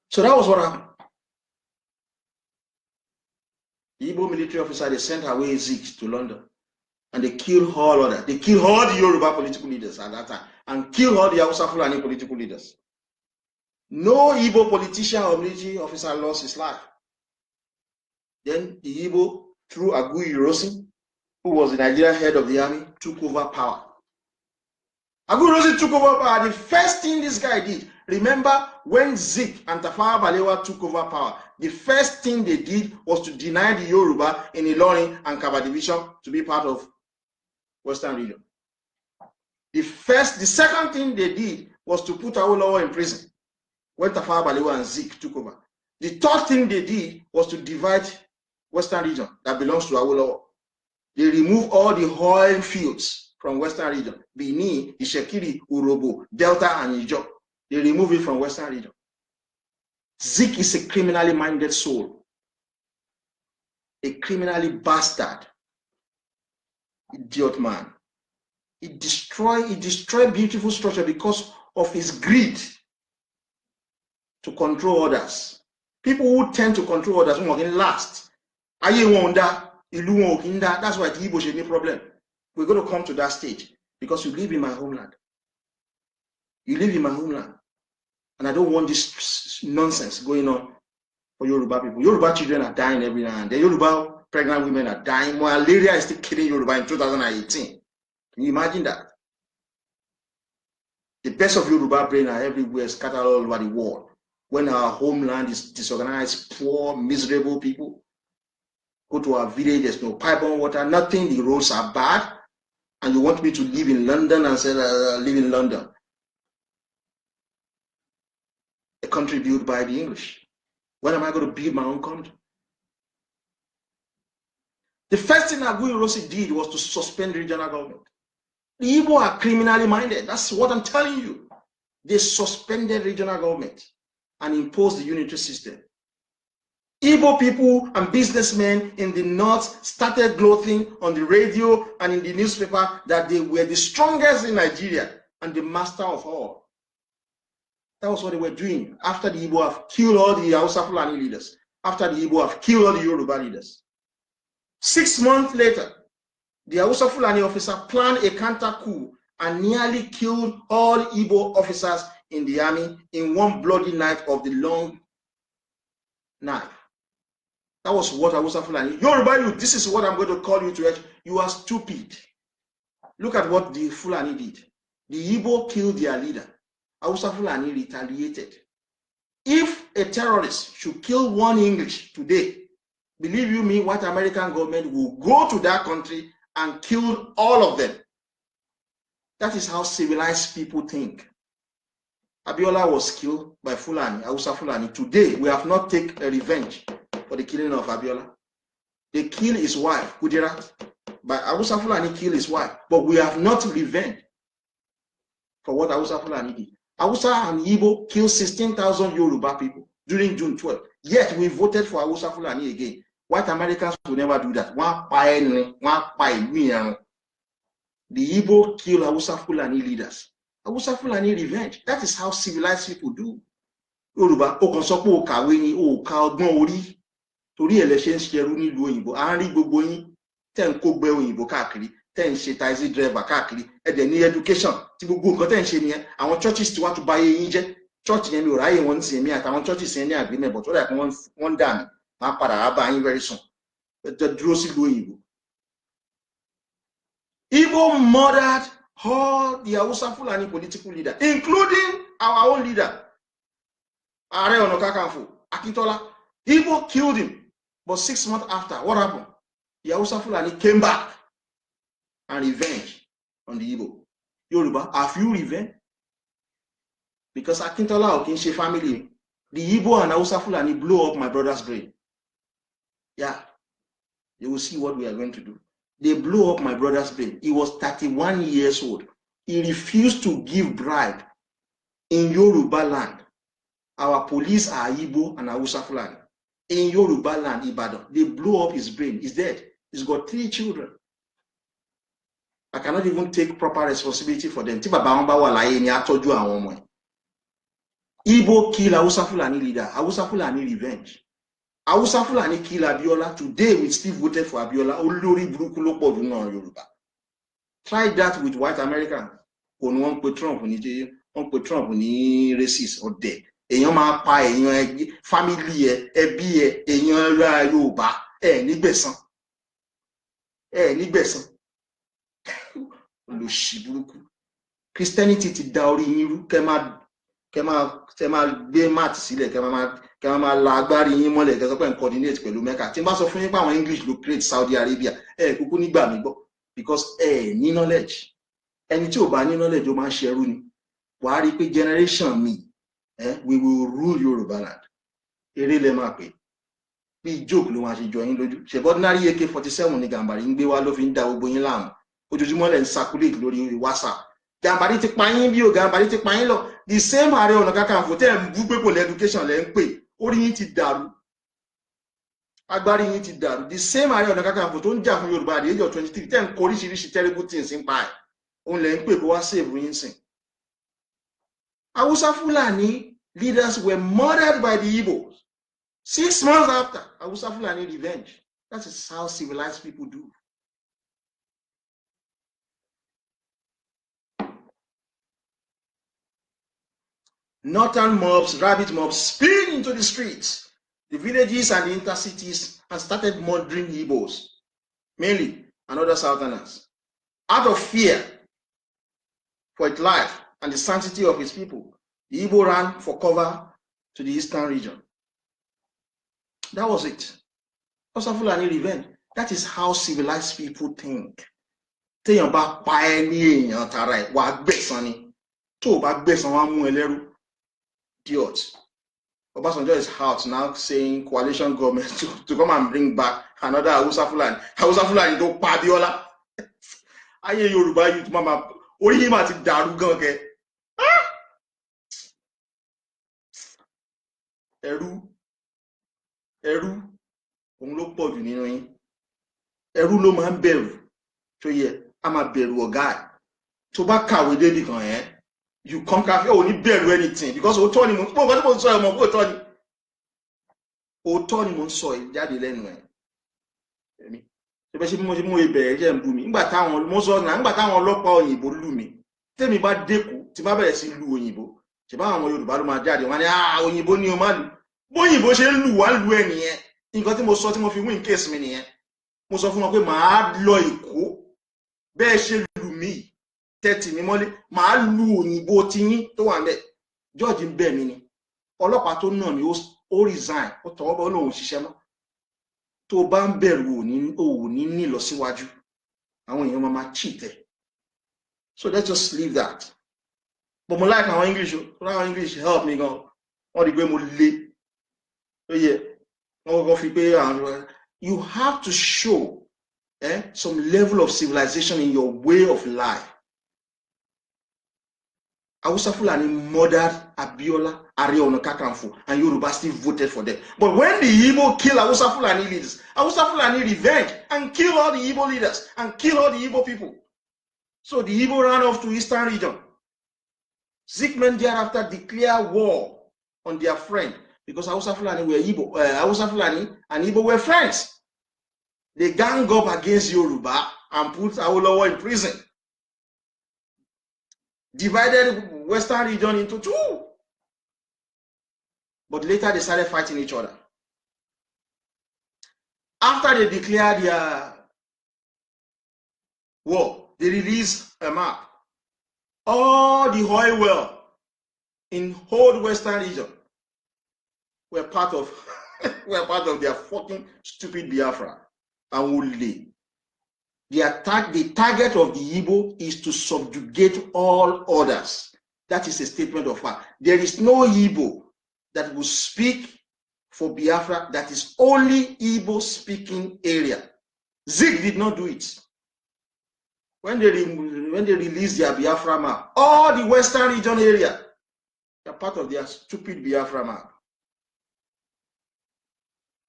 So that was what happened. The Igbo military officer, they sent away Zik to London, and they killed all others. They killed all the Yoruba political leaders at that time, and killed all the Hausa Fulani political leaders. No Igbo politician or military officer lost his life. Then the Igbo, through Agu Irosin, who was the Nigerian head of the army, took over power. Agu Irosin took over power. The first thing this guy did, remember when Zik and Tafawa Balewa took over power, the first thing they did was to deny the Yoruba in Ilorin and Kaba division to be part of Western region. The second thing they did was to put Awolowo in prison when Tafawa Balewa and Zik took over. The third thing they did was to divide Western region that belongs to Awolowo. They removed all the oil fields from Western region, Bini, Ishekiri, Urobo, Delta, and Ijo. They removed it from Western region. Zik is a criminally minded soul, a criminally bastard, idiot man. He destroyed beautiful structure because of his greed to control others. People who tend to control others won't last. That's why the Igbo should be problem. We're going to come to that stage because you live in my homeland. You live in my homeland. And I don't want this nonsense going on for Yoruba people. Yoruba children are dying every now and then. Yoruba pregnant women are dying. Malaria is still killing Yoruba in 2018. Can you imagine that? The best of Yoruba brain are everywhere, scattered all over the world. When our homeland is disorganized, poor, miserable people go to our village, there's no pipe on water, nothing, the roads are bad, and you want me to live in London and say, live in London. A country built by the English. When am I going to build my own country? The first thing Aguiyi Ironsi did was to suspend regional government. The Igbo are criminally minded. That's what I'm telling you. They suspended regional government and imposed the unitary system. Igbo people and businessmen in the north started gloating on the radio and in the newspaper that they were the strongest in Nigeria and the master of all. That was what they were doing after the Igbo have killed all the Hausa Fulani leaders, after the Igbo have killed all the Yoruba leaders. 6 months later, the Hausa Fulani officer planned a counter coup and nearly killed all Igbo officers in the army in one bloody night of the long knife. That was what Hausa Fulani. Yoruba youth, this is what I'm going to call you to. You are stupid. Look at what the Fulani did. The Igbo killed their leader. Hausa Fulani retaliated. If a terrorist should kill one English today, believe you me, white American government will go to that country and kill all of them. That is how civilized people think. Abiola was killed by Fulani, Hausa Fulani. Today, we have not taken a revenge for the killing of Abiola. They killed his wife, Kudirat, but Hausa Fulani killed his wife. But we have not revenged for what Hausa Fulani did. Hausa and Igbo killed 16,000 Yoruba people during June 12th. Yet we voted for Hausa Fulani again. White Americans will never do that. The Igbo kill Hausa Fulani leaders. Hausa Fulani revenge. That is how civilized people do. Yoruba, o kan sọ pé o kàwé ni o ka ọgbọ́n orí. Torí ẹ̀ lẹ ṣe ń ṣerú nílùú òyìnbó. À ń rí gbogbo yín tẹ́ ń kó gbé òyìnbó káàkiri, tẹ́ ń ṣe taxi driver káàkiri, ẹ dẹ̀ ní education tí gbogbo nǹkan tẹ́ ń ṣe nìyẹn. Àwọn churches tí wá tún báyé yín jẹ́. Church yẹn mi ò ráyè wọn ní àtàwọn churches yẹn ní agreement, but ó dà pé wọ́n dà mí. Máa padà wá bá yín very soon. Ẹ dúró sílùú òyìnbó. Igbo murdered all the Hausa Fulani political leaders, including our own leader, Ààrẹ Ọ̀nà Kakanfò, Akintola. Igbo killed him. But 6 months after, what happened? The Hausa Fulani came back and revenged on the Igbo. Yoruba, have you revenged? Because Akintola Okinse family, the Igbo and Hausa Fulani blew up my brother's brain. Yeah, you will see what we are going to do. They blew up my brother's brain. He was 31 years old. He refused to give bribe in Yoruba land. Our police are Igbo and Hausa Fulani. In Yoruba land, Ibadan, they blew up his brain. He's dead. He's got 3 children. I cannot even take proper responsibility for them. Igbo kill Hausa Fulani leader. Hausa Fulani revenge. Hausa Fulani kill Abiola. Today we still voted for Abiola. Olórí burúkú ló pọ̀ jù náà Yorùbá. Try that with white Americans. When one put Trump ní racist or dead. Èèyàn máa pa èèyàn family ẹbí èèyàn ará Yorùbá ní gbẹ̀san. Ní gbẹ̀san. Olóṣì burúkú. Christianity ti da orí yín rú. Kẹ́ máa gbé mat sílẹ̀ kẹ́ máa la agbárí yín mọ́lẹ̀ kẹ́ sọ pé ń coordinate pẹ̀lú Mecca. Tí n bá sọ fún yín pé àwọn English ló create Saudi Arabia, kúkú nígbà mi gbọ́ because ní knowledge. Ẹni tí ò bá ní knowledge ó máa ń ṣerú ni. Wàá rí pé generation mi, we will rule Yorubaland. Eré lẹ máa pè. Bí joke ló máa ṣe jọ yín lójú. Ṣé ordinary AK-47 ni Gàmbàrí ń gbé wá ló fi ń da gbogbo yín láàmú. Ojoojúmọ́ lẹ ń circulate lórí WhatsApp. Gàmbàrí ti pa yín bí o, Gàmbàrí ti pa yín lọ. The same Ààrẹ Ọ̀nà Kakanfò tẹ́ ń bú pé kò lè education lẹ ń pè. Orí yín ti dàrú. Agbárí yín ti dàrú. The same Ààrẹ Ọ̀nà Kakanfò tó ń jà fún Yorùbá at the age of 23 tẹ́ ń kọ oríṣiríṣi terrible things ń pa ẹ̀. Only in people were saved wincing. Hausa Fulani leaders were murdered by the Igbos. 6 months after, Hausa Fulani revenge. That is how civilized people do. Northern mobs, rabbit mobs, spilled into the streets, the villages and the intercities, and started murdering Igbos, mainly, and other Southerners, out of fear for its life and the sanctity of its people. The Igbo ran for cover to the eastern region. That was it. Hausa Fulani revenge. That is how civilized people think. Téèyàn bá pa ẹ́ ní èèyàn tara ẹ̀ wàá gbẹ̀san ni. Tó o bá gbẹ̀san wàá mú ẹ lẹ́rú. Idiot. Obasanjo is out now saying coalition government to come and bring back another Hausa Fulani. Hausa Fulani tó pa Abiola. Ayé Yorùbá youth mama orí yìí mà ti dàrú gan kẹ. Ẹ̀rù òun ló pọ̀ jù nínú yín. Ẹ̀rù ló máa ń bẹ̀rù tó yẹ a máa bẹ̀rù ọ̀gá ẹ̀. Tó bá kàwé débi kan yẹn. You conquer, oh, you bear anything because Otoni mo nǹkan tí mo sọ ẹ mọ̀ pé Otoni mo sọ ẹ jáde lẹ́nu ẹ̀. Èmi ṣe bẹ́ ṣe bí mo ṣe mú ibẹ̀ jẹ́ ń bú mi nígbà táwọn mo sọ náà nígbà táwọn ọlọ́pàá òyìnbó lù mí tèmi bá dẹ́kù tí bá bẹ̀rẹ̀ sí lu òyìnbó ṣe bá àwọn Yorùbá ló máa jáde wọ́n ní òyìnbó ni o máa lù bóyìnbó ṣe ń lù wá lù ẹ nìyẹn nǹkan tí mo sọ tí mo fi win case mi nìyẹn mo sọ fún wọn pé màá lọ Èkó bẹ́ẹ̀ ṣe lù mí 30 mi mọ́lé màá lu òyìnbó tiyín tó wà ńbẹ̀ George ń bẹ̀ mí ni ọlọ́pàá tó nà mí ó resign ó tọwọ́ bọ́ lóun ṣiṣẹ́ mọ́ tó bá ń bẹ̀rù òní ní lọ síwájú àwọn èèyàn máa cheat ẹ̀ so let's just leave that but mo like àwọn English help me gan wọ́n rí pé mo lé ó yẹ wọ́n kọ́kọ́ fi pé you have to show some level of civilization in your way of life. Hausa Fulani murdered Abiola, Ààrẹ Ọ̀nà Kakanfò, and Yoruba still voted for them. But when the Igbo kill Hausa Fulani leaders, Hausa Fulani revenge and kill all the Igbo leaders and kill all the Igbo people. So the Igbo ran off to eastern region. Zikmen thereafter declared war on their friend because Hausa Fulani were Igbo. Hausa Fulani and Igbo were friends. They gang up against Yoruba and put Awolowo in prison. Divided western region into 2. But later they started fighting each other. After they declared their war, they released a map. All the oil well in whole western region were part of their fucking stupid Biafra and Wule. The target of the Igbo is to subjugate all others. That is a statement of fact. There is no Igbo that will speak for Biafra that is only Igbo speaking area. Zig did not do it. When they released their Biafra map, all the western region area are part of their stupid Biafra map.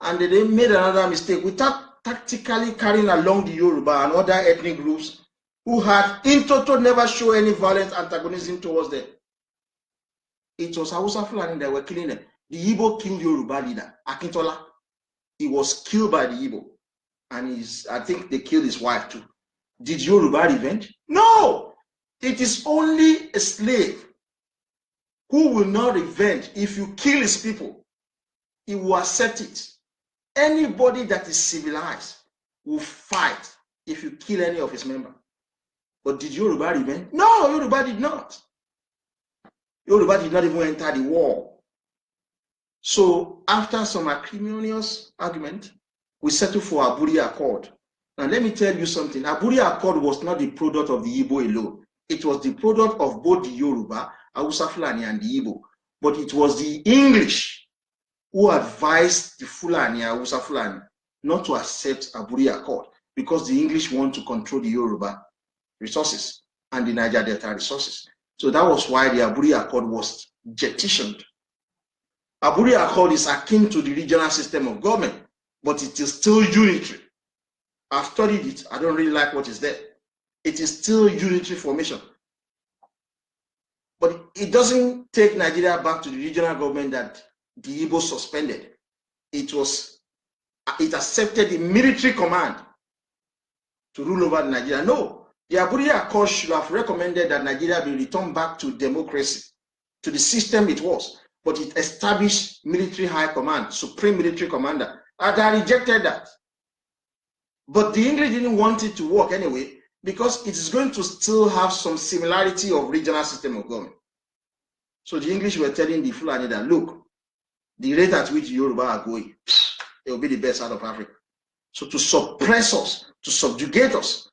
And they made another mistake without tactically carrying along the Yoruba and other ethnic groups who had in total never shown any violent antagonism towards them. It was Hausa Fulani that were killing them. The Igbo killed Yoruba leader, Akintola. He was killed by the Igbo. And I think they killed his wife too. Did Yoruba revenge? No! It is only a slave who will not revenge. If you kill his people, he will accept it. Anybody that is civilized will fight if you kill any of his members. But did Yoruba revenge? No, Yoruba did not. Yoruba did not even enter the war. So after some acrimonious argument, we settled for Aburi Accord. Now let me tell you something. Aburi Accord was not the product of the Igbo alone. It was the product of both the Yoruba, Hausa Fulani, and the Igbo. But it was the English who advised the Fulani, Hausa Fulani, not to accept Aburi Accord because the English want to control the Yoruba resources and the Niger Delta resources. So that was why the Aburi Accord was jettisoned. Aburi Accord is akin to the regional system of government, but it is still unitary. I've studied it. I don't really like what is there. It is still unitary formation. But it doesn't take Nigeria back to the regional government that the Igbo suspended. It accepted the military command to rule over Nigeria. No, the Abuja Accord should have recommended that Nigeria be returned back to democracy, to the system it was. But it established military high command, supreme military commander. And I rejected that. But the English didn't want it to work anyway, because it is going to still have some similarity of regional system of government. So the English were telling the Fulani that, look, the rate at which the Yoruba are going, it will be the best out of Africa. So to suppress us, to subjugate us,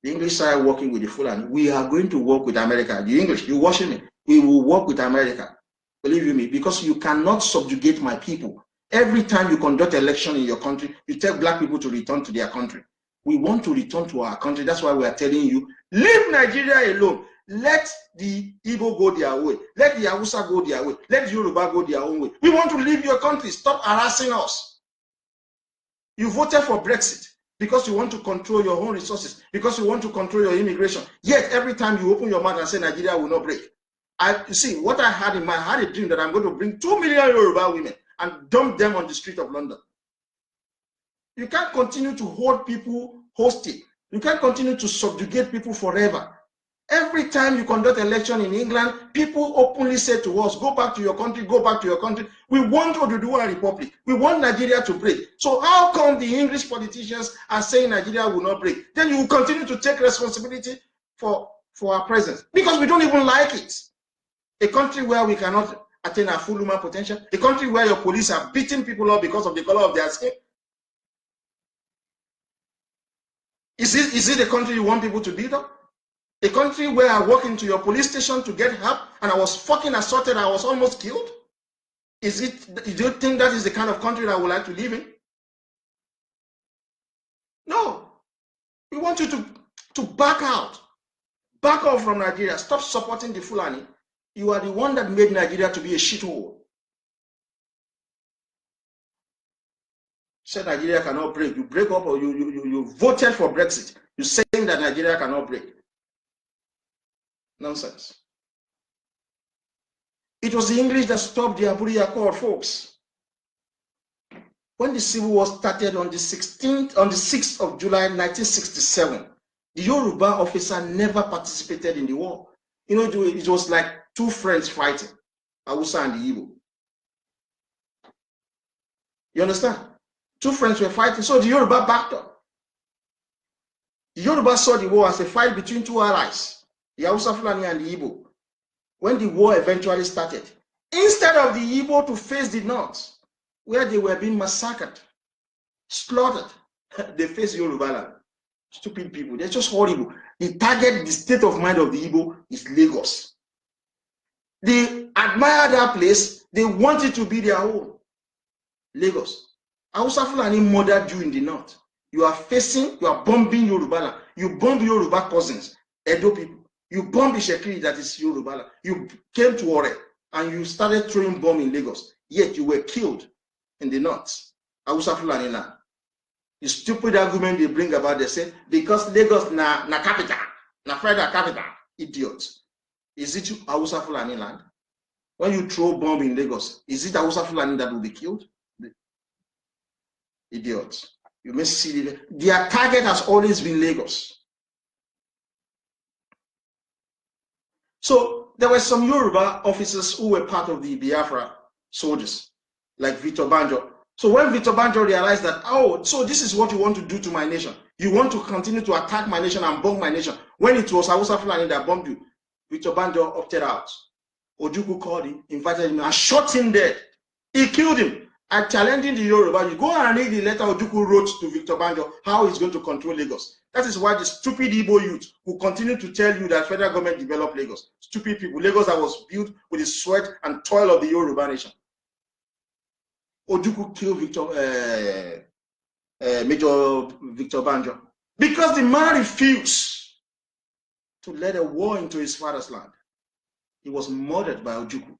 the English started working with the Fulani. We are going to work with America. The English, you watching me? We will work with America. Believe you me, because you cannot subjugate my people. Every time you conduct election in your country, you tell black people to return to their country. We want to return to our country. That's why we are telling you, leave Nigeria alone. Let the Igbo go their way. Let the Hausa go their way. Let the Yoruba go their own way. We want to leave your country. Stop harassing us. You voted for Brexit because you want to control your own resources, because you want to control your immigration. Yet every time you open your mouth and say Nigeria will not break. You see, what I had in mind, I had a dream that I'm going to bring 2 million Yoruba women and dump them on the street of London. You can't continue to hold people hostage. You can't continue to subjugate people forever. Every time you conduct election in England, people openly say to us, go back to your country, go back to your country. We want Oduduwa Republic. We want Nigeria to break. So how come the English politicians are saying Nigeria will not break? Then you will continue to take responsibility for our presence. Because we don't even like it. A country where we cannot attain our full human potential. A country where your police are beating people up because of the color of their skin. Is it a country you want people to beat up? A country where I walk into your police station to get help and I was fucking assaulted, I was almost killed? Do you think that is the kind of country that I would like to live in? No. We want you to back out. Back off from Nigeria. Stop supporting the Fulani. You are the one that made Nigeria to be a shithole. Said Nigeria cannot break. You break up, or you voted for Brexit. You're saying that Nigeria cannot break. Nonsense. It was the English that stopped the Abuja Accord, folks. When the Civil War started on the 6th of July 1967, the Yoruba officer never participated in the war. You know, it was like two friends fighting, Hausa and the Igbo. You understand? Two friends were fighting, so the Yoruba backed up. The Yoruba saw the war as a fight between two allies, the Hausa Fulani and the Igbo. When the war eventually started, instead of the Igbo to face the North, where they were being massacred, slaughtered, they faced Yorubaland. Stupid people, they're just horrible. The target, the state of mind of the Igbo is Lagos. They admire that place, they want it to be their home. Lagos. Hausa Fulani murdered you in the north. You are bombing Yorubaland. You bomb Yoruba cousins, Edo people. You bomb Ishekiri, that is Yorubaland. You came to Ore and you started throwing bomb in Lagos. Yet you were killed in the north. Hausa Fulani land. The stupid argument they bring about, they say, because Lagos na capital, na federal capital, idiots. Is it Hausa Fulani land? When you throw bomb in Lagos, is it Hausa Fulani that will be killed? Idiots. You may see their target has always been Lagos. So there were some Yoruba officers who were part of the Biafra soldiers, like Victor Banjo. So when Victor Banjo realized that, oh, so this is what you want to do to my nation. You want to continue to attack my nation and bomb my nation. When it was Hausa Fulani that bombed you, Victor Banjo opted out. Ojukwu called him, invited him, and shot him dead. He killed him. And challenging the Yoruba, you go and read the letter Ojukwu wrote to Victor Banjo, how he's going to control Lagos. That is why the stupid Igbo youth will continue to tell you that federal government developed Lagos. Stupid people. Lagos that was built with the sweat and toil of the Yoruba nation. Ojukwu killed Major Victor Banjo because the man refused to let a war into his father's land. He was murdered by Ojukwu.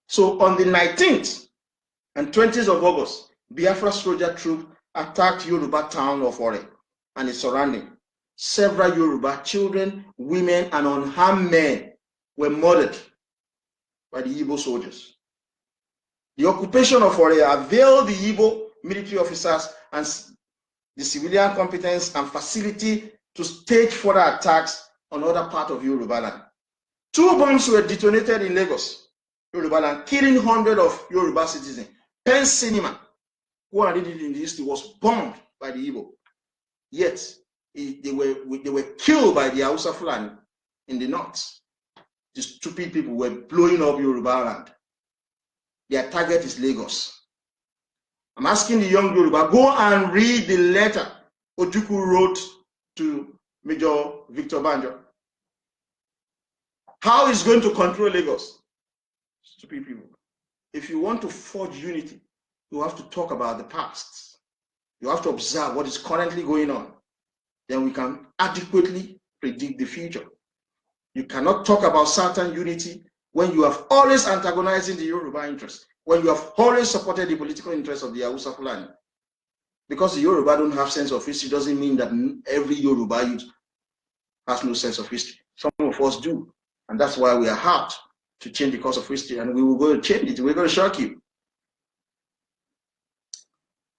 So on the 19th and 20th of August, Biafra soldier troop attacked Yoruba town of Ore and its surrounding. several Yoruba children, women, and unarmed men were murdered by the Igbo soldiers. The occupation of Ore availed the Igbo military officers and the civilian competence and facility to stage further attacks on other parts of Yorubaland. 2 bombs were detonated in Lagos, Yorubaland, killing hundreds of Yoruba citizens. Penn Cinema, who are reading in the history, was bombed by the Igbo. Yet, they were killed by the Hausa Fulani in the north. The stupid people were blowing up Yorubaland. Their target is Lagos. I'm asking the young Yoruba, go and read the letter Ojukwu wrote to Major Victor Banjo. How he's going to control Lagos. Stupid people. If you want to forge unity, you have to talk about the past. You have to observe what is currently going on. Then we can adequately predict the future. You cannot talk about certain unity when you have always antagonizing the Yoruba interest, when you have always supported the political interests of the Hausa Fulani. Because the Yoruba don't have sense of history doesn't mean that every Yoruba youth has no sense of history. Some of us do. And that's why we are hard to change the course of history, and we will go to change it. We're going to shock you.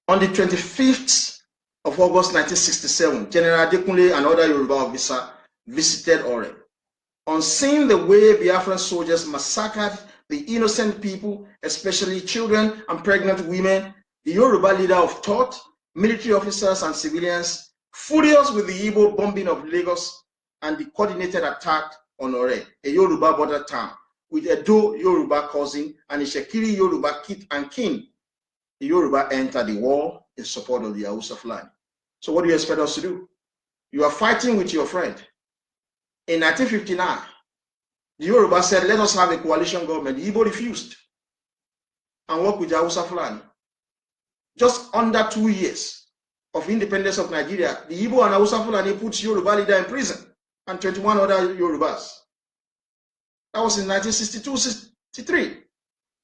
On the 25th of August 1967, General Adekunle and other Yoruba officers visited Ore. On seeing the way Biafran soldiers massacred the innocent people, especially children and pregnant women, the Yoruba leader of thought, military officers and civilians, furious with the Igbo bombing of Lagos and the coordinated attack on Ore, a Yoruba border town, with Edo Yoruba cousin and a Shekiri Yoruba kith and kin, the Yoruba entered the war in support of the Hausa Fulani. So what do you expect us to do? You are fighting with your friend. In 1959, the Yoruba said, let us have a coalition government. The Igbo refused and worked with the Hausa Fulani. Just under 2 years of independence of Nigeria, the Igbo and Hausa Fulani put Yoruba leader in prison and 21 other Yorubas. That was in 1962-63.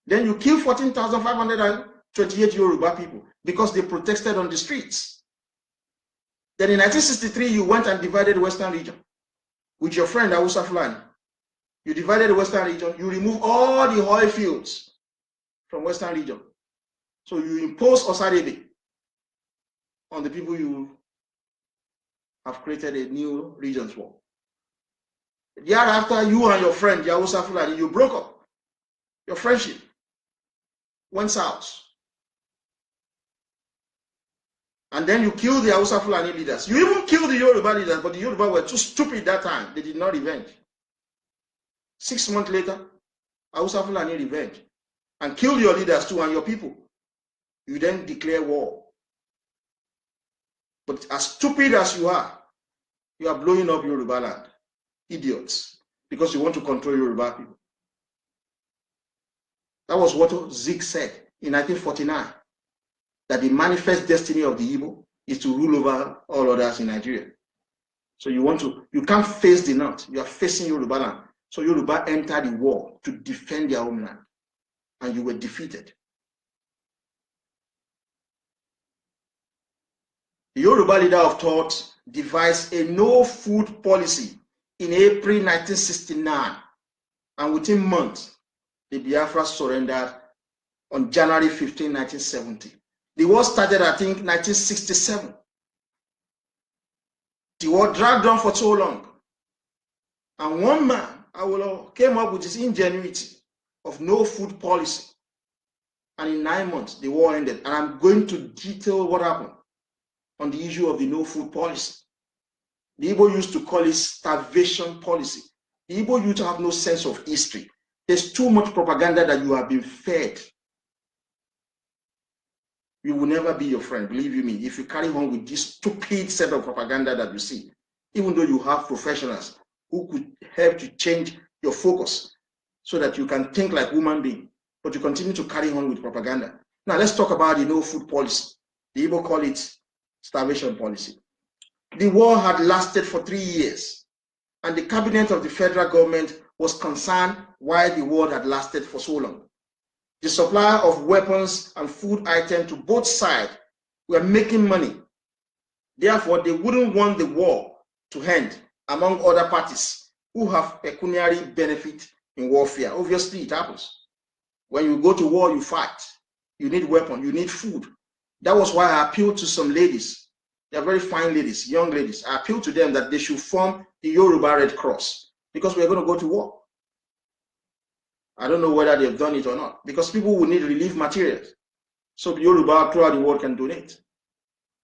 Then you kill 14,528 Yoruba people because they protested on the streets. Then in 1963, you went and divided the Western region with your friend Hausa Fulani. You divided the Western region. You remove all the oil fields from Western region. So you impose Osadebe on the people you have created a new region for. Thereafter, you and your friend, the Hausa Fulani, you broke up. Your friendship went south. And then you killed the Hausa Fulani leaders. You even killed the Yoruba leaders, but the Yoruba were too stupid that time. They did not revenge. 6 months later, Hausa Fulani revenge and killed your leaders too and your people. You then declare war. But as stupid as you are blowing up Yorubaland. Idiots. Because you want to control Yoruba people. That was what Zeke said in 1949. That the manifest destiny of the Igbo is to rule over all others in Nigeria. So you can't face the North. You are facing Yorubaland. So Yoruba entered the war to defend their homeland. And you were defeated. The Yoruba leader of thought devised a no-food policy in April 1969. And within months, the Biafra surrendered on January 15, 1970. The war started, I think, 1967. The war dragged on for so long. And one man, Awolowo, came up with this ingenuity of no food policy. And in 9 months, the war ended. And I'm going to detail what happened on the issue of the no food policy. The Igbo used to call it starvation policy. The Igbo used to have no sense of history. There's too much propaganda that you have been fed. You will never be your friend, believe you me, if you carry on with this stupid set of propaganda that you see, even though you have professionals who could help to change your focus so that you can think like human being, but you continue to carry on with propaganda. Now let's talk about the no food policy. The Igbo call it starvation policy. The war had lasted for 3 years, and the cabinet of the federal government was concerned why the war had lasted for so long. The supply of weapons and food items to both sides were making money. Therefore, they wouldn't want the war to hand among other parties who have pecuniary benefit in warfare. Obviously, it happens. When you go to war, you fight. You need weapons, you need food. That was why I appealed to some ladies. They're very fine ladies, young ladies. I appealed to them that they should form the Yoruba Red Cross because we're going to go to war. I don't know whether they've done it or not because people will need relief materials. So the Yoruba throughout the world can donate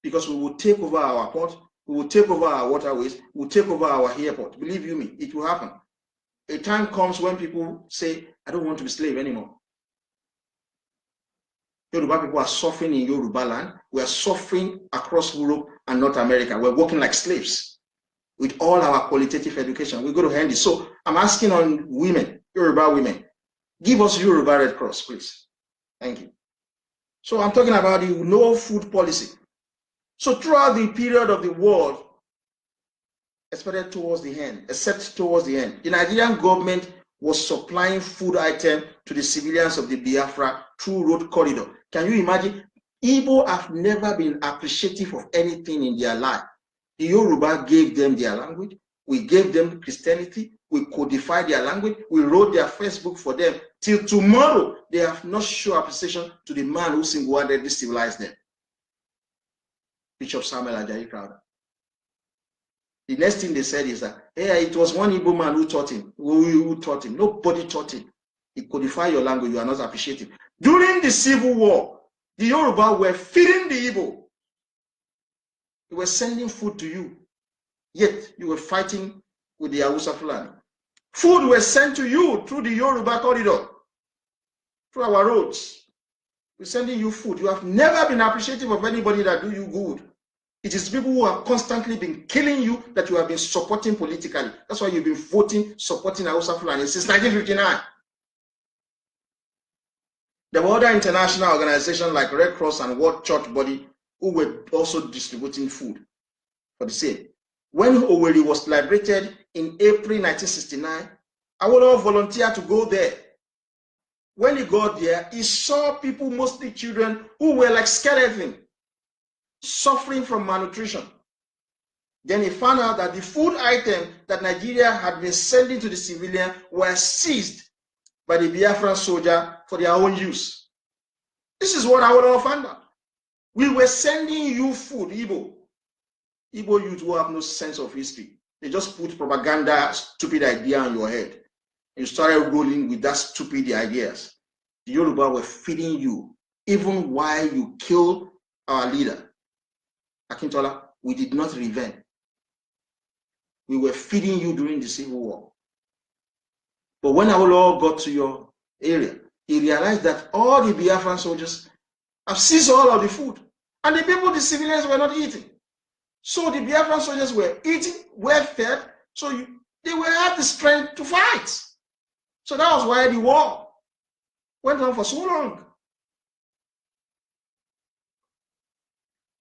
because we will take over our port, we will take over our waterways, we will take over our airport. Believe you me, it will happen. A time comes when people say, I don't want to be slave anymore. Yoruba people are suffering in Yoruba land. We are suffering across Europe and North America. We're working like slaves with all our qualitative education. We're going to end it. So I'm asking on women, Yoruba women, give us Yoruba Red Cross, please. Thank you. So I'm talking about the no food policy. So throughout the period of the war, except towards the end, the Nigerian government was supplying food items to the civilians of the Biafra through road corridor. Can you imagine? Igbo have never been appreciative of anything in their life. The Yoruba gave them their language. We gave them Christianity. We codified their language. We wrote their first book for them. Till tomorrow, they have not shown appreciation to the man who single-handedly civilized them. Bishop Samuel Ajayi Crowder. The next thing they said is that, hey, it was one Igbo man who taught him. Who taught him? Nobody taught him. He codified your language. You are not appreciative. During the Civil War, the Yoruba were feeding the Igbo. They were sending food to you. Yet, you were fighting with the Hausa Fulani. Food was sent to you through the Yoruba corridor, through our roads. We're sending you food. You have never been appreciative of anybody that do you good. It is people who have constantly been killing you that you have been supporting politically. That's why you've been voting, supporting Hausa Fulani since 1959. There were other international organizations like Red Cross and World Church Body who were also distributing food for the same. When Owerri was liberated in April 1969, Awolowo volunteered to go there. When he got there, he saw people, mostly children, who were like skeletons, suffering from malnutrition. Then he found out that the food items that Nigeria had been sending to the civilian were seized by the Biafran soldier for their own use. This is what Awolowo found out. We were sending you food, Igbo. Igbo youth who have no sense of history. They just put propaganda, stupid idea on your head. You started rolling with that stupid ideas. The Yoruba were feeding you, even while you killed our leader, Akintola. We did not revenge. We were feeding you during the Civil War. But when Awolowo got to your area, he realized that all the Biafran soldiers have seized all of the food. And the people, the civilians, were not eating. So the Biafran soldiers were eating, well fed, so they will have the strength to fight. So that was why the war went on for so long.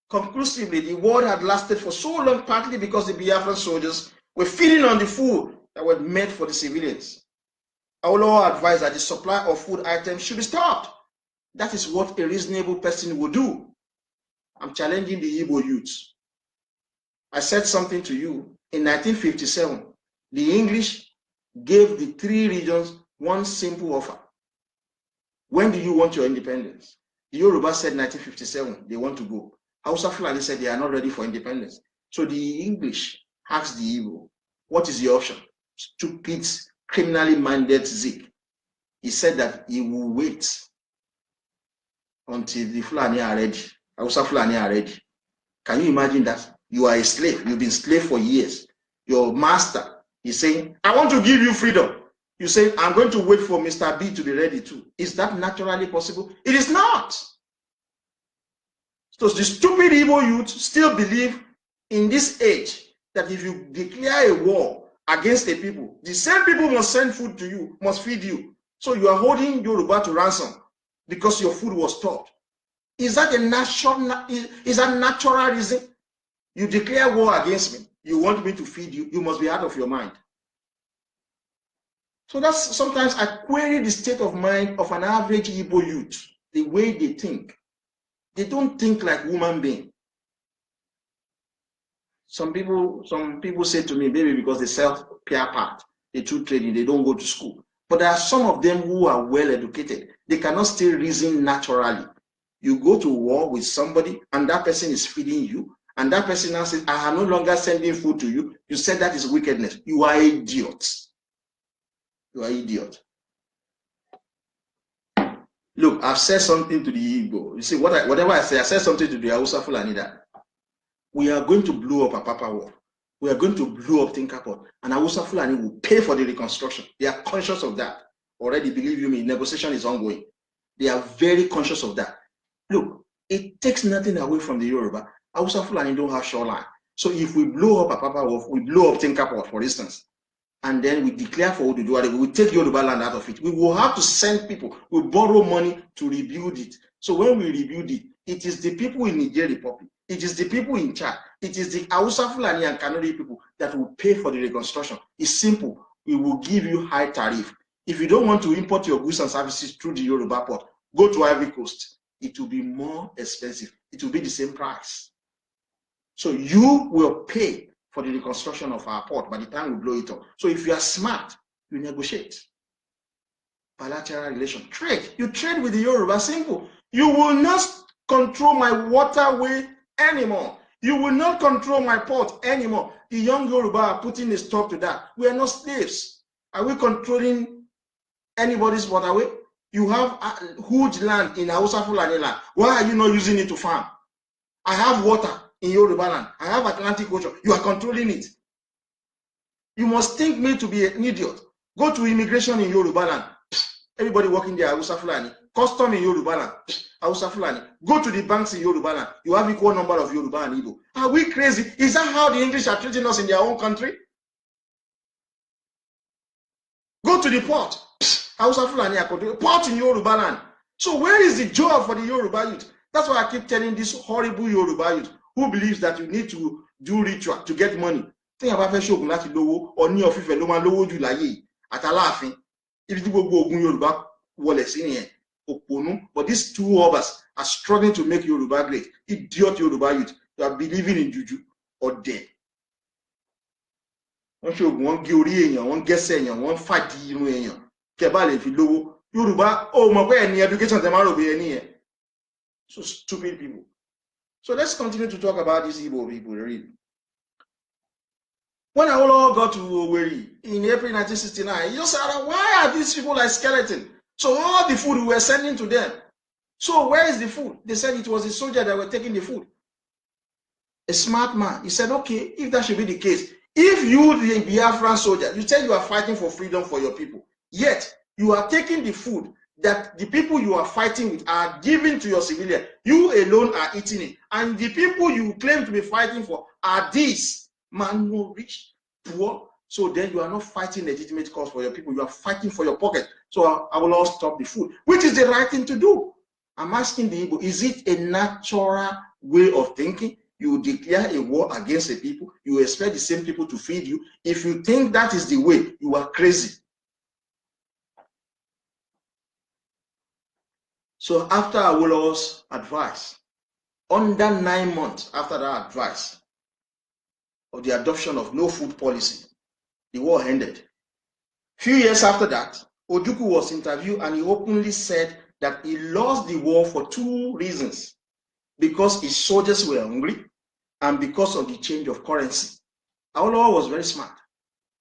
Conclusively, the war had lasted for so long, partly because the Biafran soldiers were feeding on the food that were made for the civilians. Awolowo advised that the supply of food items should be stopped. That is what a reasonable person would do. I'm challenging the Igbo youth. I said something to you. In 1957, the English gave the 3 regions one simple offer. When do you want your independence? The Yoruba said 1957, they want to go. Hausa Fulani said they are not ready for independence. So the English asked the Igbo, what is the option? Stupid, criminally minded Zik. He said that he will wait until the Fulani are ready. Hausa Fulani are ready. Can you imagine that? You are a slave. You've been slave for years. Your master is saying, I want to give you freedom. You say, I'm going to wait for Mr. B to be ready too. Is that naturally possible? It is not. So the stupid Igbo youth still believe in this age that if you declare a war against a people, the same people must send food to you, must feed you. So you are holding Yoruba to ransom because your food was stopped. Is that a natural reason? You declare war against me. You want me to feed you. You must be out of your mind. So that's sometimes I query the state of mind of an average Igbo youth, the way they think. They don't think like human beings. Some people say to me, maybe because they sell peer part, they do trading, they don't go to school. But there are some of them who are well educated. They cannot still reason naturally. You go to war with somebody and that person is feeding you, and that person now says, I am no longer sending food to you. You said that is wickedness. You are idiots. You are idiot. Look, I've said something to the Igbo. You see, whatever I say, I said something to the Hausa Fulani that we are going to blow up a Papa War. We are going to blow up Tinkapot, and Hausa Fulani will pay for the reconstruction. They are conscious of that. Already, believe you me, negotiation is ongoing. They are very conscious of that. Look, it takes nothing away from the Yoruba. Hausa Fulani don't have shoreline. So if we blow up a Papa War, we blow up Tinkapot, for instance, and then we declare for Oduduwa, we will take Yoruba land out of it. We will have to send people, we borrow money to rebuild it. So when we rebuild it, it is the people in Niger Republic, it is the people in Chad, it is the Hausa Fulani and Kanuri people that will pay for the reconstruction. It's simple. We will give you high tariff. If you don't want to import your goods and services through the Yoruba port, go to Ivory Coast. It will be more expensive. It will be the same price. So you will pay for the reconstruction of our port by the time we blow it up. So if you are smart, you negotiate. Bilateral relation. Trade. You trade with the Yoruba. Simple. You will not control my waterway anymore. You will not control my port anymore. The young Yoruba are putting a stop to that. We are not slaves. Are we controlling anybody's waterway? You have a huge land in Hausa Fulani land. Why are you not using it to farm? I have water in Yorubaland. I have Atlantic Ocean. You are controlling it. You must think me to be an idiot. Go to immigration in Yorubaland. Everybody working there, Hausa Fulani. Custom in Yorubaland, Hausa Fulani. Go to the banks in Yorubaland. You have equal number of Yoruba and Igbo. Are we crazy? Is that how the English are treating us in their own country? Go to the port. Hausa Fulani are controlling port in Yorubaland. So where is the job for the Yoruba youth? That's why I keep telling this horrible Yoruba youth who believes that you need to do ritual to get money. Think about ṣoògùn láti lówó or ní ọ̀fífẹ́ ló máa lówó jù láyé àtàláàfin. Ibi tí gbogbo ogun Yorùbá wọlé sí nìyẹn. But these two of us are struggling to make Yoruba great. Idiot Yoruba youth, you are believing in juju or dead. Wọ́n ṣoògùn, wọ́n gé orí èèyàn, wọ́n gẹ́sẹ̀ èèyàn, wọ́n fàdí irun èèyàn. Kẹ̀bá lè fi lówó. Yoruba, oh mọ̀ pé ẹni education tẹ máa rò bí ẹni yẹn. So stupid people. So let's continue to talk about these Igbo people. When Awolowo got to Owerri in April 1969, he just said, why are these people like skeleton? So all the food we were sending to them. So where is the food? They said it was the soldier that were taking the food. A smart man. He said, okay, if that should be the case, if you, the Biafran soldier, you say you are fighting for freedom for your people, yet you are taking the food that the people you are fighting with are giving to your civilian. You alone are eating it. And the people you claim to be fighting for are these, man, no, rich, poor. So then you are not fighting legitimate cause for your people. You are fighting for your pocket. So I will all stop the food, which is the right thing to do. I'm asking the Igbo, is it a natural way of thinking? You declare a war against a people. You expect the same people to feed you. If you think that is the way, you are crazy. So after Awolowo's advice, under 9 months after that advice of the adoption of no food policy, the war ended. Few years after that, Ojukwu was interviewed and he openly said that he lost the war for 2 reasons. Because his soldiers were hungry and because of the change of currency. Awolowo was very smart.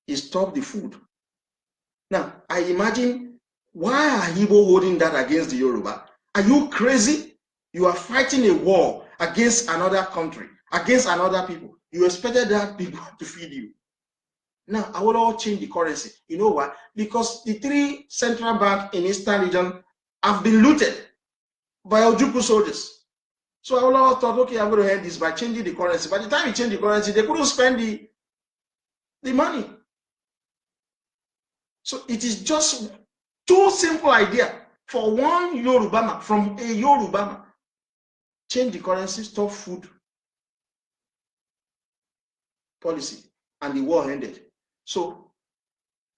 He stopped the food. Now, I imagine, why are Igbo holding that against the Yoruba? Are you crazy? You are fighting a war against another country, against another people. You expected that people to feed you. Now, Awolowo changed the currency. You know why? Because the 3 central banks in Eastern region have been looted by Ojukwu soldiers. So Awolowo thought, okay, I'm going to end this by changing the currency. By the time he changed the currency, they couldn't spend the money. So it is just 2 simple ideas for one Yoruba man, from a Yoruba man. Change the currency, stop food policy, and the war ended. So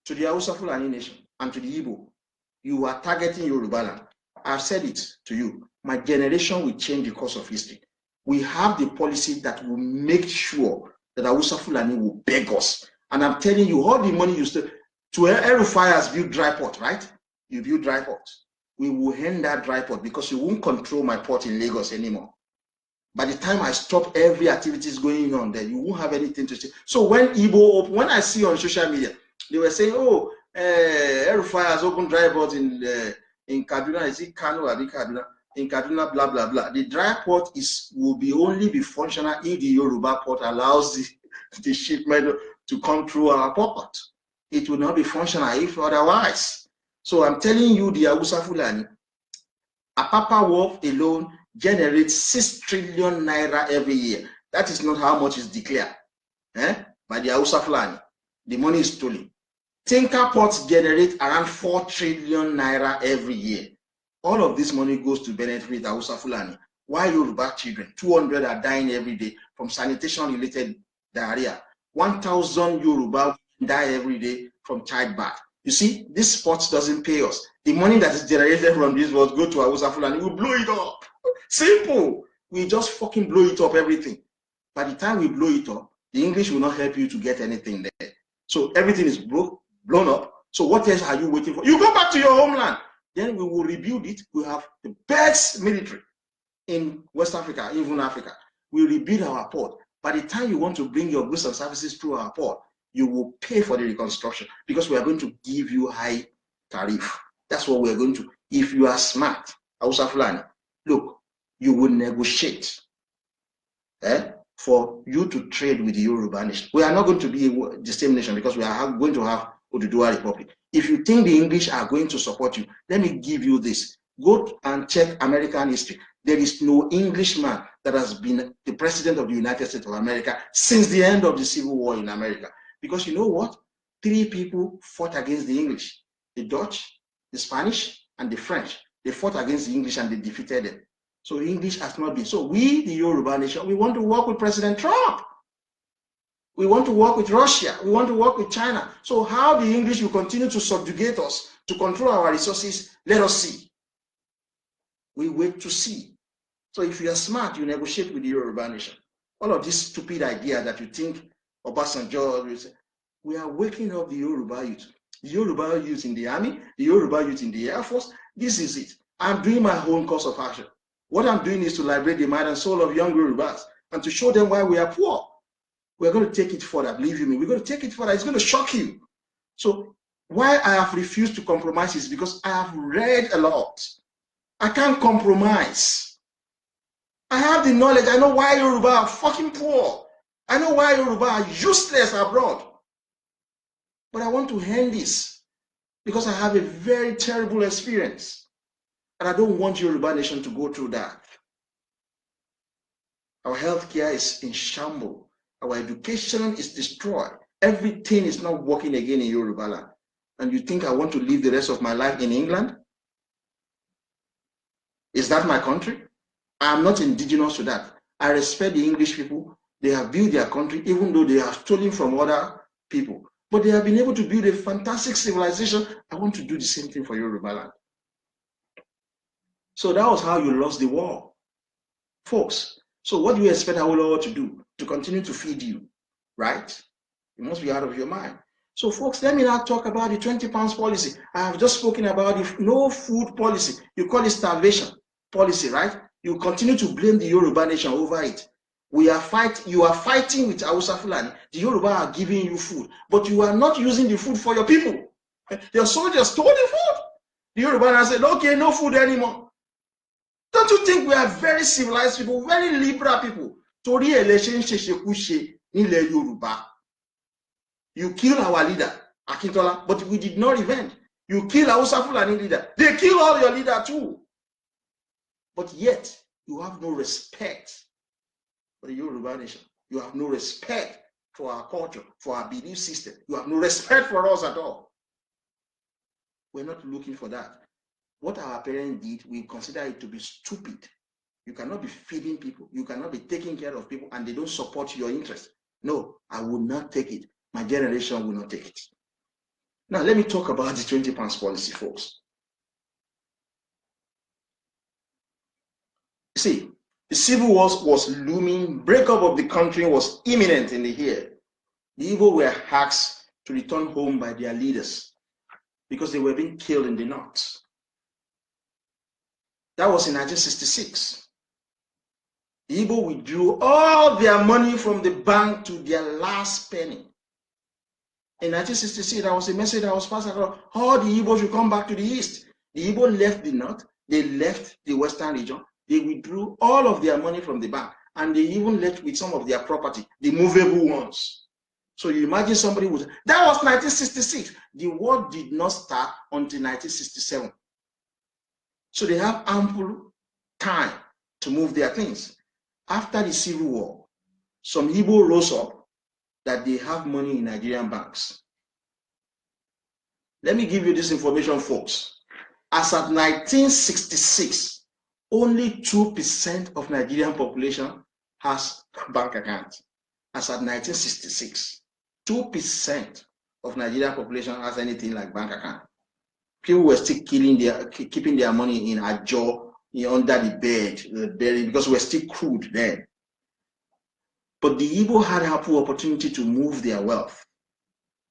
to the Hausa Fulani nation and to the Igbo, you are targeting Yorubaland. I've said it to you. My generation will change the course of history. We have the policy that will make sure that Hausa Fulani will beg us. And I'm telling you, all the money you still, to El-Rufai has built dry port, right? You build dry port. We will end that dry port because you won't control my port in Lagos anymore. By the time I stop every activities going on there, you won't have anything to say. So when when I see on social media, they were saying, oh, El-Rufai has opened dry port in Kaduna. Is it Kano or Kaduna? In Kaduna, blah, blah, blah. The dry port will only be functional if the Yoruba port allows the shipment to come through our port. It will not be functional if otherwise. So I'm telling you, the Hausa Fulani, Apapa Wharf alone generates 6 trillion naira every year. That is not how much is declared by the Hausa Fulani. The money is stolen. Tinker ports generate around 4 trillion naira every year. All of this money goes to benefit the Hausa Fulani. Why Yoruba children? 200 are dying every day from sanitation-related diarrhea. 1,000 Yoruba die every day from childbirth. You see, this sport doesn't pay us. The money that is generated from this will go to Hausa Fulani. We blow it up. Simple. We just fucking blow it up, everything. By the time we blow it up, the English will not help you to get anything there. So everything is blown up. So what else are you waiting for? You go back to your homeland. Then we will rebuild it. We have the best military in West Africa, even Africa. We rebuild our port. By the time you want to bring your goods and services through our port, you will pay for the reconstruction because we are going to give you high tariff. That's what we are going to. If you are smart, Hausa Fulani, look, you will negotiate for you to trade with the Yoruba nation. We are not going to be the same nation because we are going to have Oduduwa Republic. If you think the English are going to support you, let me give you this. Go and check American history. There is no Englishman that has been the president of the United States of America since the end of the Civil War in America. Because you know what? 3 people fought against the English. The Dutch, the Spanish, and the French. They fought against the English and they defeated them. So English has not been. So we, the Yoruba nation, we want to work with President Trump. We want to work with Russia. We want to work with China. So how the English will continue to subjugate us, to control our resources, let us see. We wait to see. So if you are smart, you negotiate with the Yoruba nation. All of this stupid idea that you think Obasanjo, we are waking up the Yoruba youth. The Yoruba youth in the army, the Yoruba youth in the Air Force. This is it. I'm doing my own course of action. What I'm doing is to liberate the mind and soul of young Yorubas and to show them why we are poor. We're going to take it further, believe me. We're going to take it further. It's going to shock you. So why I have refused to compromise is because I have read a lot. I can't compromise. I have the knowledge. I know why Yoruba are fucking poor. I know why Yoruba are useless abroad. But I want to end this because I have a very terrible experience. And I don't want Yoruba nation to go through that. Our healthcare is in shambles. Our education is destroyed. Everything is not working again in Yorubaland. And you think I want to live the rest of my life in England? Is that my country? I am not indigenous to that. I respect the English people. They have built their country, even though they have stolen from other people. But they have been able to build a fantastic civilization. I want to do the same thing for Yorubaland. So that was how you lost the war, folks. So what do you expect Awolowo to do? To continue to feed you, right? You must be out of your mind. So folks, let me now talk about the 20 pounds policy. I have just spoken about the no food policy. You call it starvation policy, right? You continue to blame the Yoruba nation over it. You are fighting with Hausa Fulani. The Yoruba are giving you food, but you are not using the food for your people. Your soldiers stole the food. The Yoruba has said, okay, no food anymore. Don't you think we are very civilized people, very liberal people? Torí election ṣeṣekúṣe nílẹ̀ Yorùbá. You kill our leader, Akintola, but we did not revenge. You kill Hausa Fulani leader. They kill all your leader too. But yet, you have no respect for the Yoruba nation. You have no respect for our culture, for our belief system. You have no respect for us at all. We're not looking for that. What our parents did, we consider it to be stupid. You cannot be feeding people. You cannot be taking care of people and they don't support your interest. No, I will not take it. My generation will not take it. Now, let me talk about the 20 pounds policy, folks. See, The civil war was looming. Breakup of the country was imminent in the air. The Igbo were asked to return home by their leaders because they were being killed in the north. That was in 1966. The Igbo withdrew all their money from the bank to their last penny. In 1966, there was a message that was passed across. All the Igbos should come back to the east. The Igbo left the north. They left the western region. They withdrew all of their money from the bank. And they even left with some of their property, the movable ones. So you imagine somebody would... That was 1966. The war did not start until 1967. So they have ample time to move their things. After the Civil War, some Igbo rose up that they have money in Nigerian banks. Let me give you this information, folks. As of 1966, only 2% of Nigerian population has a bank account. As of 1966, 2% of Nigerian population has anything like bank account. People were still keeping their money in a jar under the bed, because we're still crude then. But the Igbo had ample opportunity to move their wealth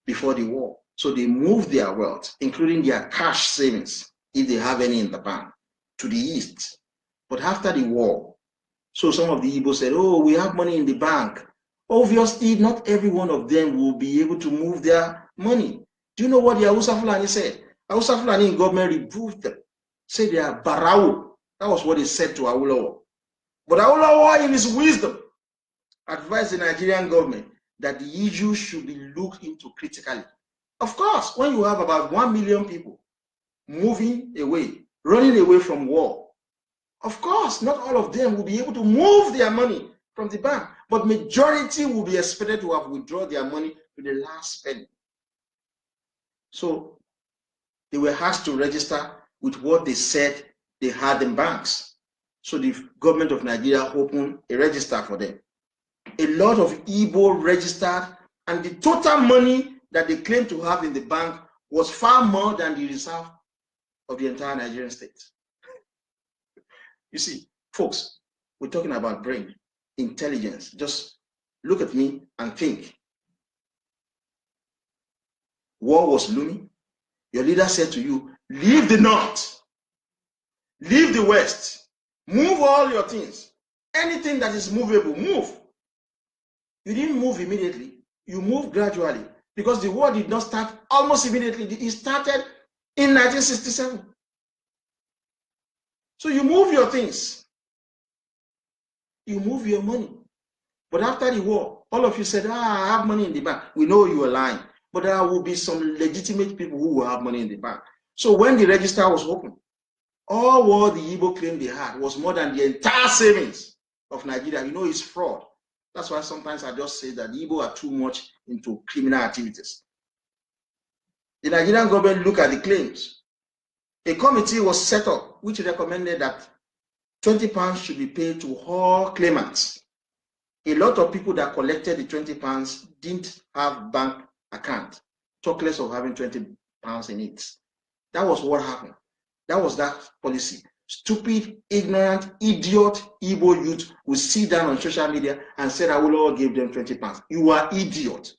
before the war. So they moved their wealth, including their cash savings, if they have any in the bank, to the east. But after the war, so some of the Igbo said, oh, we have money in the bank. Obviously, not every one of them will be able to move their money. Do you know what the Hausa Fulani said? Hausa Fulani in government reproved them, said they are barao. That was what they said to Awolowo. But Awolowo, in his wisdom, advised the Nigerian government that the issue should be looked into critically. Of course, when you have about 1 million people moving away, running away from war, of course, not all of them will be able to move their money from the bank, but majority will be expected to have withdrawn their money to the last penny. So they were asked to register with what they said they had in banks. So the government of Nigeria opened a register for them. A lot of Igbo registered, and the total money that they claimed to have in the bank was far more than the reserve of the entire Nigerian state. You see, folks, we're talking about brain, intelligence. Just look at me and think. War was looming. Your leader said to you, leave the north, leave the west, move all your things. Anything that is movable, move. You didn't move immediately. You moved gradually because the war did not start almost immediately. It started in 1967. So you move your things. You move your money. But after the war, all of you said, I have money in the bank. We know you are lying. But there will be some legitimate people who will have money in the bank. So when the register was opened, all what the Igbo claimed they had was more than the entire savings of Nigeria. You know, it's fraud. That's why sometimes I just say that the Igbo are too much into criminal activities. The Nigerian government looked at the claims. A committee was set up which recommended that £20 should be paid to all claimants. A lot of people that collected the £20 didn't have bank account, talk less of having £20 in it. That was what happened. That was that policy. Stupid, ignorant, idiot Igbo youth will sit down on social media and say that Awolowo gave them £20. You are idiot.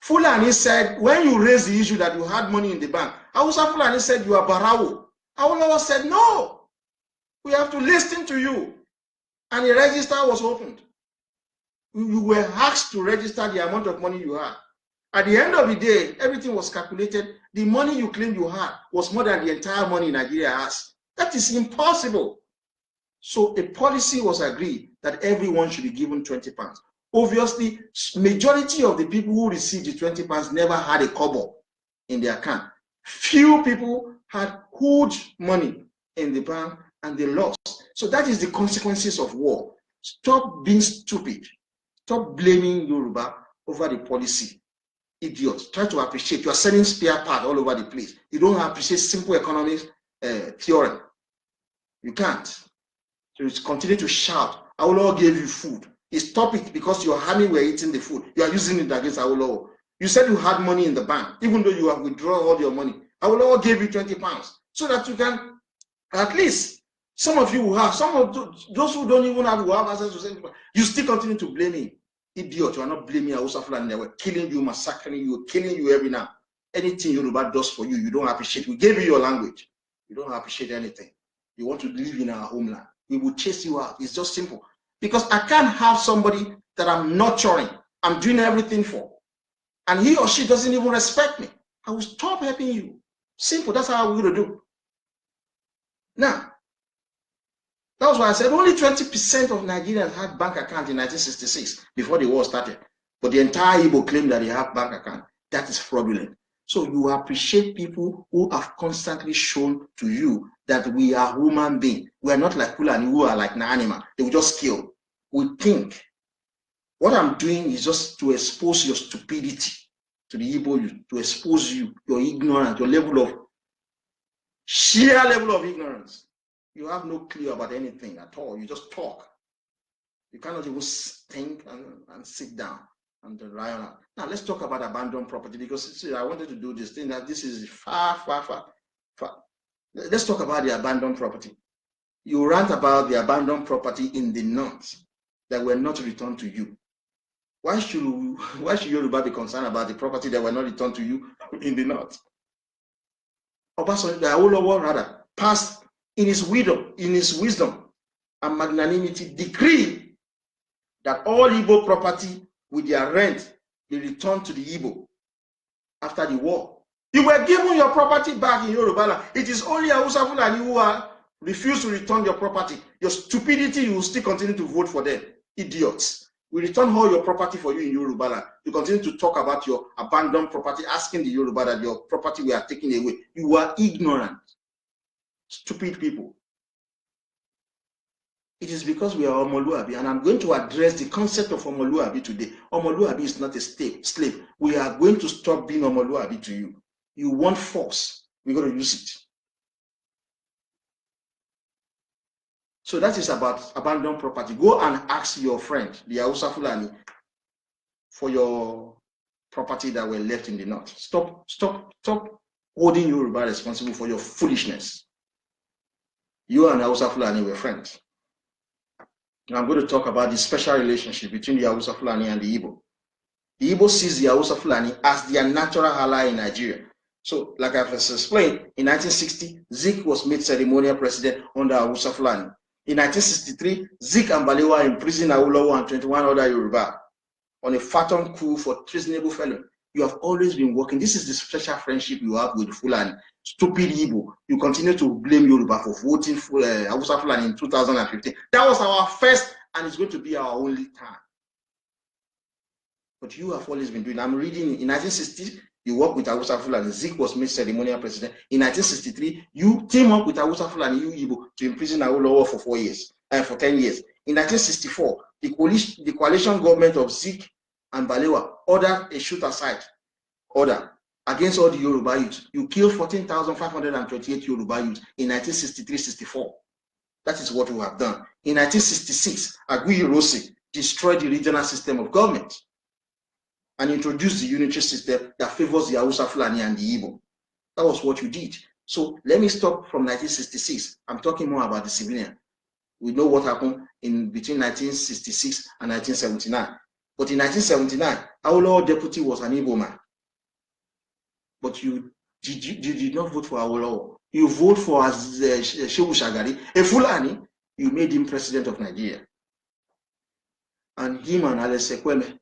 Fulani said, when you raised the issue that you had money in the bank, Hausa Fulani said you are Barao. Awolowo said, no, we have to listen to you. And the register was opened. You were asked to register the amount of money you had. At the end of the day, everything was calculated. The money you claimed you had was more than the entire money Nigeria has. That is impossible. So a policy was agreed that everyone should be given £20. Obviously, majority of the people who received the £20 never had a kobo in their account. Few people had huge money in the bank and they lost. So that is the consequences of war. Stop being stupid. Stop blaming Yoruba over the policy. Idiots. Try to appreciate. You are selling spare parts all over the place. You don't appreciate simple economics theory. You can't. So you continue to shout. Awolowo gave you food. Stop it because your army were eating the food. You are using it against Awolowo. You said you had money in the bank, even though you have withdrawn all your money. Awolowo gave you £20 so that you can at least Some of you will have, some of those who don't even have, will have access to same people. You still continue to blame me. Idiot, you are not blaming Hausa Fulani. They were killing you, massacring you, killing you every now. Anything Yoruba does for you, you don't appreciate. We gave you your language. You don't appreciate anything. You want to live in our homeland. We will chase you out. It's just simple. Because I can't have somebody that I'm nurturing, I'm doing everything for, and he or she doesn't even respect me. I will stop helping you. Simple. That's how we're going to do. Now, that was why I said only 20% of Nigerians had bank account in 1966 before the war started. But the entire Igbo claim that they have bank account. That is fraudulent. So you appreciate people who have constantly shown to you that we are human beings. We are not like Fulani who are like an animal. They will just kill. We think. What I'm doing is just to expose your stupidity to the Igbo youth, to expose you, your ignorance, your level of sheer level of ignorance. You have no clue about anything at all. You just talk. You cannot even think and sit down and rely on it. Now let's talk about abandoned property, because see, I wanted to do this thing that this is far. Let's talk about the abandoned property. You rant about the abandoned property in the north that were not returned to you. Why should Yoruba be concerned about the property that were not returned to you in the north? Obasanjo, the Awolowo rather, passed in his wisdom and magnanimity decree that all Igbo property with their rent be returned to the Igbo after the war. You were given your property back in Yorubaland. It is only Hausa Fulani who refuse to return your property. Your stupidity, you will still continue to vote for them. Idiots. We return all your property for you in Yorubaland. You continue to talk about your abandoned property, asking the Yoruba that your property we are taking away. You are ignorant. Stupid people. It is because we are Omoluabi, and I'm going to address the concept of Omoluabi today. Omoluabi is not a slave. We are going to stop being Omoluabi to you. You want force, we're going to use it. So that is about abandoned property. Go and ask your friend, the Hausa Fulani, for your property that were left in the north. Stop holding Yoruba responsible for your foolishness. You and Hausa Fulani were friends. Now I'm going to talk about the special relationship between the Hausa Fulani and the Igbo. The Igbo sees the Hausa Fulani as their natural ally in Nigeria. So, like I've explained, in 1960, Zik was made ceremonial president under Hausa Fulani. In 1963, Zik and Balewa imprisoned Awolowo and 21 other Yoruba on a phantom coup for treasonable felon. You have always been working. This is the special friendship you have with Fulani. Stupid Igbo. You continue to blame Yoruba for voting for Hausa Fulani in 2015. That was our first, and it's going to be our only time. But you have always been doing. I'm reading in 1960, you work with Hausa Fulani. Zik was made ceremonial president. In 1963, you team up with Hausa Fulani, you Igbo, to imprison Awolowo for 4 years, for 10 years. In 1964, the coalition government of Zik and Balewa ordered a shoot-aside order against all the Yoruba youths. You killed 14,528 Yoruba youths in 1963-64. That is what we have done. In 1966, Aguiyi Ironsi destroyed the regional system of government and introduced the unitary system that favors the Hausa Fulani and the Igbo. That was what you did. So let me stop from 1966. I'm talking more about the civilian. We know what happened in between 1966 and 1979. But in 1979, Awolowo deputy was an Igbo man. But you did not vote for Awolowo. You vote for Shehu Shagari, a Fulani. You made him president of Nigeria. And him and Alex Sekweme,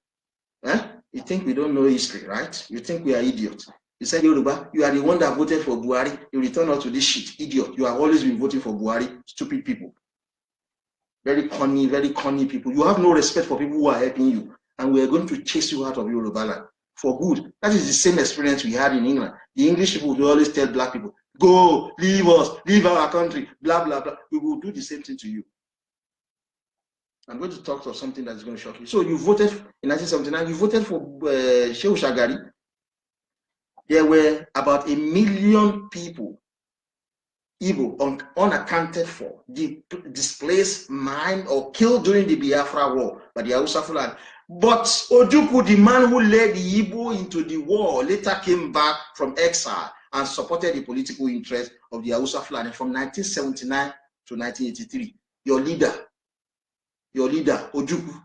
you think we don't know history, right? You think we are idiots. You said, Yoruba, you are the one that voted for Buhari. You return out to this shit. Idiot. You have always been voting for Buhari. Stupid people. Very corny people. You have no respect for people who are helping you. And we are going to chase you out of Yorubaland for good. That is the same experience we had in England. The English people will always tell black people, go, leave us, leave our country, blah, blah, blah. We will do the same thing to you. I'm going to talk about something that's going to shock you. So you voted in 1979, you voted for Shehu Shagari. There were about 1 million people, Igbo, unaccounted for, displaced, mined, or killed during the Biafra War by the Hausa Fulani. But Ojukwu, the man who led the Igbo into the war, later came back from exile and supported the political interest of the Hausa Fulani from 1979 to 1983. Your leader, Ojukwu,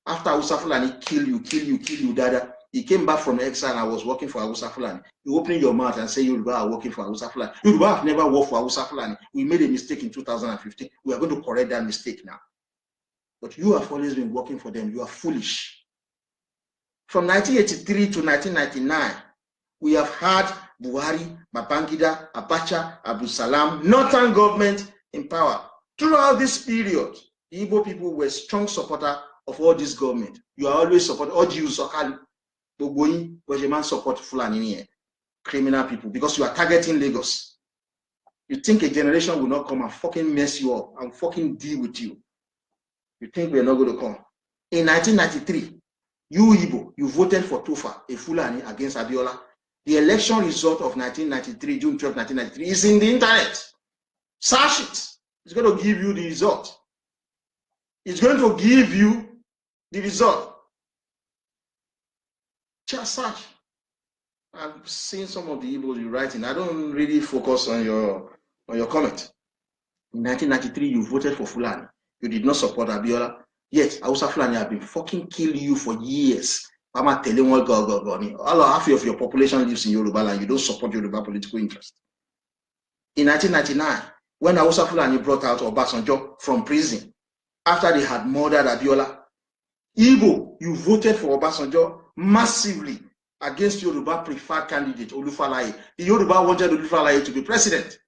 after Hausa Fulani kill you, Dada, he came back from exile and was working for Hausa Fulani. You open your mouth and say Yoruba are working for Hausa Fulani. Yoruba have never worked for Hausa Fulani. We made a mistake in 2015. We are going to correct that mistake now. But you have always been working for them. You are foolish. From 1983 to 1999, we have had Buhari, Babangida, Abacha, Abu Salam, Northern government in power. Throughout this period, the Igbo people were strong supporters of all this government. You are always supporting all you Sokali, Bogoyi, Bojeman support Fulani here, criminal people, because you are targeting Lagos. You think a generation will not come and fucking mess you up and fucking deal with you. You think we are not going to come. In 1993, you Igbo, you voted for Tufa, a Fulani, against Abiola. The election result of 1993, June 12, 1993, is in the internet. Search it. It's going to give you the result. It's going to give you the result. Just search. I've seen some of the Igbos you're writing. I don't really focus on your comment. In 1993, you voted for Fulani. You did not support Abiola. Yet, Hausa Fulani have been fucking killing you for years. I'm not telling what all half of your population lives in Yorubaland. You don't support Yoruba political interest. In 1999, when Hausa Fulani brought out Obasanjo from prison, after they had murdered Abiola, Igbo, you voted for Obasanjo massively against Yoruba preferred candidate Olufalaye. The Yoruba wanted Olufalaye to be president.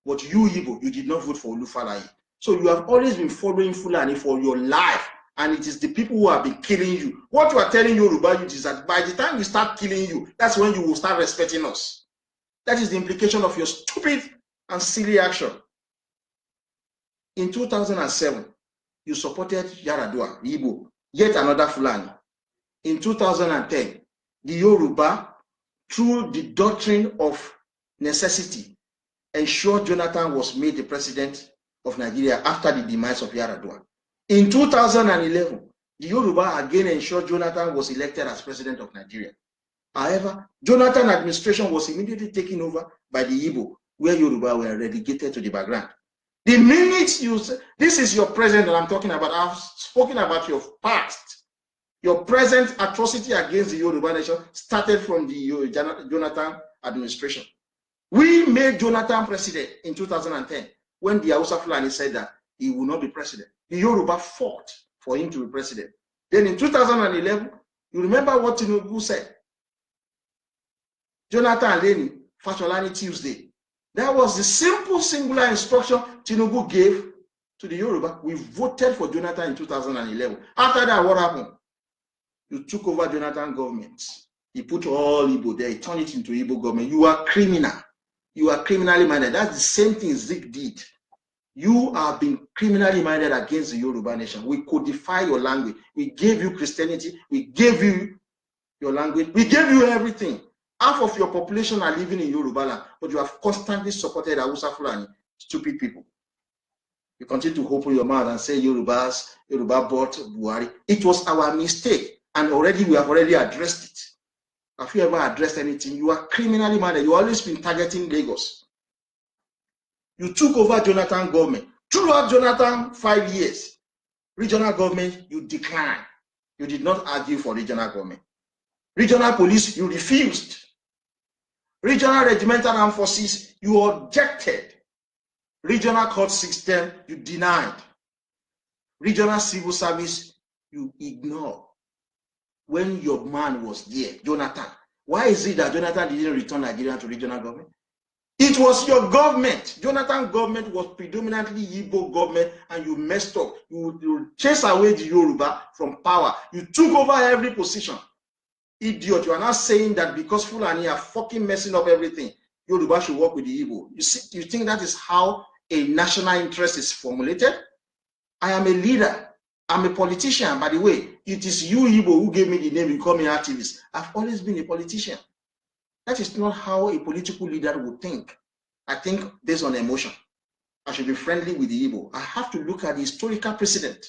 But you, Igbo, you did not vote for Olufalaye. So you have always been following Fulani for your life. And it is the people who have been killing you. What you are telling Yoruba youth is that by the time we start killing you, that's when you will start respecting us. That is the implication of your stupid and silly action. In 2007, you supported Yaradua, Igbo, yet another Fulani. In 2010, the Yoruba, through the doctrine of necessity, ensured Jonathan was made the president of Nigeria after the demise of Yaradua. In 2011, the Yoruba again ensured Jonathan was elected as president of Nigeria. However, Jonathan administration was immediately taken over by the Igbo, where Yoruba were relegated to the background. The minute you say, this is your present that I'm talking about, I've spoken about your past. Your present atrocity against the Yoruba nation started from the Jonathan administration. We made Jonathan president in 2010 when the Hausa Fulani said that he will not be president. The Yoruba fought for him to be president. Then in 2011, you remember what Tinubu said? Jonathan Leni, Fasholani Tuesday. That was the simple singular instruction Tinubu gave to the Yoruba. We voted for Jonathan in 2011. After that, what happened? You took over Jonathan government. He put all Igbo there. He turned it into Igbo government. You are criminal. You are criminally minded. That's the same thing Zik did. You have been criminally minded against the Yoruba nation. We codify your language. We gave you Christianity. We gave you your language. We gave you everything. Half of your population are living in Yorubaland, but you have constantly supported Hausa Fulani, stupid people. You continue to open your mouth and say Yoruba bought Buhari. It was our mistake, and already we have already addressed it. Have you ever addressed anything? You are criminally minded. You've always been targeting Lagos. You took over Jonathan government. Throughout Jonathan 5 years, regional government, you declined. You did not argue for regional government. Regional police, you refused. Regional regimental armed forces, you objected. Regional court system, you denied. Regional civil service, you ignored. When your man was there, Jonathan, why is it that Jonathan didn't return Nigeria to regional government? It was your government. Jonathan government was predominantly Igbo government, and you messed up. You chased away the Yoruba from power. You took over every position. Idiot, you are not saying that because Fulani are fucking messing up everything, Yoruba should work with the Igbo. You think that is how a national interest is formulated? I am a leader. I'm a politician, by the way. It is you, Igbo, who gave me the name. You call me activist. I've always been a politician. That is not how a political leader would think. I think based on emotion. I should be friendly with the Igbo. I have to look at the historical precedent.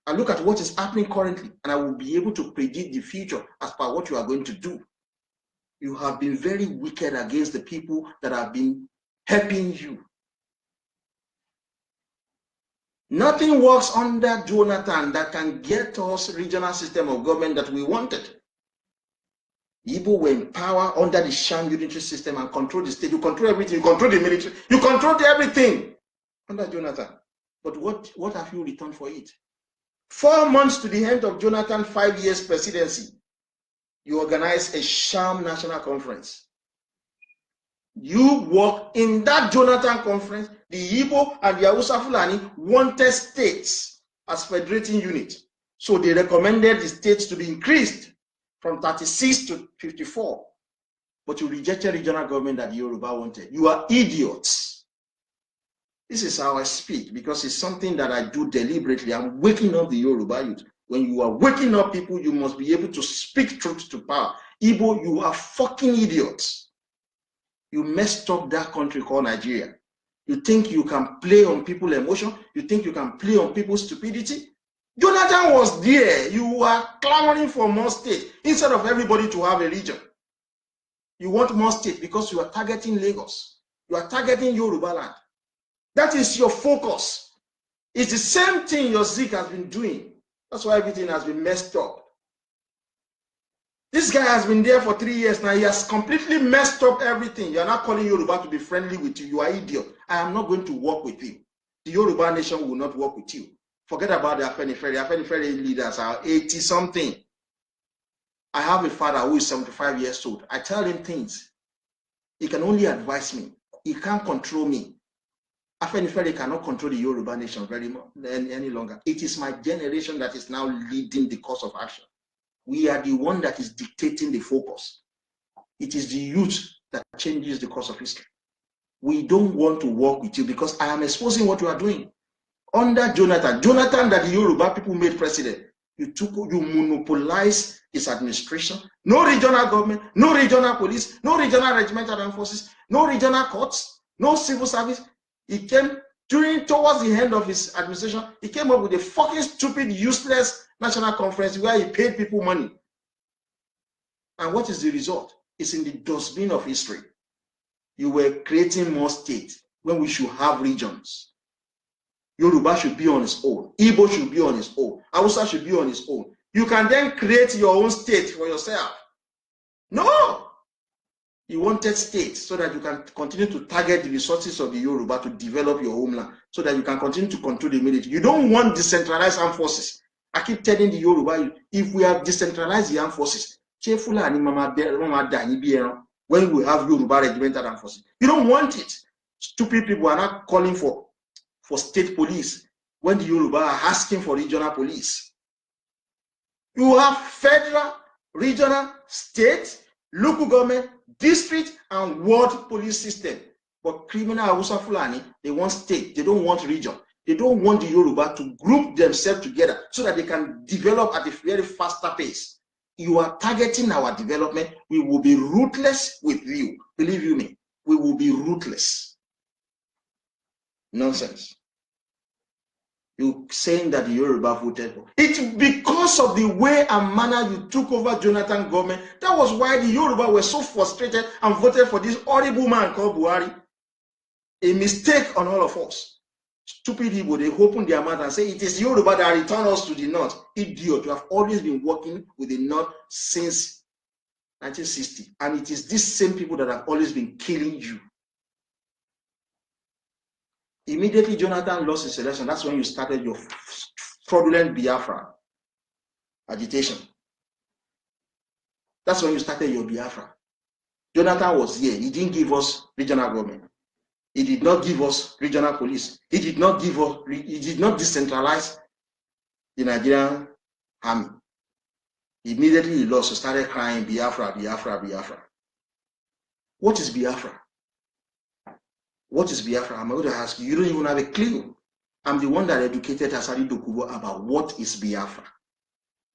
I look at what is happening currently, and I will be able to predict the future as per what you are going to do. You have been very wicked against the people that have been helping you. Nothing works under Jonathan that can get us regional system of government that we wanted. Igbo were in power under the sham unitary system and control the state. You control everything. You control the military. You control everything under Jonathan. But what have you returned for it? 4 months to the end of Jonathan's 5 years presidency, you organize a sham national conference. You work in that Jonathan conference. The Igbo and the Hausa Fulani wanted states as federating unit. So they recommended the states to be increased from 36 to 54. But you rejected regional government that the Yoruba wanted. You are idiots. This is how I speak, because it's something that I do deliberately. I'm waking up the Yoruba youth. When you are waking up people, you must be able to speak truth to power. Igbo, you are fucking idiots. You messed up that country called Nigeria. You think you can play on people's emotion? You think you can play on people's stupidity? Jonathan was there. You are clamoring for more state instead of everybody to have a region. You want more state because you are targeting Lagos. You are targeting Yorubaland. That is your focus. It's the same thing your Zeke has been doing. That's why everything has been messed up. This guy has been there for 3 years now. He has completely messed up everything. You are not calling Yoruba to be friendly with you. You are idiot. I am not going to work with you. The Yoruba nation will not work with you. Forget about the Afenifere. Afenifere leaders are 80-something. I have a father who is 75 years old. I tell him things. He can only advise me. He can't control me. Afenifere cannot control the Yoruba nation any longer. It is my generation that is now leading the course of action. We are the one that is dictating the focus. It is the youth that changes the course of history. We don't want to work with you because I am exposing what you are doing. Under Jonathan that the Yoruba people made president, you monopolized his administration. No regional government, no regional police, no regional regimental armed forces, no regional courts, no civil service. He came towards the end of his administration, he came up with a fucking stupid, useless national conference where he paid people money. And what is the result? It's in the dustbin of history. You were creating more states when we should have regions. Yoruba should be on its own. Igbo should be on its own. Hausa should be on its own. You can then create your own state for yourself. No! You wanted states so that you can continue to target the resources of the Yoruba to develop your homeland, so that you can continue to control the military. You don't want decentralized armed forces. I keep telling the Yoruba, if we have decentralized the armed forces, when we have Yoruba regimental armed forces, you don't want it. Stupid people are not calling for state police when the Yoruba are asking for regional police. You have federal, regional, state, local government, district, and world police system. But criminal Hausa Fulani, they want state, they don't want region. They don't want the Yoruba to group themselves together so that they can develop at a very faster pace. You are targeting our development. We will be ruthless with you. Believe you me, we will be ruthless. Nonsense. You saying that the Yoruba voted for. It's because of the way and manner you took over Jonathan government. That was why the Yoruba were so frustrated and voted for this horrible man called Buhari. A mistake on all of us. Stupid Igbo, they open their mouth and say, it is Yoruba that returned us to the north. Idiot, you have always been working with the north since 1960. And it is these same people that have always been killing you. Immediately Jonathan lost his election. That's when you started your fraudulent Biafra agitation. That's when you started your Biafra. Jonathan was here. He didn't give us regional government. He did not give us regional police. He did not decentralize the Nigerian army. Immediately he lost, he started crying, Biafra, Biafra, Biafra. What is Biafra? What is Biafra? I'm going to ask you. You don't even have a clue. I'm the one that educated Asari Dokubo about what is Biafra.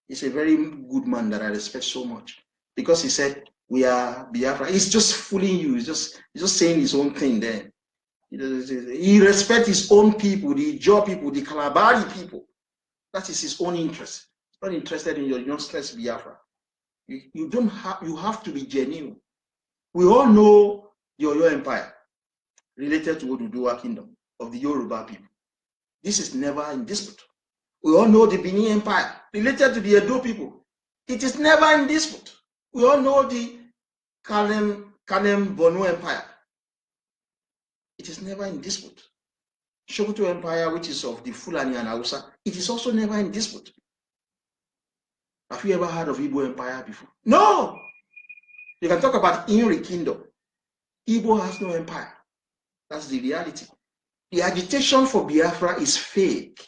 He's a very good man that I respect so much, because he said we are Biafra. He's just fooling you. He's just saying his own thing there. He respects his own people, the Ijaw people, the Kalabari people. That is his own interest. He's not interested in your useless Biafra. You have to be genuine. We all know your empire related to Oduduwa kingdom of the Yoruba people. This is never in dispute. We all know the Benin Empire related to the Edo people. It is never in dispute. We all know the Kanem Bonu Empire. It is never in dispute. Sokoto Empire, which is of the Fulani and Hausa, it is also never in dispute. Have you ever heard of Igbo Empire before? No! You can talk about Inri Kingdom. Igbo has no empire. That's the reality. The agitation for Biafra is fake.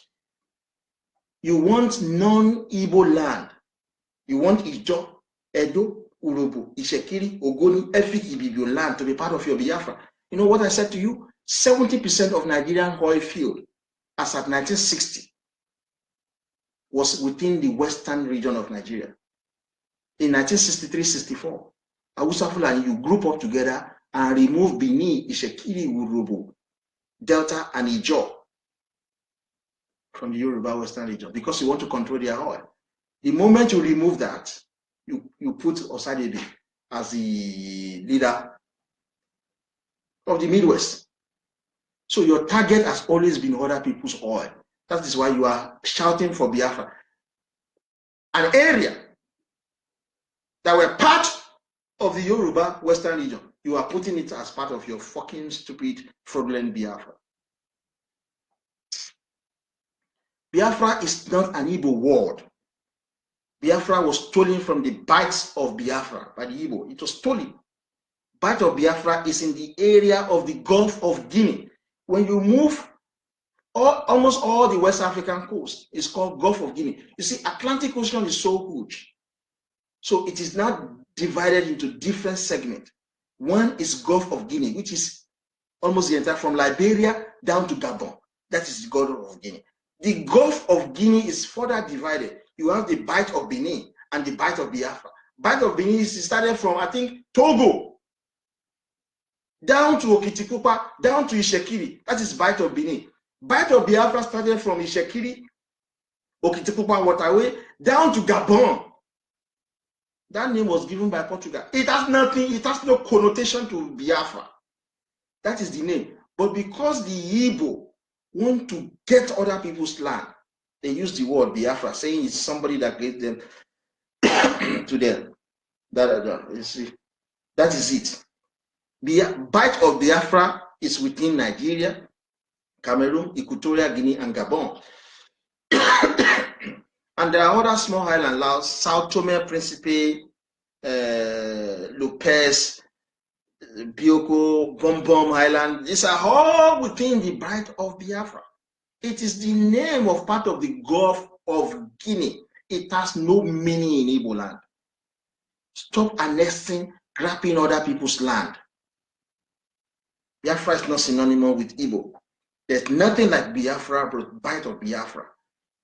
You want non-Igbo land. You want Ijo, Edo, Urobo, Ishekiri, Ogoni, Efik, Ibibio land to be part of your Biafra. You know what I said to you? 70% of Nigerian oil field, as at 1960, was within the western region of Nigeria. In 1963-64, Hausa Fulani, you group up together and remove Bini, Ishekiri, Urobo, Delta, and Ijo from the Yoruba Western region because you want to control their oil. The moment you remove that, you put Osadebe as the leader of the Midwest. So your target has always been other people's oil. That is why you are shouting for Biafra. An area that were part of the Yoruba Western region, you are putting it as part of your fucking stupid, fraudulent Biafra. Biafra is not an Igbo word. Biafra was stolen from the Bites of Biafra by the Igbo. It was stolen. Bite of Biafra is in the area of the Gulf of Guinea. When you move almost all the West African coast is called Gulf of Guinea. You see, Atlantic Ocean is so huge. So it is not divided into different segments. One is Gulf of Guinea, which is almost the entire from Liberia down to Gabon. That is the Gulf of Guinea. The Gulf of Guinea is further divided. You have the Bight of Benin and the Bight of Biafra. Bight of Benin is started from, I think, Togo, down to Okitikupa, down to Ishekiri. That is Bight of Benin. Bight of Biafra started from Ishekiri, Okitikupa waterway, down to Gabon. That name was given by Portugal. It has nothing, it has no connotation to Biafra. That is the name. But because the Igbo want to get other people's land, they use the word Biafra, saying it's somebody that gave them to them. You see, that is it. Bight of Biafra is within Nigeria, Cameroon, Equatorial Guinea, and Gabon. And there are other small island Laos, Sao Tome, Principe, Lopez, Bioko, Bombom Island. These are all within the Bight of Biafra. It is the name of part of the Gulf of Guinea. It has no meaning in Igbo land. Stop annexing, grabbing other people's land. Biafra is not synonymous with Igbo. There's nothing like Biafra but Bight of Biafra.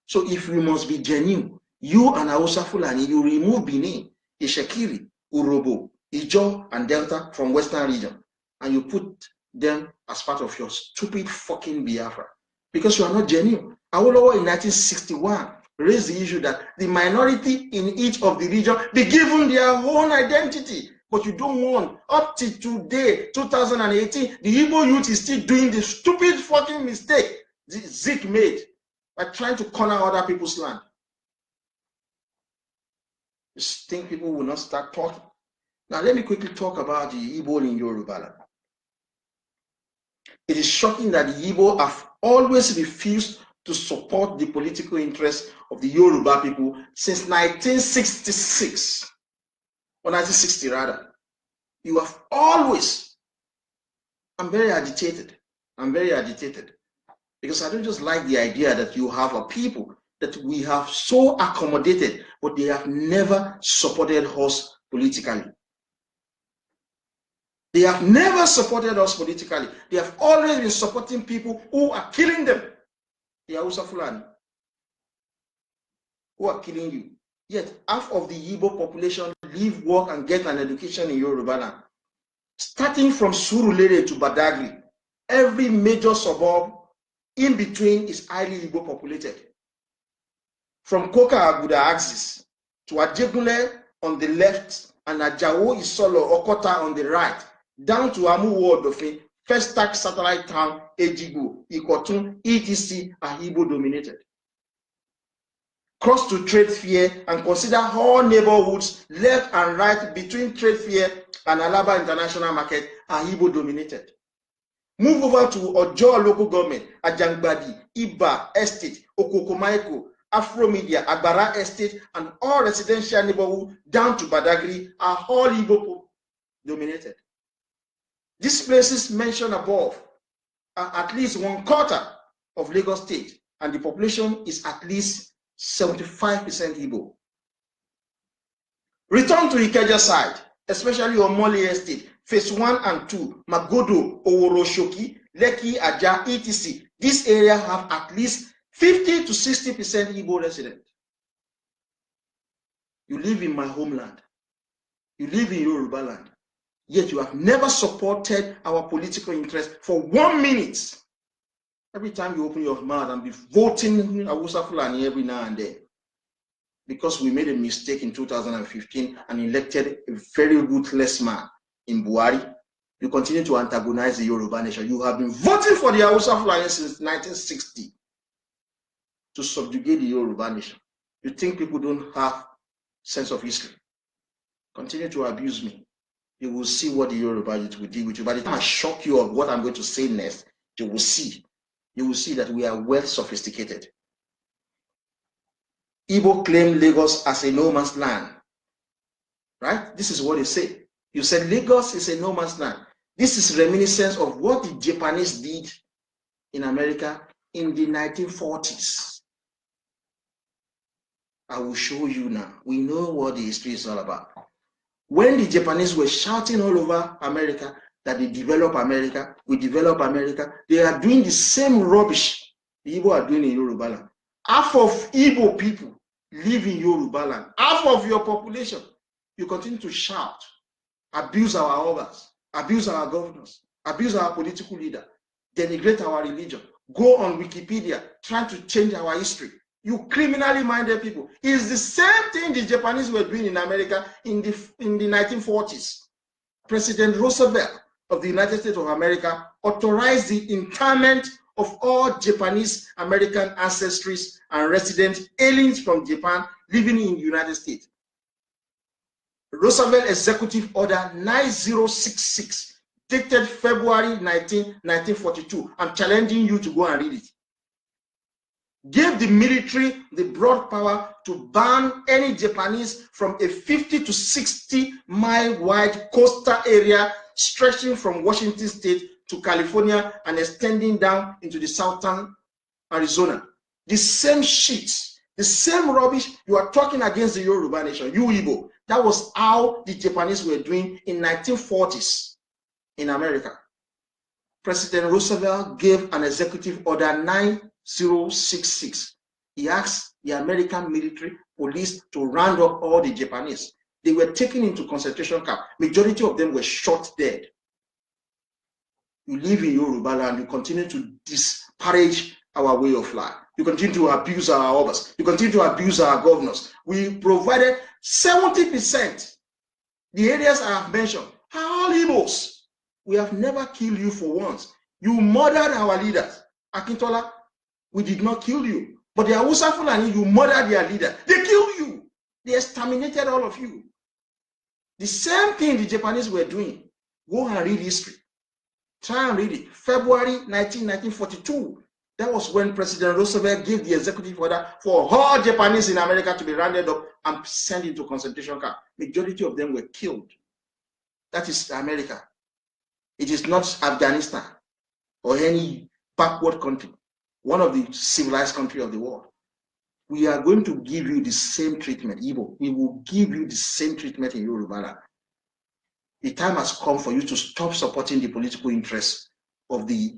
So if we must be genuine, you and Hausa Fulani, you remove Benin, Ishekiri, Urobo, Ijo, and Delta from Western region, and you put them as part of your stupid fucking Biafra. Because you are not genuine. Awolowo in 1961 raised the issue that the minority in each of the region be given their own identity. But you don't want, up to today, 2018, the Igbo youth is still doing the stupid fucking mistake Zik made by trying to corner other people's land. You think people will not start talking? Now let me quickly talk about the Igbo in Yorubaland. It is shocking that the Igbo have always refused to support the political interests of the Yoruba people since 1966, or 1960 rather. You have always, I'm very agitated because I don't just like the idea that you have a people that we have so accommodated, but they have never supported us politically. They have never supported us politically. They have always been supporting people who are killing them. The Hausa Fulani, who are killing you. Yet half of the Igbo population live, work, and get an education in Yorubaland. Starting from Surulere to Badagry, every major suburb in between is highly Igbo populated. From Koka Aguda axis to Ajegunle on the left and Ajawo Isolo Okota on the right, down to Amuwo Odofin, first tax satellite town Ejigo, Ikotun, etc. are Igbo dominated. Cross to trade fair and consider all neighborhoods left and right between trade fair and Alaba International Market are Igbo dominated. Move over to Ojo local government, Ajangbadi, Iba Estate, Okokomaiko, Afro Media, Agbara Estate, and all residential neighborhoods down to Badagry are all Igbo dominated. These places mentioned above are at least 1/4 of Lagos State, and the population is at least 75% Igbo. Return to Ikeja side, especially on Mole Estate, Phase 1 and 2, Magodo, Oworoshoki, Lekki, Aja, etc. This area have at least 50 to 60% Igbo residents. You live in my homeland. You live in Yorubaland. Yet you have never supported our political interest for 1 minute. Every time you open your mouth and be voting Awusa Fulani every now and then. Because we made a mistake in 2015 and elected a very ruthless man in Buhari, you continue to antagonize the Yoruba nation. You have been voting for the Awusa Fulani since 1960 to subjugate the Yoruba nation. You think people don't have sense of history? Continue to abuse me. You will see what the Yoruba youth will do with you. By the time I shock you of what I'm going to say next, you will see. You will see that we are well sophisticated. Igbo claim Lagos as a no man's land. Right? This is what they say. You said Lagos is a no man's land. This is reminiscence of what the Japanese did in America in the 1940s. I will show you now. We know what the history is all about. When the Japanese were shouting all over America that they develop America, we develop America, they are doing the same rubbish the Igbo are doing in Yorubaland. Half of Igbo people live in Yorubaland. Half of your population, you continue to shout, abuse our obas, abuse our governors, abuse our political leader, denigrate our religion, go on Wikipedia trying to change our history. You criminally minded people. It's the same thing the Japanese were doing in America in the 1940s. President Roosevelt of the United States of America authorized the internment of all Japanese American ancestries and resident aliens from Japan living in the United States. Roosevelt Executive Order 9066, dated February 19, 1942. I'm challenging you to go and read it. Gave the military the broad power to ban any Japanese from a 50 to 60 mile wide coastal area stretching from Washington State to California and extending down into the southern Arizona. The same shit, the same rubbish you are talking against the Yoruba nation, you Igbo. That was how the Japanese were doing in 1940s in America. President Roosevelt gave an executive order 9066. He asked the American military police to round up all the Japanese. They were taken into concentration camp. Majority of them were shot dead. You live in Yorubaland, you continue to disparage our way of life. You continue to abuse our obas. You continue to abuse our governors. We provided 70%. The areas I have mentioned are all Igbos. We have never killed you for once. You murdered our leaders. Akintola, we did not kill you. But the Hausa Fulani, you murdered their leader. They killed you. They exterminated all of you. The same thing the Japanese were doing. Go and read history. Try and read it. February 1942. That was when President Roosevelt gave the executive order for all Japanese in America to be rounded up and sent into concentration camp. Majority of them were killed. That is America. It is not Afghanistan or any backward country, one of the civilized countries of the world. We are going to give you the same treatment, Igbo. We will give you the same treatment in Yorubaland. The time has come for you to stop supporting the political interests of the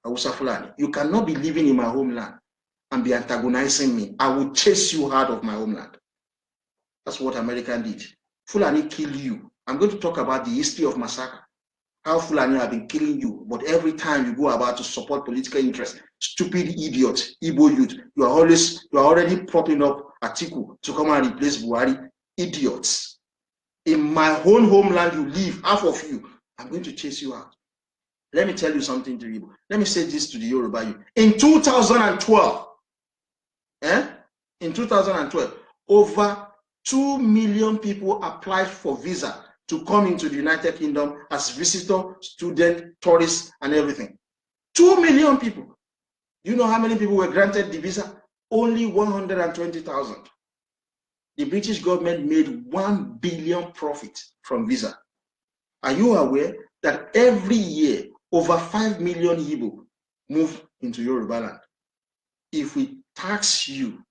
Hausa Fulani. You cannot be living in my homeland and be antagonizing me. I will chase you out of my homeland. That's what America did. Fulani killed you. I'm going to talk about the history of massacre. How Fulani have been killing you, but every time you go about to support political interests, stupid idiot, Igbo youth, you are already propping up Atiku to come and replace Buhari. Idiots. In my own homeland you live, half of you, I'm going to chase you out. Let me tell you something to you. Let me say this to the Yoruba youth. In 2012, in 2012, over 2 million people applied for visa to come into the United Kingdom as visitor, student, tourists, and everything. 2 million people. You know how many people were granted the visa? Only 120,000. The British government made 1 billion profit from visa. Are you aware that every year over 5 million Igbo move into Yorubaland? If we tax you,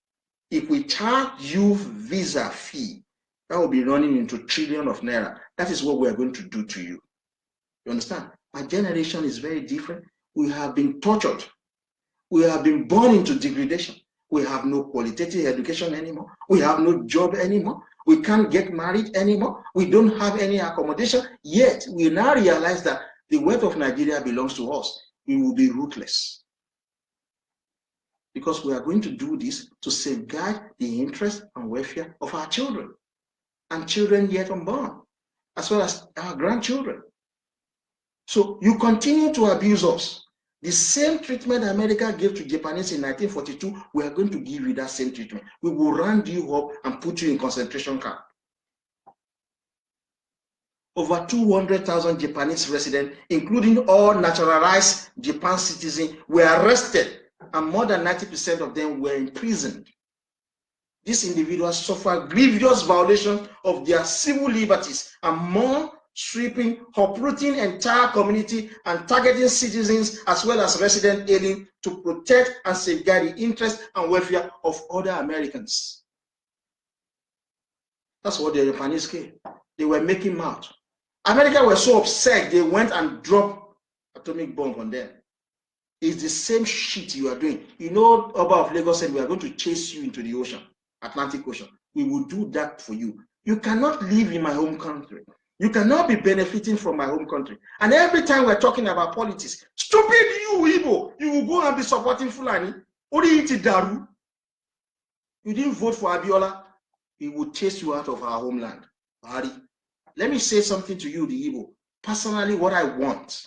if we charge you visa fee, that will be running into trillions of naira. That is what we are going to do to you. You understand? My generation is very different. We have been tortured. We have been born into degradation. We have no qualitative education anymore. We have no job anymore. We can't get married anymore. We don't have any accommodation. Yet, we now realize that the wealth of Nigeria belongs to us. We will be ruthless. Because we are going to do this to safeguard the interest and welfare of our children and children yet unborn, as well as our grandchildren. So you continue to abuse us. The same treatment America gave to Japanese in 1942, we are going to give you that same treatment. We will round you up and put you in concentration camp. Over 200,000 Japanese residents, including all naturalized Japan citizens, were arrested, and more than 90% of them were imprisoned. These individuals suffered grievous violations of their civil liberties and more sweeping, uprooting entire community and targeting citizens as well as resident aliens to protect and safeguard the interests and welfare of other Americans. That's what the Japanese came. They were making mouth. America was so upset, they went and dropped atomic bomb on them. It's the same shit you are doing. You know, Oba of Lagos said, we are going to chase you into the ocean, Atlantic Ocean. We will do that for you. You cannot live in my home country. You cannot be benefiting from my home country. And every time we're talking about politics, stupid you, Igbo, you will go and be supporting Fulani. You didn't vote for Abiola. He will chase you out of our homeland. Hari. Let me say something to you, the Igbo. Personally, what I want,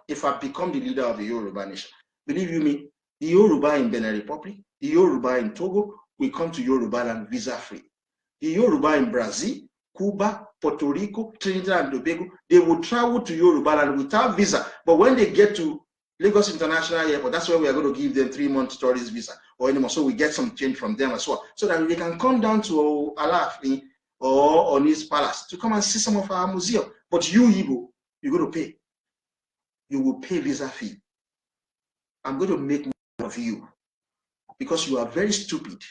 if I become the leader of the Yoruba nation, believe you me, the Yoruba in Benin Republic, the Yoruba in Togo will come to Yorubaland visa-free. The Yoruba in Brazil, Cuba, Puerto Rico, Trinidad and Tobago, they will travel to Yorubaland without visa. But when they get to Lagos International Airport, that's where we are going to give them 3-month tourist visa or anymore. So we get some change from them as well, so that they can come down to Alafin or Onis Palace to come and see some of our museum. But you, Igbo, you're going to pay. You will pay visa fee. I'm going to make more of you because you are very stupid.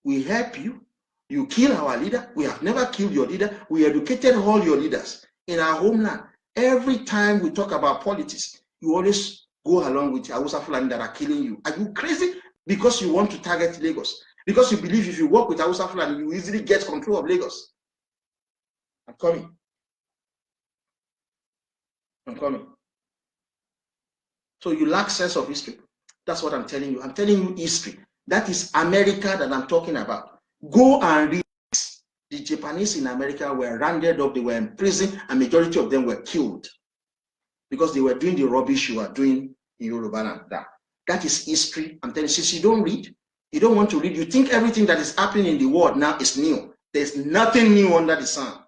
We help you. You kill our leader. We have never killed your leader. We educated all your leaders in our homeland. Every time we talk about politics, you always go along with Hausa Fulani that are killing you. Are you crazy? Because you want to target Lagos. Because you believe if you work with Hausa Fulani, you easily get control of Lagos. I'm coming. I'm coming. So you lack sense of history. That's what I'm telling you. I'm telling you history. That is America that I'm talking about. Go and read. The Japanese in America were rounded up, they were in prison, and majority of them were killed because they were doing the rubbish you are doing in Yorubaland. That is history. I'm telling you, since you don't read, you don't want to read, you think everything that is happening in the world now is new. There's nothing new under the sun.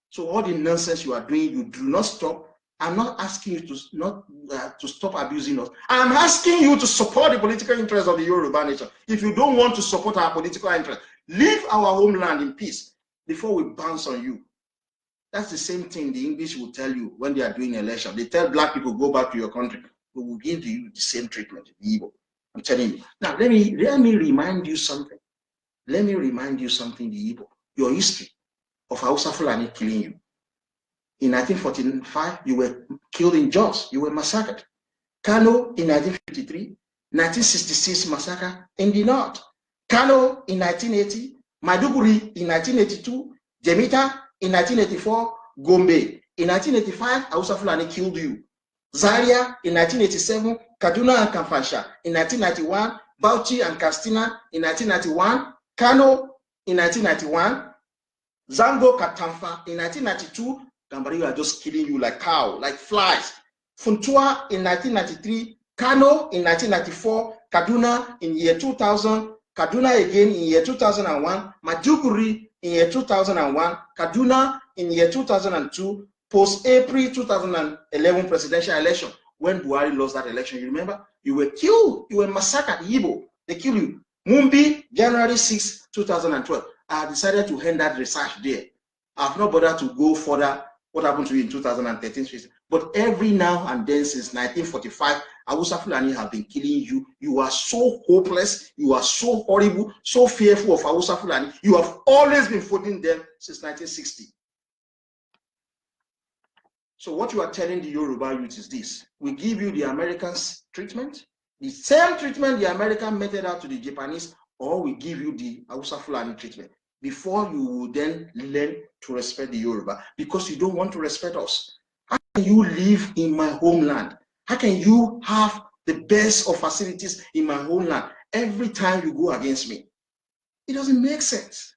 So all the nonsense you are doing, you do not stop. I'm not asking you to stop abusing us. I'm asking you to support the political interests of the Yoruba nation. If you don't want to support our political interests, leave our homeland in peace before we bounce on you. That's the same thing the English will tell you when they are doing election. They tell black people, go back to your country. We will give you the same treatment, the Igbo. I'm telling you. Now, let me remind you something. Let me remind you something, the Igbo. Your history of Hausa Fulani killing you. In 1945, you were killed in Jos. You were massacred. Kano in 1953, 1966 massacre in the north. Kano in 1980, Maiduguri in 1982, Jemita in 1984, Gombe in 1985, Hausa Fulani killed you. Zaria in 1987, Kaduna and Kamfasha in 1991, Bauchi and Katsina in 1991, Kano in 1991, Zango Katamfa in 1992. Gambari are just killing you like cow, like flies. Funtua in 1993, Kano in 1994, Kaduna in year 2000, Kaduna again in year 2001, Maiduguri in year 2001, Kaduna in year 2002, post-April 2011 presidential election, when Buhari lost that election. You remember? You were killed. You were massacred. Igbo, they killed you. Mumbi, January 6, 2012. I decided to end that research there. I've not bothered to go further what happened to you in 2013. But every now and then since 1945, Hausa Fulani have been killing you. You are so hopeless. You are so horrible, so fearful of Hausa Fulani. You have always been fighting them since 1960. So what you are telling the Yoruba youth is this: we give you the Americans treatment, the same treatment the American meted out to the Japanese, or we give you the Hausa Fulani treatment before you will then learn to respect the Yoruba, because you don't want to respect us. How can you live in my homeland? How can you have the best of facilities in my homeland every time you go against me? It doesn't make sense.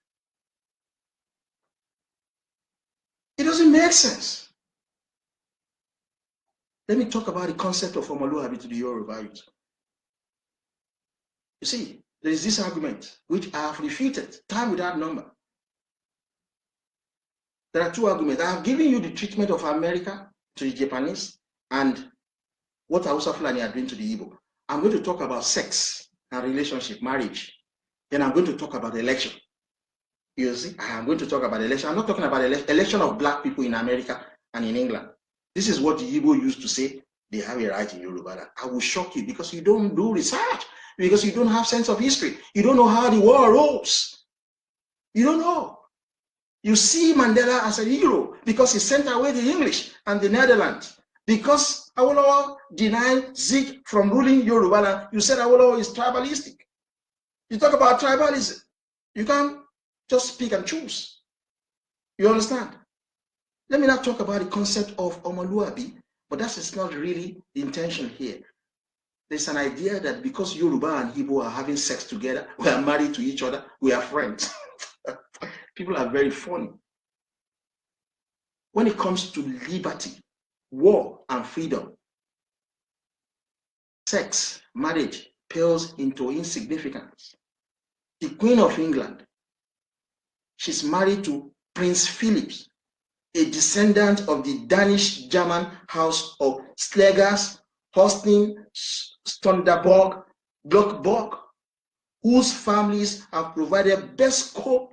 It doesn't make sense. Let me talk about the concept of Omoluabi to the Yoruba youth. You see, there is this argument which I have refuted time without number. There are two arguments. I have given you the treatment of America to the Japanese and what Hausa Fulani are doing to the Igbo. I'm going to talk about sex and relationship, marriage. Then I'm going to talk about election. You see, I'm going to talk about election. I'm not talking about election of black people in America and in England. This is what the Igbo used to say. They have a right in Yorubaland. I will shock you because you don't do research, because you don't have sense of history. You don't know how the war rose. You don't know. You see Mandela as a hero because he sent away the English and the Netherlands. Because Awolowo denied Zik from ruling Yorubaland, you said Awolowo is tribalistic. You talk about tribalism. You can't just pick and choose. You understand? Let me not talk about the concept of Omoluabi, but that is not really the intention here. There's an idea that because Yoruba and Igbo are having sex together, we are married to each other, we are friends. People are very funny. When it comes to liberty, war, and freedom, sex, marriage pales into insignificance. The Queen of England, she's married to Prince Philip, a descendant of the Danish German house of Slegers, Holstein, Stonderborg, Glockborg, whose families have provided best scope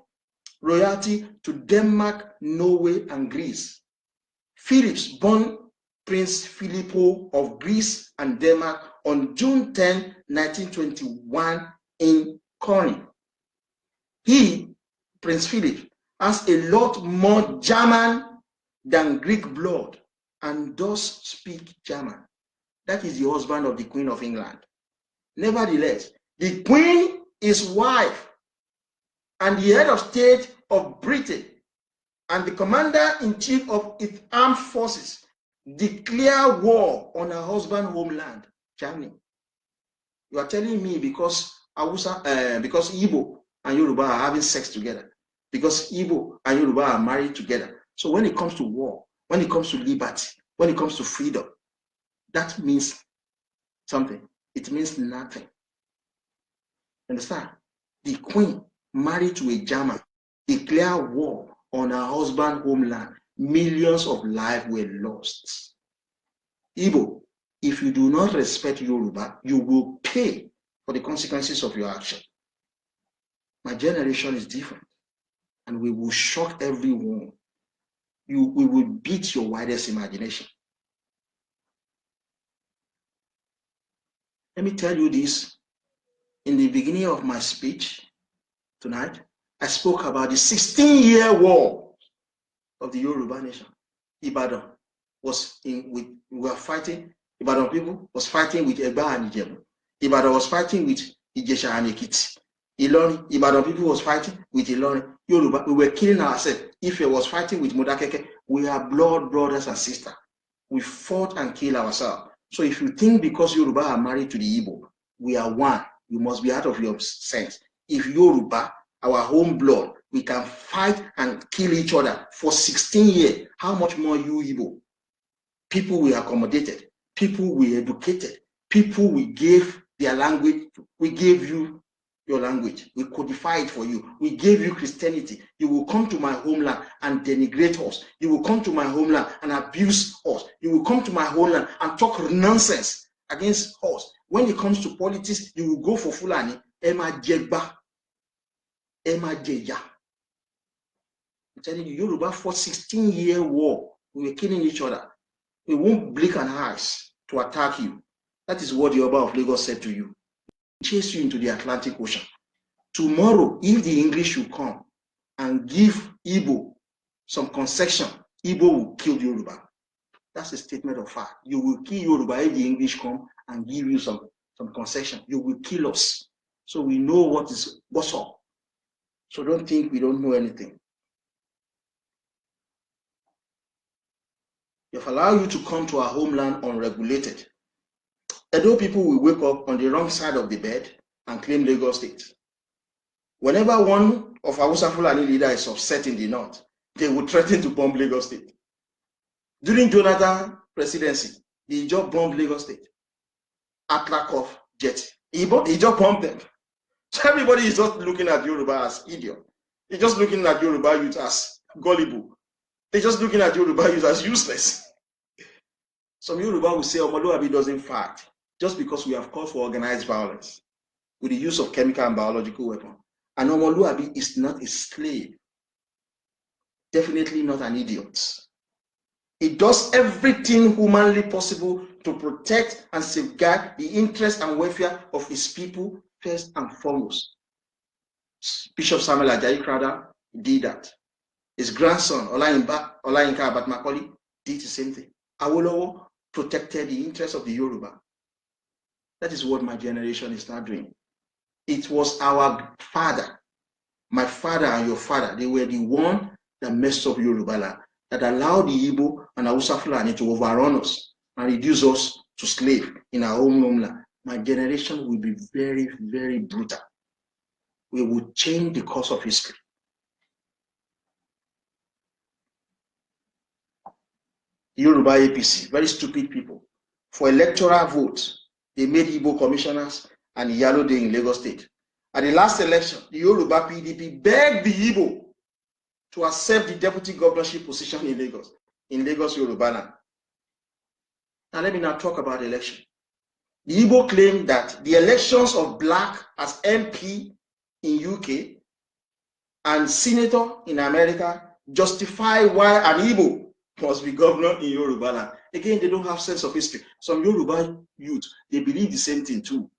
royalty to Denmark, Norway, and Greece. Philips born Prince Filippo of Greece and Denmark on June 10, 1921 in Corinth. He, Prince Philip, has a lot more German than Greek blood and does speak German. That is the husband of the Queen of England. Nevertheless, the Queen, his wife, and the head of state of Britain and the commander-in-chief of its armed forces declare war on her husband's homeland, Germany. You are telling me because Igbo and Yoruba are having sex together, because Igbo and Yoruba are married together. So when it comes to war, when it comes to liberty, when it comes to freedom, that means something. It means nothing. Understand? The Queen married to a German declare war on her husband's homeland. Millions of lives were lost. Igbo, if you do not respect Yoruba, you will pay for the consequences of your action. My generation is different, and we will shock everyone. We will beat your widest imagination. Let me tell you this. In the beginning of my speech tonight, I spoke about the 16-year war of the Yoruba nation. Ibadan was we were fighting. Ibadan people was fighting with Egba and Ijebu. Ibadan was fighting with Ijesha and Ekiti. Ibadan people was fighting with Ilorin. Yoruba, we were killing ourselves. If it was fighting with Modakeke, we are blood brothers and sisters. We fought and killed ourselves. So if you think because Yoruba are married to the Igbo, we are one, you must be out of your sense. If Yoruba, our home blood, we can fight and kill each other for 16 years, how much more you Igbo? People were accommodated. people we educated, people we gave their language. We gave you your language. We codify it for you. We gave you Christianity. You will come to my homeland and denigrate us. You will come to my homeland and abuse us. You will come to my homeland and talk nonsense against us. When it comes to politics, you will go for Fulani. Emma Jegba. Emma Jeja. I'm telling you, Yoruba fought 16-year war. We were killing each other. We won't blink an eyes to attack you. That is what the Oba of Lagos said to you. Chase you into the Atlantic Ocean. Tomorrow, if the English should come and give Igbo some concession, Igbo will kill Yoruba. That's a statement of fact. You will kill Yoruba if the English come and give you some concession. You will kill us. So we know what's up. So don't think we don't know anything. If allow you to come to our homeland unregulated, Edo people will wake up on the wrong side of the bed and claim Lagos State. Whenever one of Hausa Fulani leaders is upset in the north, they will threaten to bomb Lagos State. During Jonathan's presidency, he just bombed Lagos State. Atlakov jet. He just bombed them. So everybody is just looking at Yoruba as idiot. They're just looking at Yoruba youth as gullible. They're just looking at Yoruba youth as useless. Some Yoruba will say Omoluabi doesn't fight just because we have called for organized violence with the use of chemical and biological weapons. And Omoluabi is not a slave. Definitely not an idiot. It does everything humanly possible to protect and safeguard the interests and welfare of his people first and foremost. Bishop Samuel Ajayi Crowther did that. His grandson, Olayinka Abat-Macaulay, did the same thing. Awolowo protected the interests of the Yoruba. That is what my generation is now doing. It was our father, my father and your father, they were the one that messed up Yorubaland, that allowed the Igbo and Hausa Fulani to overrun us and reduce us to slave in our own homeland. My generation will be very, very brutal. We will change the course of history. Yoruba APC, very stupid people. For electoral vote, they made Igbo commissioners and Iyalode in Lagos State. At the last election, the Yoruba PDP begged the Igbo to accept the deputy governorship position in Lagos, Yorubaland. Now let me now talk about the election. The Igbo claimed that the elections of black as MP in UK and senator in America justify why an Igbo must be governor in Yorubaland. Again, they don't have sense of history. Some Yoruba youth, they believe the same thing too.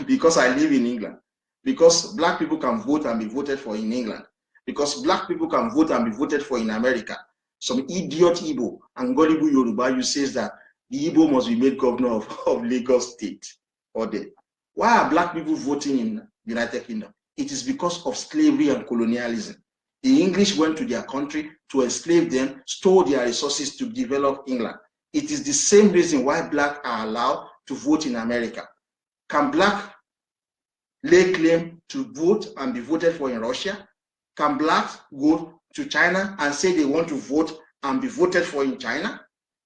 Because I live in England. Because black people can vote and be voted for in England. Because black people can vote and be voted for in America. Some idiot Igbo and gullible Yoruba you says that the Igbo must be made governor of Lagos State. Why are black people voting in the United Kingdom? It is because of slavery and colonialism. The English went to their country to enslave them, stole their resources to develop England. It is the same reason why black are allowed to vote in America. Can black lay claim to vote and be voted for in Russia? Can blacks go to China and say they want to vote and be voted for in China?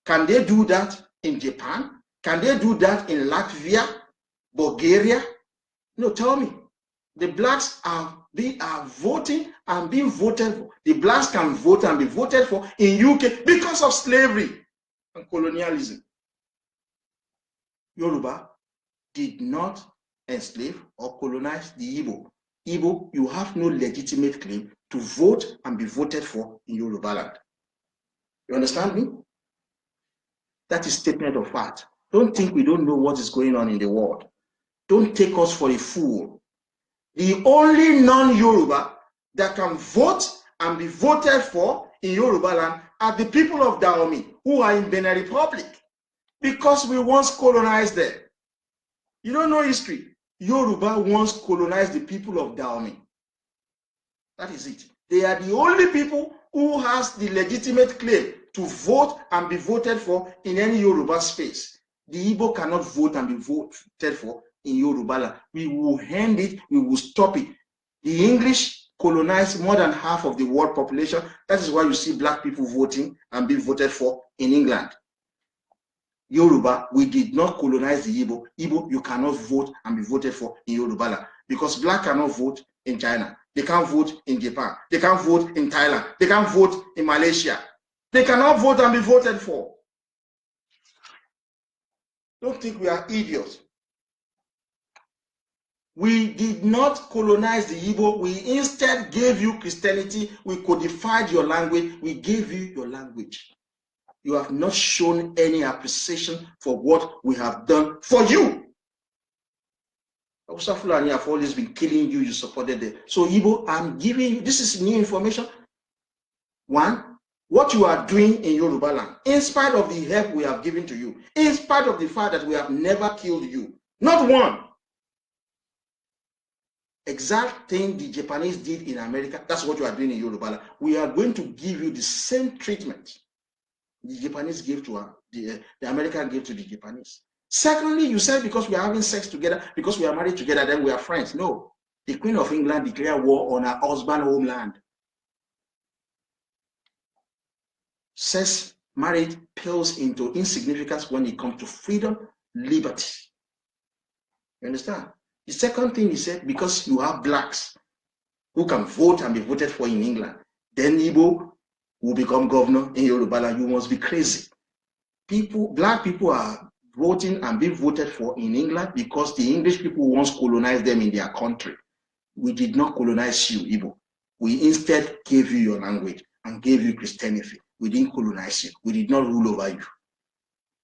Can they do that in Japan? Can they do that in Latvia, Bulgaria? No, tell me. The blacks are voting and being voted for. The blacks can vote and be voted for in UK because of slavery and colonialism. Yoruba did not enslave or colonize the Igbo. Igbo, you have no legitimate claim to vote and be voted for in Yorubaland. You understand me? That is statement of fact. Don't think we don't know what is going on in the world. Don't take us for a fool. The only non-Yoruba that can vote and be voted for in Yorubaland are the people of Dahomey who are in Benin Republic because we once colonized them. You don't know history. Yoruba once colonized the people of Dahomey. That is it. They are the only people who has the legitimate claim to vote and be voted for in any Yoruba space. The Igbo cannot vote and be voted for in Yorubaland. We will end it, we will stop it. The English colonized more than half of the world population. That is why you see black people voting and being voted for in England. Yoruba, we did not colonize the Igbo. Igbo, you cannot vote and be voted for in Yorubaland because black cannot vote in China. They can't vote in Japan. They can't vote in Thailand. They can't vote in Malaysia. They cannot vote and be voted for. Don't think we are idiots. We did not colonize the Igbo. We instead gave you Christianity. We codified your language. We gave you your language. You have not shown any appreciation for what we have done for you. Hausa Fulani have always been killing you. You supported them. So Igbo, I'm giving you, this is new information. One, what you are doing in Yorubaland, in spite of the help we have given to you, in spite of the fact that we have never killed you, not one. Exact thing the Japanese did in America, that's what you are doing in Yorubaland. We are going to give you the same treatment the Japanese gave to the American gave to the Japanese. Secondly, you said because we are having sex together, because we are married together, then we are friends. No. The Queen of England declared war on her husband's homeland. Sex, marriage pales into insignificance when it comes to freedom, liberty. You understand? The second thing he said, because you have blacks who can vote and be voted for in England, then Igbo will become governor in Yorubaland. You must be crazy. Black people are voting and being voted for in England because the English people once colonized them in their country. We did not colonize you, Igbo. We instead gave you your language and gave you Christianity. We didn't colonize you. We did not rule over you.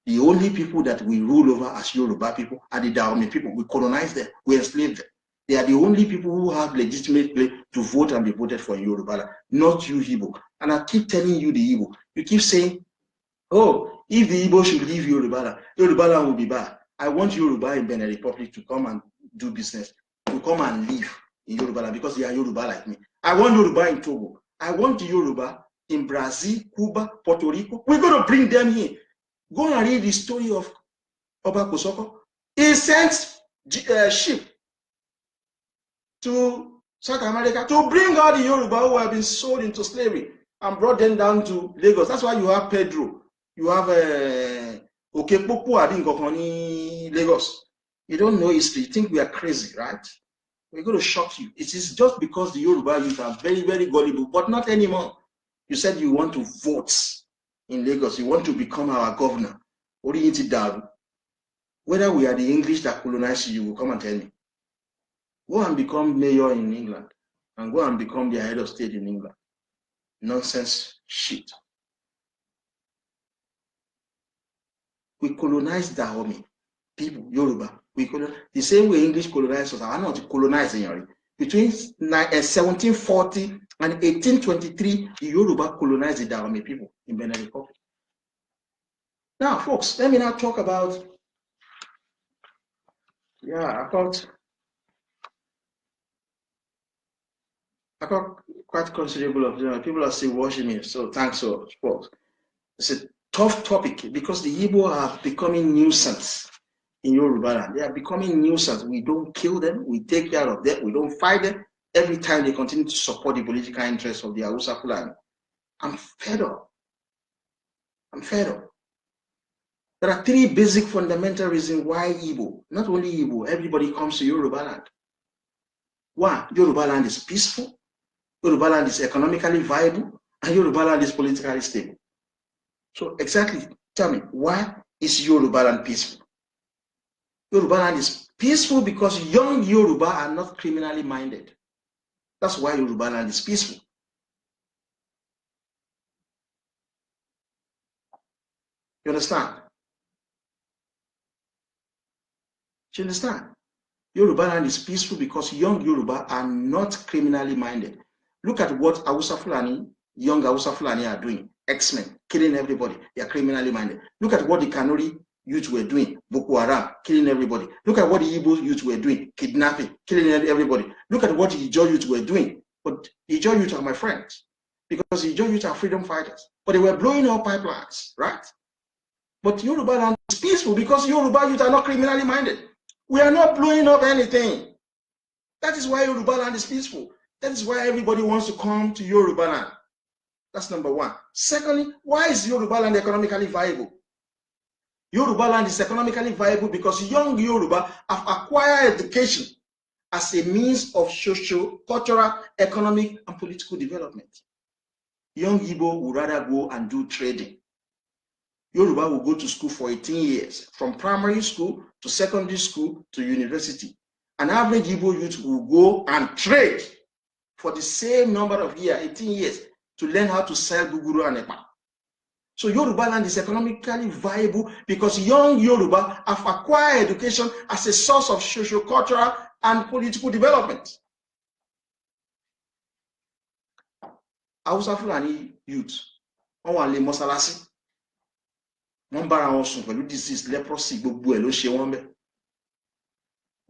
The only people that we rule over as Yoruba people are the Dahomey people. We colonized them. We enslaved them. They are the only people who have legitimate play to vote and be voted for in Yorubaland, not you, Igbo. And I keep telling you, the Igbo, you keep saying, oh, if the Igbo should leave Yorubaland, Yorubaland will be bad. I want Yoruba in Benin Republic to come and do business, to come and live in Yorubaland because they are Yoruba like me. I want Yoruba in Togo. I want Yoruba in Brazil, Cuba, Puerto Rico. We're going to bring them here. Go and read the story of Oba Kosoko. He sent ship to South America to bring all the Yoruba who have been sold into slavery and brought them down to Lagos. That's why you have Pedro. You have Okepoku Adingokoni Lagos. You don't know history. You think we are crazy, right? We're going to shock you. It is just because the Yoruba youth are very, very gullible, but not anymore. You said you want to vote in Lagos. You want to become our governor. Whether we are the English that colonized you, will come and tell me. Go and become mayor in England and go and become the head of state in England. Nonsense shit. We colonized Dahomey people, Yoruba. The same way English colonized us. I know to colonize in between 1740 and 1823, the Yoruba colonized the Dahomey people in Benin Republic. Now, folks, let me now talk about I got quite considerable of them. People are still watching me, so thanks for support. It's a tough topic because the Igbo are becoming nuisance in Yorubaland. They are becoming nuisance. We don't kill them. We take care of them. We don't fight them. Every time they continue to support the political interests of the Hausa Fulani. I'm fed up. I'm fed up. There are three basic fundamental reasons why Igbo, not only Igbo, everybody comes to Yorubaland. One, Yorubaland is peaceful. Yorubaland is economically viable, and Yorubaland is politically stable. So exactly, tell me, why is Yorubaland peaceful? Yorubaland is peaceful because young Yoruba are not criminally minded. That's why Yorubaland is peaceful. You understand? Do you understand? Yorubaland is peaceful because young Yoruba are not criminally minded. Look at what young Hausa Fulani are doing. X-Men, killing everybody. They are criminally minded. Look at what the Kanuri youth were doing. Boko Haram, killing everybody. Look at what the Igbo youth were doing. Kidnapping, killing everybody. Look at what the Ijaw youth were doing. But the Ijaw youth are my friends. Because the Ijaw youth are freedom fighters. But they were blowing up pipelines, right? But Yorubaland is peaceful because Yoruba youth are not criminally minded. We are not blowing up anything. That is why Yorubaland is peaceful. That is why everybody wants to come to Yorubaland. That's number one. Secondly, why is Yorubaland economically viable? Yorubaland is economically viable because young Yoruba have acquired education as a means of social, cultural, economic, and political development. Young Igbo would rather go and do trading. Yoruba will go to school for 18 years, from primary school to secondary school to university. An average Igbo youth will go and trade for the same number of years, 18 years, to learn how to sell guguru and ekpa. So Yorubaland is economically viable because young Yoruba have acquired education as a source of social, cultural, and political development. Hausa Fulani youth, wọ́n wà lé mọ́sálásí, wọ́n bára wọn sùn pẹ̀lú disease, leprosy, gbogbo ẹ̀ ló ṣe wọ́n bẹ́.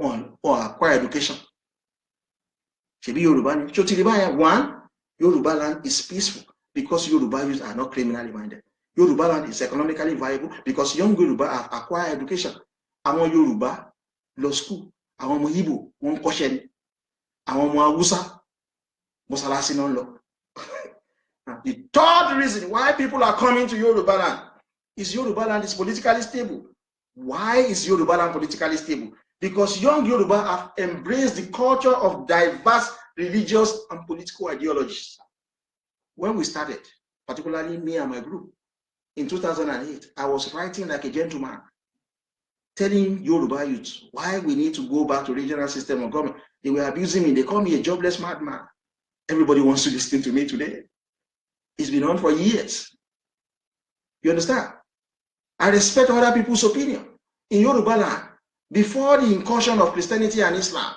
Wọ́n acquire education. Ṣebí Yorùbá ni, ṣó ti rí báyẹn? One, Yorubaland is peaceful because Yoruba youth are not criminally minded. Yorubaland is economically viable because young Yoruba have acquired education. Àwọn Yoruba lọ school, àwọn ọmọ Igbo wọ́n kọ́ṣẹ́ ni, àwọn ọmọ Hausa mọ́sálásí náà lọ. The third reason why people are coming to Yorubaland is Yorubaland is politically stable. Why is Yorubaland politically stable? Because young Yoruba have embraced the culture of diverse religious and political ideologies. When we started, particularly me and my group, in 2008, I was writing like a gentleman, telling Yoruba youth why we need to go back to regional system of government. They were abusing me. They call me a jobless madman. Everybody wants to listen to me today. It's been on for years. You understand? I respect other people's opinion. In Yorubaland, before the incursion of Christianity and Islam,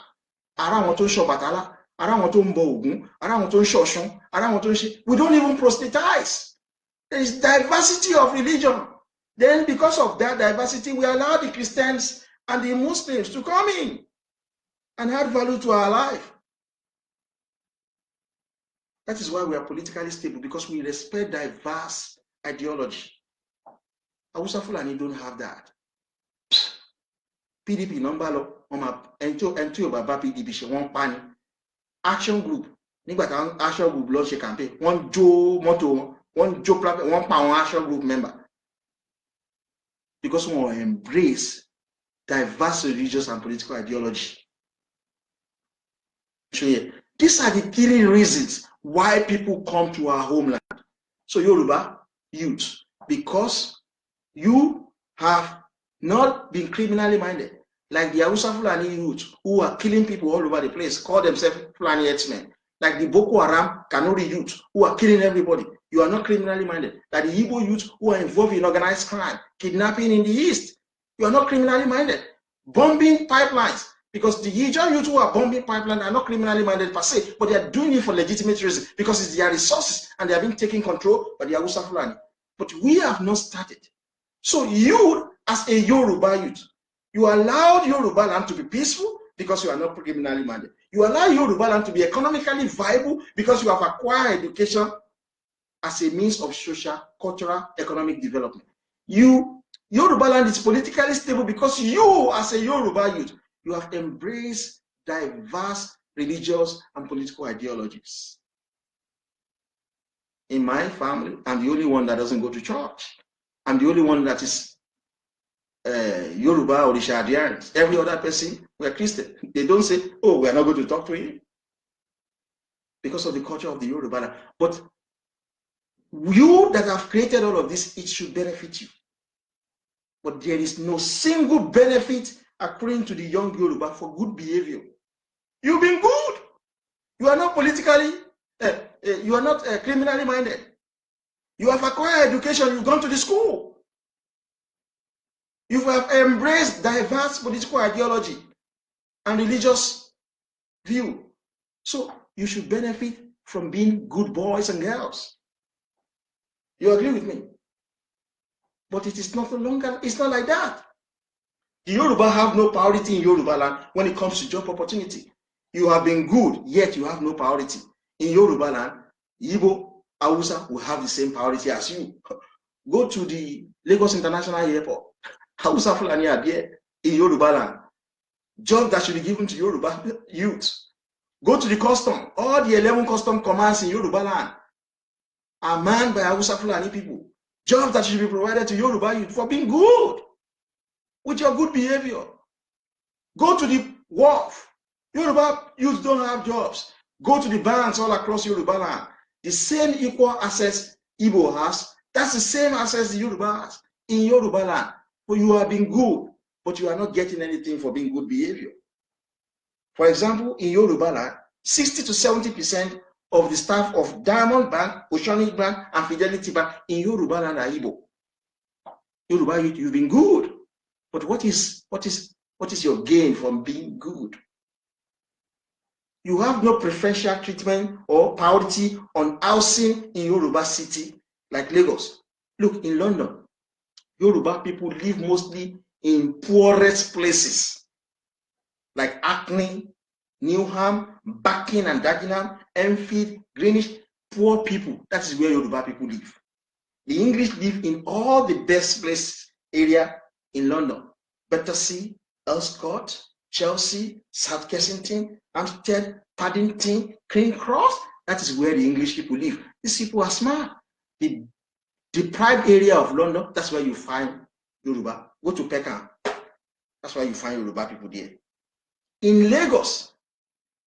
ara wọn tó ń ṣọ Bàtálá, ara wọn tó ń bọ Ògún, ara wọn tó ń ṣọ̀ṣun, ara wọn tó ń ṣe, we don't even proselytize. There is diversity of religion. Then because of that diversity, we allow the Christians and the Muslims to come in and add value to our life. That is why we are politically stable, because we respect diverse ideology. Hausa Fulani don't have that. PDP number lo ento baba PDP ṣe wọ́n pa ni. Action group nígbà táwọn action group lọ ṣe campaign wọ́n jó mọ́tò wọn jó wọ́n pa àwọn action group member because wọ́n embrace diverse religious and political ideology. So yeah, these are the three reasons why people come to our homeland. So Yoruba youth, because you have not been criminally minded, like the Hausa Fulani youth who are killing people all over the place, call themselves Fulani X-Men, like the Boko Haram Kanuri youth who are killing everybody. You are not criminally minded. Like the Igbo youth who are involved in organized crime, kidnapping in the East. You are not criminally minded. Bombing pipelines, because the Ijaw youth who are bombing pipelines are not criminally minded per se, but they are doing it for legitimate reasons because it's their resources and they are being taken control by the Hausa Fulani. But we have not started. So you, as a Yoruba youth, you allowed Yoruba land to be peaceful because you are not criminally minded. You allow Yoruba land to be economically viable because you have acquired education as a means of social, cultural, economic development. Yoruba land is politically stable because you, as a Yoruba youth, you have embraced diverse religious and political ideologies. In my family, I'm the only one that doesn't go to church. I'm the only one that is Yoruba or Ishadians. Every other person, we're Christian. They don't say, oh, we're not going to talk to him because of the culture of the Yoruba. But you that have created all of this, it should benefit you. But there is no single benefit according to the young Yoruba for good behavior. You've been good. You are not politically, you are not criminally minded. You have acquired education, you've gone to the school. You have embraced diverse political ideology and religious view. So you should benefit from being good boys and girls. You agree with me? But it is not longer, it's not like that. The Yoruba have no priority in Yoruba land when it comes to job opportunity. You have been good, yet you have no priority. In Yoruba land, Igbo, Hausa will have the same priority as you. Go to the Lagos International Airport. Hausa Fulani are there in Yoruba land. Job that should be given to Yoruba youth. Go to the custom. All the 11 custom commands in Yoruba land are manned by Hausa Fulani people. Jobs that should be provided to Yoruba youth for being good. with your good behavior. Go to the wharf. Yoruba youth don't have jobs. Go to the banks all across Yoruba land. The same equal access Igbo has, that's the same access the Yoruba has in Yoruba land. But you are being good, but you are not getting anything for being good behavior. For example, in Yoruba land, 60 to 70% of the staff of Diamond Bank, Oceanic Bank, and Fidelity Bank in Yoruba land are Igbo. Yoruba, you've been good, but what is your gain from being good? You have no preferential treatment or priority on housing in Yoruba city like Lagos. Look, in London, Yoruba people live mostly in poorest places like Hackney, Newham, Barking and Dagenham, Enfield, Greenwich. Poor people, that is where Yoruba people live. The English live in all the best place area in London. Battersea, Elscott, Chelsea, South Kensington, Hampstead, Paddington, King Cross. That is where the English people live. These people are smart. The deprived area of London, that's where you find Yoruba. Go to Peckham. That's why you find Yoruba people there. In Lagos,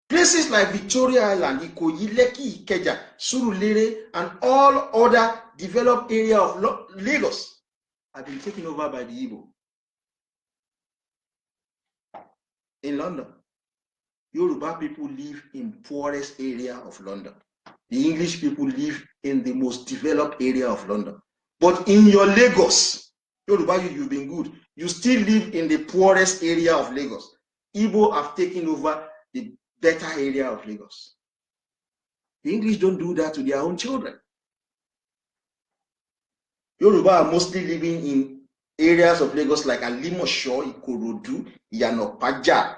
places like Victoria Island, Ikoyi, Lekki, Ikeja, Surulere, and all other developed area of Lagos have been taken over by the Igbo. In London, Yoruba people live in poorest area of London. The English people live in the most developed area of London. But in your Lagos, Yoruba, you've been good. You still live in the poorest area of Lagos. Igbo have taken over the better area of Lagos. The English don't do that to their own children. Yoruba are mostly living in areas of Lagos like Alimosho, Ikorodu, Yanopaja,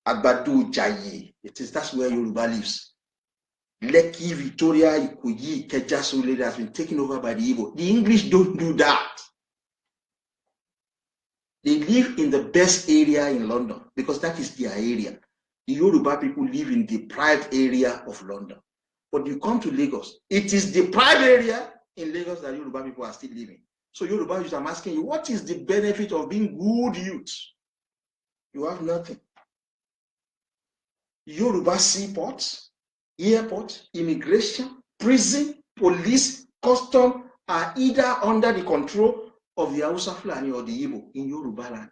Agbado, Jaye. That's where Yoruba lives. Lekki, Victoria, Ikoyi, Ikeja, Surulere has been taken over by the Igbo. The English don't do that. They live in the best area in London because that is their area. The Yoruba people live in the deprived area of London. But you come to Lagos, it is the deprived area in Lagos that Yoruba people are still living. So Yoruba youth, I'm asking you, what is the benefit of being good youth? You have nothing. Yoruba seaports, airport, immigration, prison, police, custom are either under the control of the Hausa Fulani or the Igbo in Yoruba land.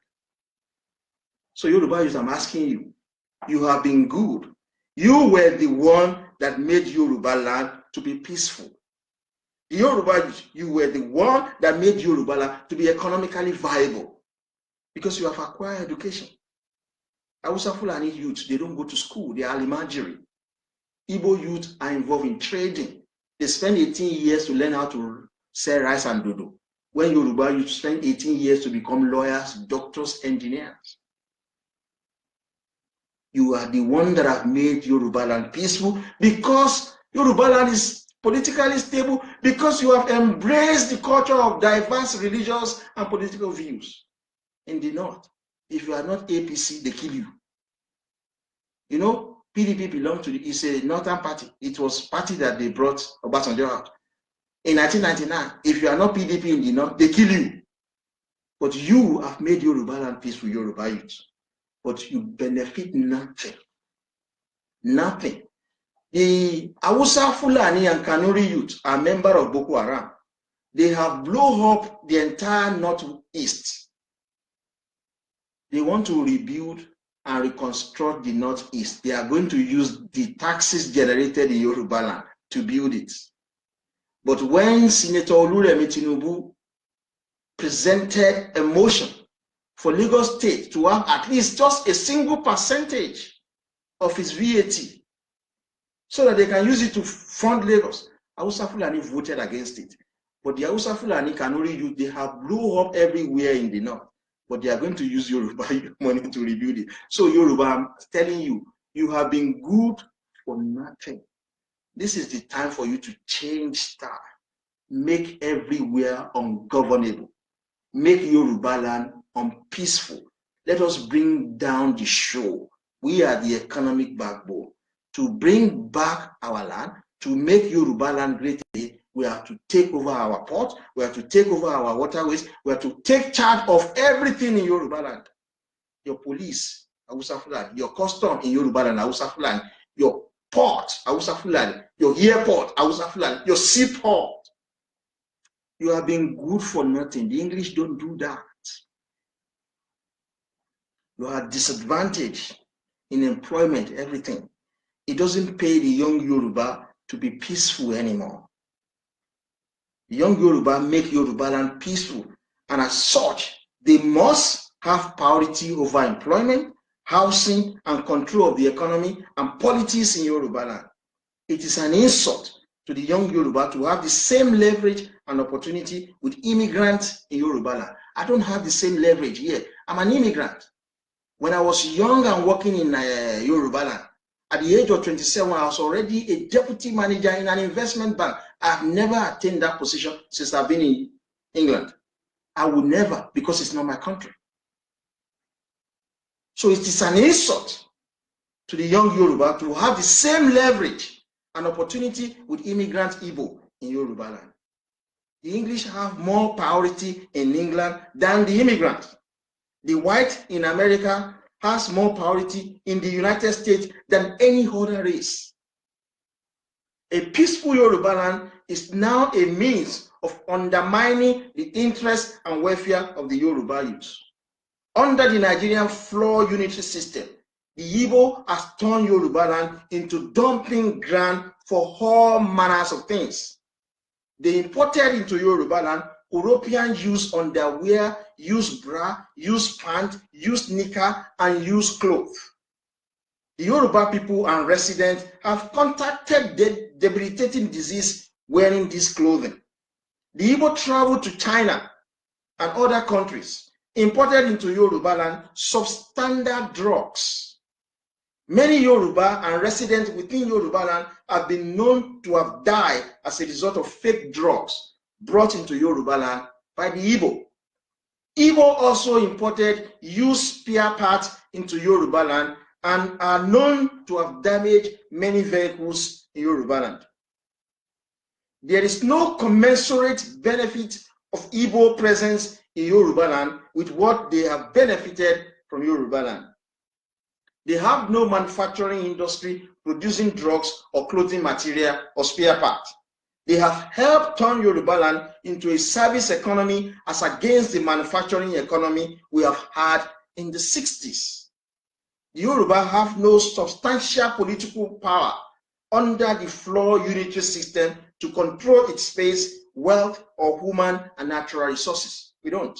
So Yoruba youth, I'm asking you, you have been good. You were the one that made Yoruba land to be peaceful. The Yoruba youth, you were the one that made Yoruba land to be economically viable because you have acquired education. Hausa Fulani youth, they don't go to school, they are alimanjiri. Igbo youth are involved in trading. They spend 18 years to learn how to sell rice and dodo. When Yoruba youth spend 18 years to become lawyers, doctors, engineers. You are the one that have made Yoruba land peaceful because Yoruba land is politically stable because you have embraced the culture of diverse religious and political views. In the north, if you are not APC, they kill you. You know, PDP belonged to it's a northern party. It was party that they brought Obasanjo out. In 1999, if you are not PDP in the north, they kill you. But you have made Yoruba land peaceful, Yoruba youth. But you benefit nothing. Nothing. The Hausa, Fulani, and Kanuri youth are members of Boko Haram. They have blown up the entire northeast. They want to rebuild and reconstruct the northeast. They are going to use the taxes generated in Yoruba land to build it. But when Senator Oluremi Tinubu presented a motion for Lagos State to have at least just a single percentage of its VAT so that they can use it to fund Lagos, Hausa Fulani voted against it. But the Hausa Fulani Kanuri youth, they have blew up everywhere in the north. But they are going to use Yoruba money to rebuild it. So Yoruba, I'm telling you, you have been good for nothing. This is the time for you to change style. Make everywhere ungovernable. Make Yoruba land unpeaceful. Let us bring down the show. We are the economic backbone. To bring back our land, to make Yoruba land great, We have to take over our port. We have to take over our waterways. We have to take charge of everything in Yorubaland. Your police, Hausa Fulani. Your custom in Yorubaland, Hausa Fulani. Your port, Hausa Fulani. Your airport, Hausa Fulani. Your seaport. You have been good for nothing. The English don't do that. You are disadvantaged in employment, everything. It doesn't pay the young Yoruba to be peaceful anymore. The young Yoruba make Yorubaland peaceful, and as such, they must have priority over employment, housing, and control of the economy and politics in Yorubaland. It is an insult to the young Yoruba to have the same leverage and opportunity with immigrants in Yorubaland. I don't have the same leverage here. I'm an immigrant. When I was young and working in Yorubaland, at the age of 27, I was already a deputy manager in an investment bank. I've never attained that position since I've been in England. I will never, because it's not my country. So it is an insult to the young Yoruba to have the same leverage and opportunity with immigrant Igbo in Yorubaland. The English have more priority in England than the immigrants. The white in America has more priority in the United States than any other race. A peaceful Yorubaland is now a means of undermining the interests and welfare of the Yoruba youth. Under the Nigerian floor unitary system, the Igbo has turned Yorubaland into dumping ground for all manners of things. They imported into Yorubaland European used underwear, used bra, used pant, used knicker, and used clothes. The Yoruba people and residents have contracted debilitating disease wearing this clothing. The Igbo traveled to China and other countries, imported into Yorubaland substandard drugs. Many Yoruba and residents within Yorubaland have been known to have died as a result of fake drugs brought into Yorubaland by the Igbo. Igbo also imported used spare parts into Yorubaland and are known to have damaged many vehicles in Yorubaland. There is no commensurate benefit of Igbo presence in Yorubaland with what they have benefited from Yorubaland. They have no manufacturing industry producing drugs or clothing material or spare parts. They have helped turn Yorubaland into a service economy as against the manufacturing economy we have had in the 60s. The Yoruba have no substantial political power under the floor unitary system to control its space, wealth, or human and natural resources. We don't.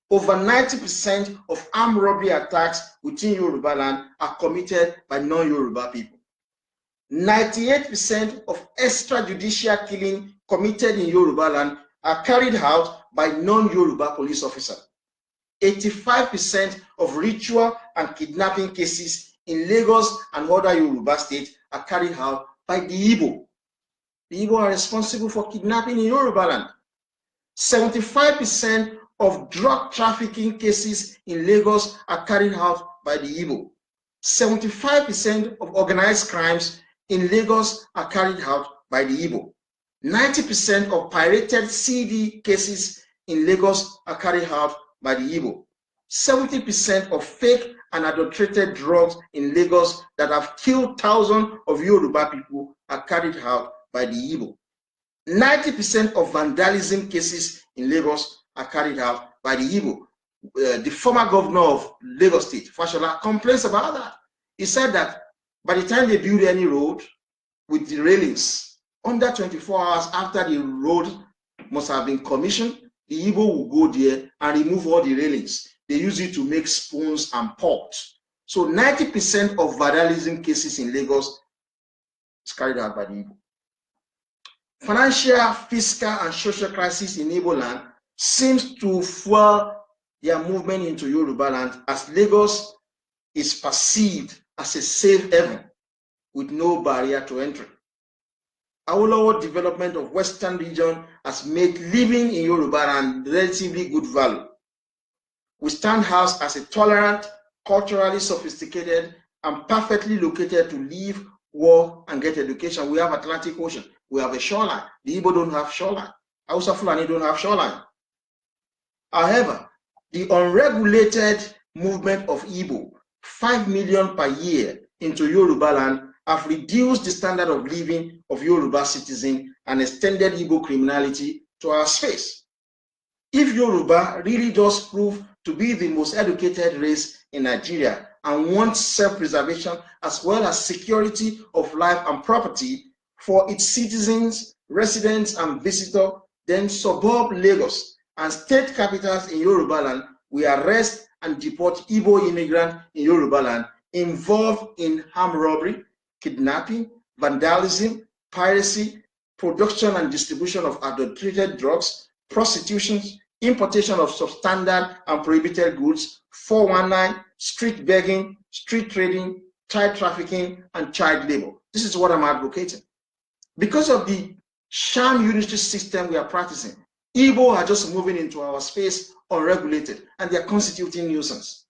Over 90% of armed robbery attacks within Yorubaland are committed by non-Yoruba people. 98% of extrajudicial killing committed in Yorubaland are carried out by non-Yoruba police officers. 85% of ritual and kidnapping cases in Lagos and other Yoruba states are carried out by the Igbo. The Igbo are responsible for kidnapping in Yorubaland. 75% of drug trafficking cases in Lagos are carried out by the Igbo. 75% of organized crimes in Lagos are carried out by the Igbo. 90% of pirated CD cases in Lagos are carried out by the Igbo. 70% of fake and adulterated drugs in Lagos that have killed thousands of Yoruba people are carried out by the Igbo. 90% of vandalism cases in Lagos are carried out by the Igbo. The former governor of Lagos State, Fashola, complains about that. He said that by the time they build any road with the railings, under 24 hours after the road must have been commissioned, the Igbo will go there and remove all the railings. They use it to make spoons and pots. So 90% of vandalism cases in Lagos is carried out by the Igbo. Financial, fiscal, and social crisis in Igbo land seems to fuel their movement into Yoruba land, as Lagos is perceived as a safe haven with no barrier to entry. Our development of Western region has made living in Yoruba land relatively good value. We stand out as a tolerant, culturally sophisticated, and perfectly located to live, work, and get education. We have Atlantic Ocean. we have a shoreline. The Igbo don't have shoreline. Hausa Fulani don't have shoreline. However, the unregulated movement of Igbo, 5 million per year into Yorubaland, have reduced the standard of living of Yoruba citizens and extended Igbo criminality to our space. If Yoruba really does prove to be the most educated race in Nigeria and wants self-preservation as well as security of life and property for its citizens, residents, and visitors, then suburb Lagos and state capitals in Yorubaland will arrest and deport Igbo immigrants in Yorubaland involved in armed robbery, kidnapping, vandalism, piracy, production and distribution of adulterated drugs, prostitution, importation of substandard and prohibited goods, 419, street begging, street trading, child trafficking, and child labor. This is what I'm advocating. Because of the sham unity system we are practicing, Igbo are just moving into our space unregulated, and they are constituting nuisance.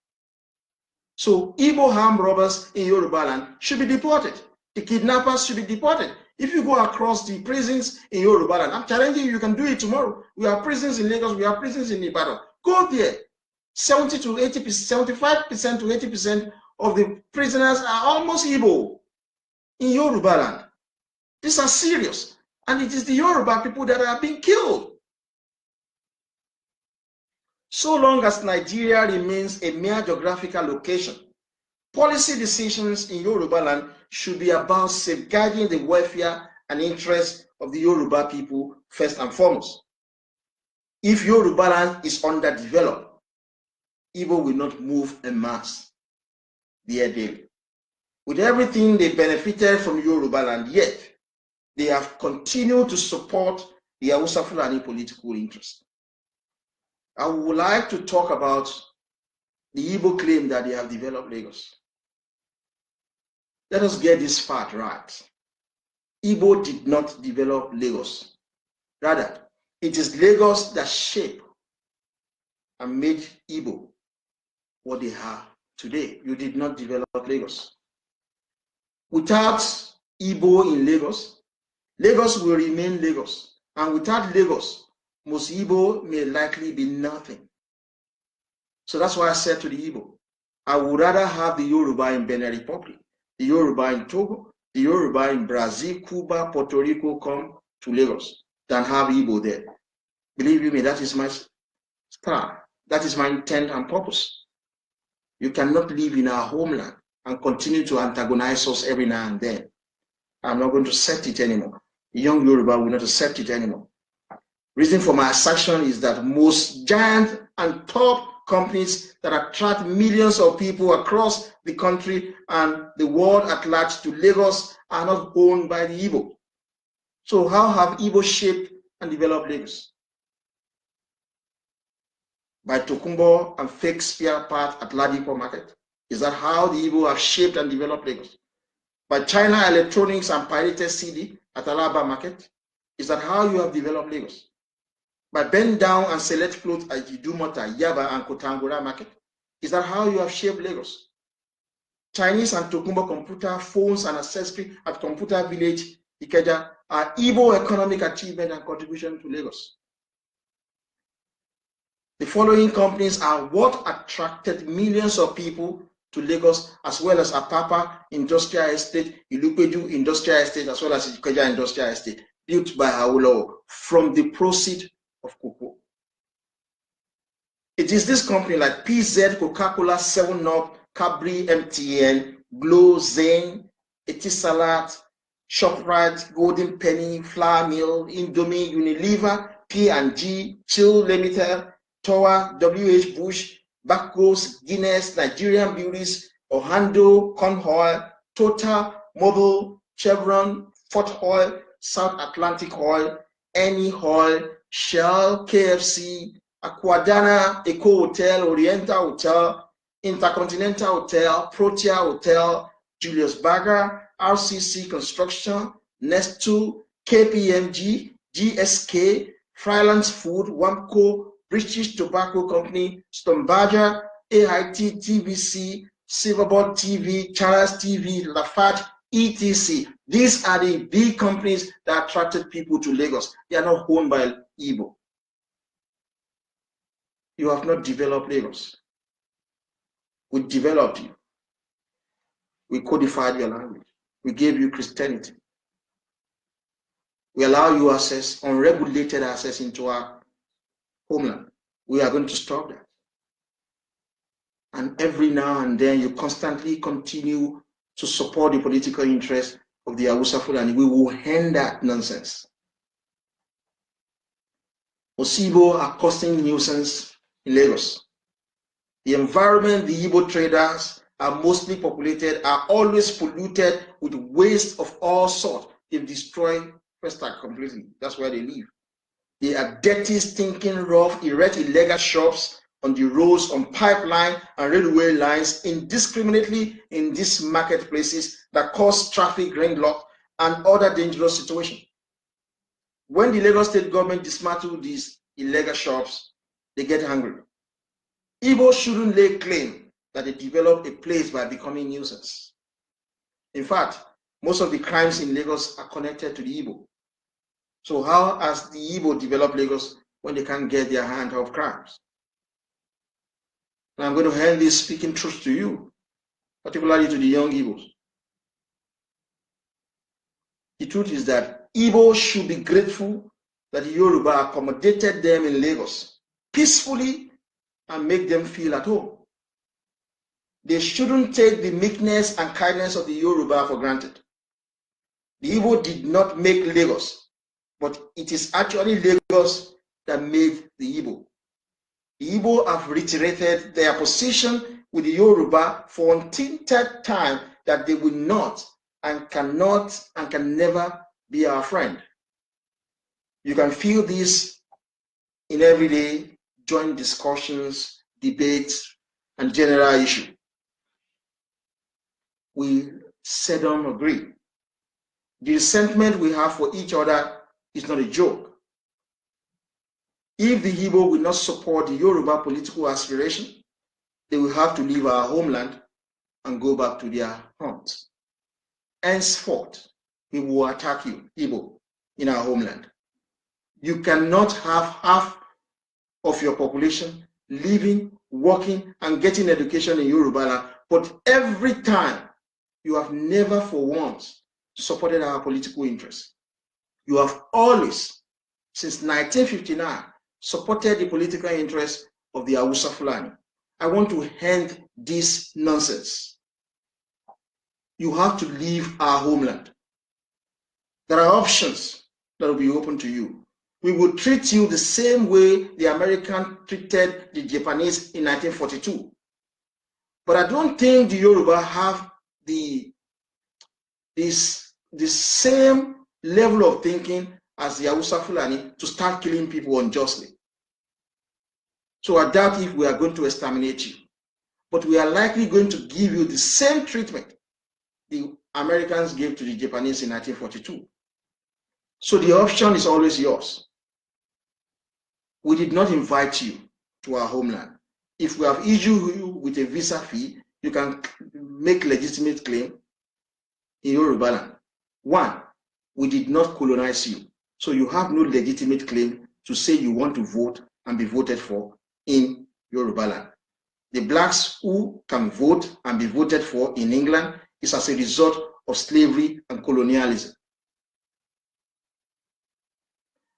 So Igbo armed robbers in Yorubaland should be deported. The kidnappers should be deported. If you go across the prisons in Yorubaland, I'm challenging you, you can do it tomorrow. We have prisons in Lagos, we have prisons in Ibadan. Go there. 70 to 80%, 75% to 80% of the prisoners are almost Igbo in Yorubaland. These are serious. And it is the Yoruba people that are being killed. So long as Nigeria remains a mere geographical location, policy decisions in Yorubaland should be about safeguarding the welfare and interests of the Yoruba people first and foremost. If Yorubaland is underdeveloped, Igbo will not move en masse there. With everything they benefited from Yorubaland, yet they have continued to support the Hausa Fulani political interest. I would like to talk about the Igbo claim that they have developed Lagos. Let us get this part right. Igbo did not develop Lagos. Rather, it is Lagos that shaped and made Igbo what they are today. You did not develop Lagos. Without Igbo in Lagos, Lagos will remain Lagos. And without Lagos, most Igbo may likely be nothing. So that's why I said to the Igbo, I would rather have the Yoruba in Benin Republic, the Yoruba in Togo, the Yoruba in Brazil, Cuba, Puerto Rico come to Lagos than have Igbo there. Believe me, that is my star. That is my intent and purpose. You cannot live in our homeland and continue to antagonize us every now and then. I'm not going to accept it anymore. The young Yoruba will not accept it anymore. Reason for my assertion is that most giant and top companies that attract millions of people across the country and the world at large to Lagos are not owned by the Igbo. So how have Igbo shaped and developed Lagos? By Tokumbo and fake spare part at Ladipo Market. Is that how the Igbo have shaped and developed Lagos? By China Electronics and pirated CD at Alaba Market? Is that how you have developed Lagos? By bend down and select clothes at Idumota, Yaba, and Kotangura Market? Is that how you have shaped Lagos? Chinese and Tokumbo computer, phones, and accessories at Computer Village, Ikeja, are Igbo economic achievement and contribution to Lagos. The following companies are what attracted millions of people to Lagos, as well as Apapa Industrial Estate, Ilupeju Industrial Estate, as well as Ikeja Industrial Estate, built by Awolowo from the proceeds of cocoa. It is this company like PZ, Coca-Cola, 7-Up, Cadbury, MTN, Glow, Zane, Etisalat, ShopRite, Golden Penny, Flour Mill, Indomie, Unilever, P&G, Chill Limited, Tower, WH Bush, Bacos, Guinness, Nigerian Beauties, Ohando, Corn Oil, Total, Mobil, Chevron, Fort Oil, South Atlantic Oil, Any Oil, Shell, KFC, Aquadana, Eco Hotel, Oriental Hotel, Intercontinental Hotel, Protea Hotel, Julius Berger, RCC Construction, Nestle, KPMG, GSK, Freelands Food, Wamco, British Tobacco Company, Stombaja, AIT, TVC, Silverboard TV, Charles TV, Lafarge, ETC. These are the big companies that attracted people to Lagos. They are not owned by Igbo. You have not developed Lagos. We developed you. We codified your language. We gave you Christianity. We allow you access, unregulated access into our homeland. We are going to stop that. And every now and then you constantly continue to support the political interests of the Hausa Fulani. We will end that nonsense. Osibo are causing nuisance in Lagos. The environment the Igbo traders are mostly populated are always polluted with waste of all sorts. They've destroyed Festac completely. That's where they live. They are dirty, stinking, rough, erect, illegal shops on the roads, on pipeline and railway lines indiscriminately in these marketplaces that cause traffic gridlock and other dangerous situations. When the Lagos state government dismantle these illegal shops, they get angry. Igbo shouldn't lay claim that they develop a place by becoming nuisance. In fact, most of the crimes in Lagos are connected to the Igbo. So how has the Igbo developed Lagos when they can't get their hand off crimes? And I'm going to hand this speaking truth to you, particularly to the young Igbos. The truth is that Igbo should be grateful that the Yoruba accommodated them in Lagos peacefully and make them feel at home. They shouldn't take the meekness and kindness of the Yoruba for granted. The Igbo did not make Lagos, but it is actually Lagos that made the Igbo. The Igbo have reiterated their position with the Yoruba for untinted time that they will not and cannot and can never be our friend. You can feel this in everyday joint discussions, debates, and general issue. We seldom agree. The resentment we have for each other is not a joke. If the Igbo will not support the Yoruba political aspiration, they will have to leave our homeland and go back to their homes. Henceforth, we will attack you, Igbo, in our homeland. You cannot have half of your population living, working, and getting education in Yorubaland, but every time you have never for once supported our political interests. You have always, since 1959, supported the political interests of the Hausa Fulani. I want to end this nonsense. You have to leave our homeland. There are options that will be open to you. We will treat you the same way the Americans treated the Japanese in 1942. But I don't think the Yoruba have the same level of thinking as the Hausa Fulani to start killing people unjustly. So I doubt if we are going to exterminate you. But we are likely going to give you the same treatment the Americans gave to the Japanese in 1942. So the option is always yours. We did not invite you to our homeland. If we have issued you with a visa fee, you can make legitimate claim in Yorubaland. One, we did not colonize you. So you have no legitimate claim to say you want to vote and be voted for in Yorubaland. The blacks who can vote and be voted for in England is as a result of slavery and colonialism.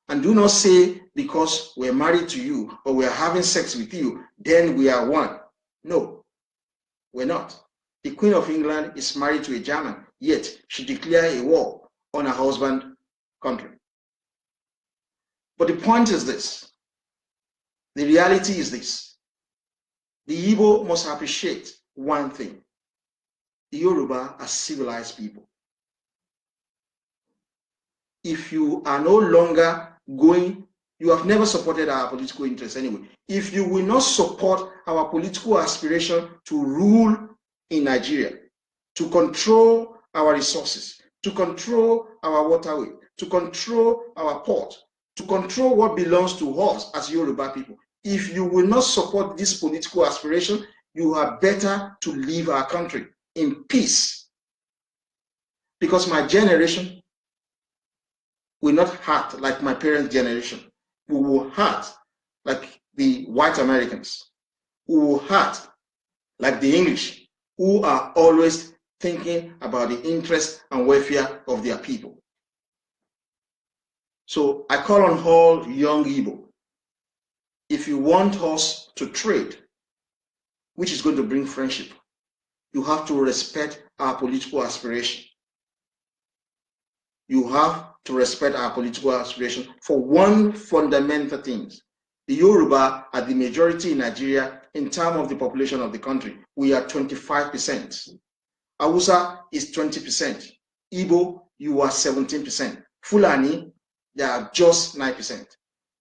And do not say because we're married to you or we're having sex with you, then we are one. No, we're not. The Queen of England is married to a German, yet she declared a war on her husband's country. But the point is this. The reality is this. The Igbo must appreciate one thing. The Yoruba are civilized people. If you are no longer going, you have never supported our political interests anyway. If you will not support our political aspiration to rule in Nigeria, to control our resources, to control our waterway, to control our port, to control what belongs to us as Yoruba people, if you will not support this political aspiration, you are better to leave our country in peace Because my generation will not hurt like my parents' generation. We will hurt like the white Americans. We will hurt like the English, who are always thinking about the interest and welfare of their people. So I call on all young Igbo, if you want us to trade, which is going to bring friendship, you have to respect our political aspiration. You have to respect our political aspiration for one fundamental thing. The Yoruba are the majority in Nigeria in terms of the population of the country. We are 25%. Hausa is 20%. Igbo, you are 17%. Fulani, they are just 9%.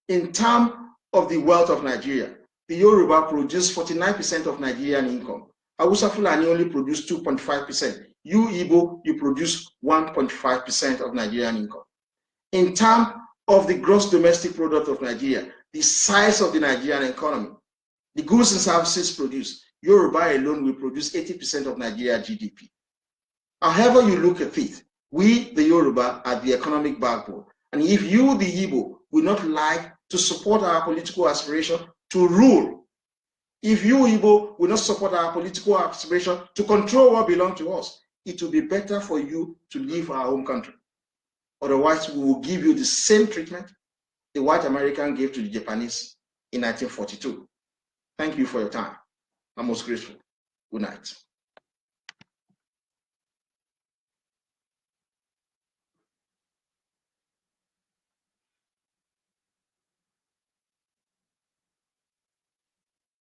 In terms of the wealth of Nigeria, the Yoruba produce 49% of Nigerian income. Hausa Fulani only produce 2.5%. You Igbo, you produce 1.5% of Nigerian income. In terms of the gross domestic product of Nigeria, the size of the Nigerian economy, the goods and services produced, Yoruba alone will produce 80% of Nigeria GDP. However you look at it, we, the Yoruba, are the economic backbone. And if you, the Igbo, will not like to support our political aspiration to rule, if you, Igbo, will not support our political aspiration to control what belongs to us, it will be better for you to leave our home country. Otherwise, we will give you the same treatment the white American gave to the Japanese in 1942. Thank you for your time. I'm most grateful. Good night.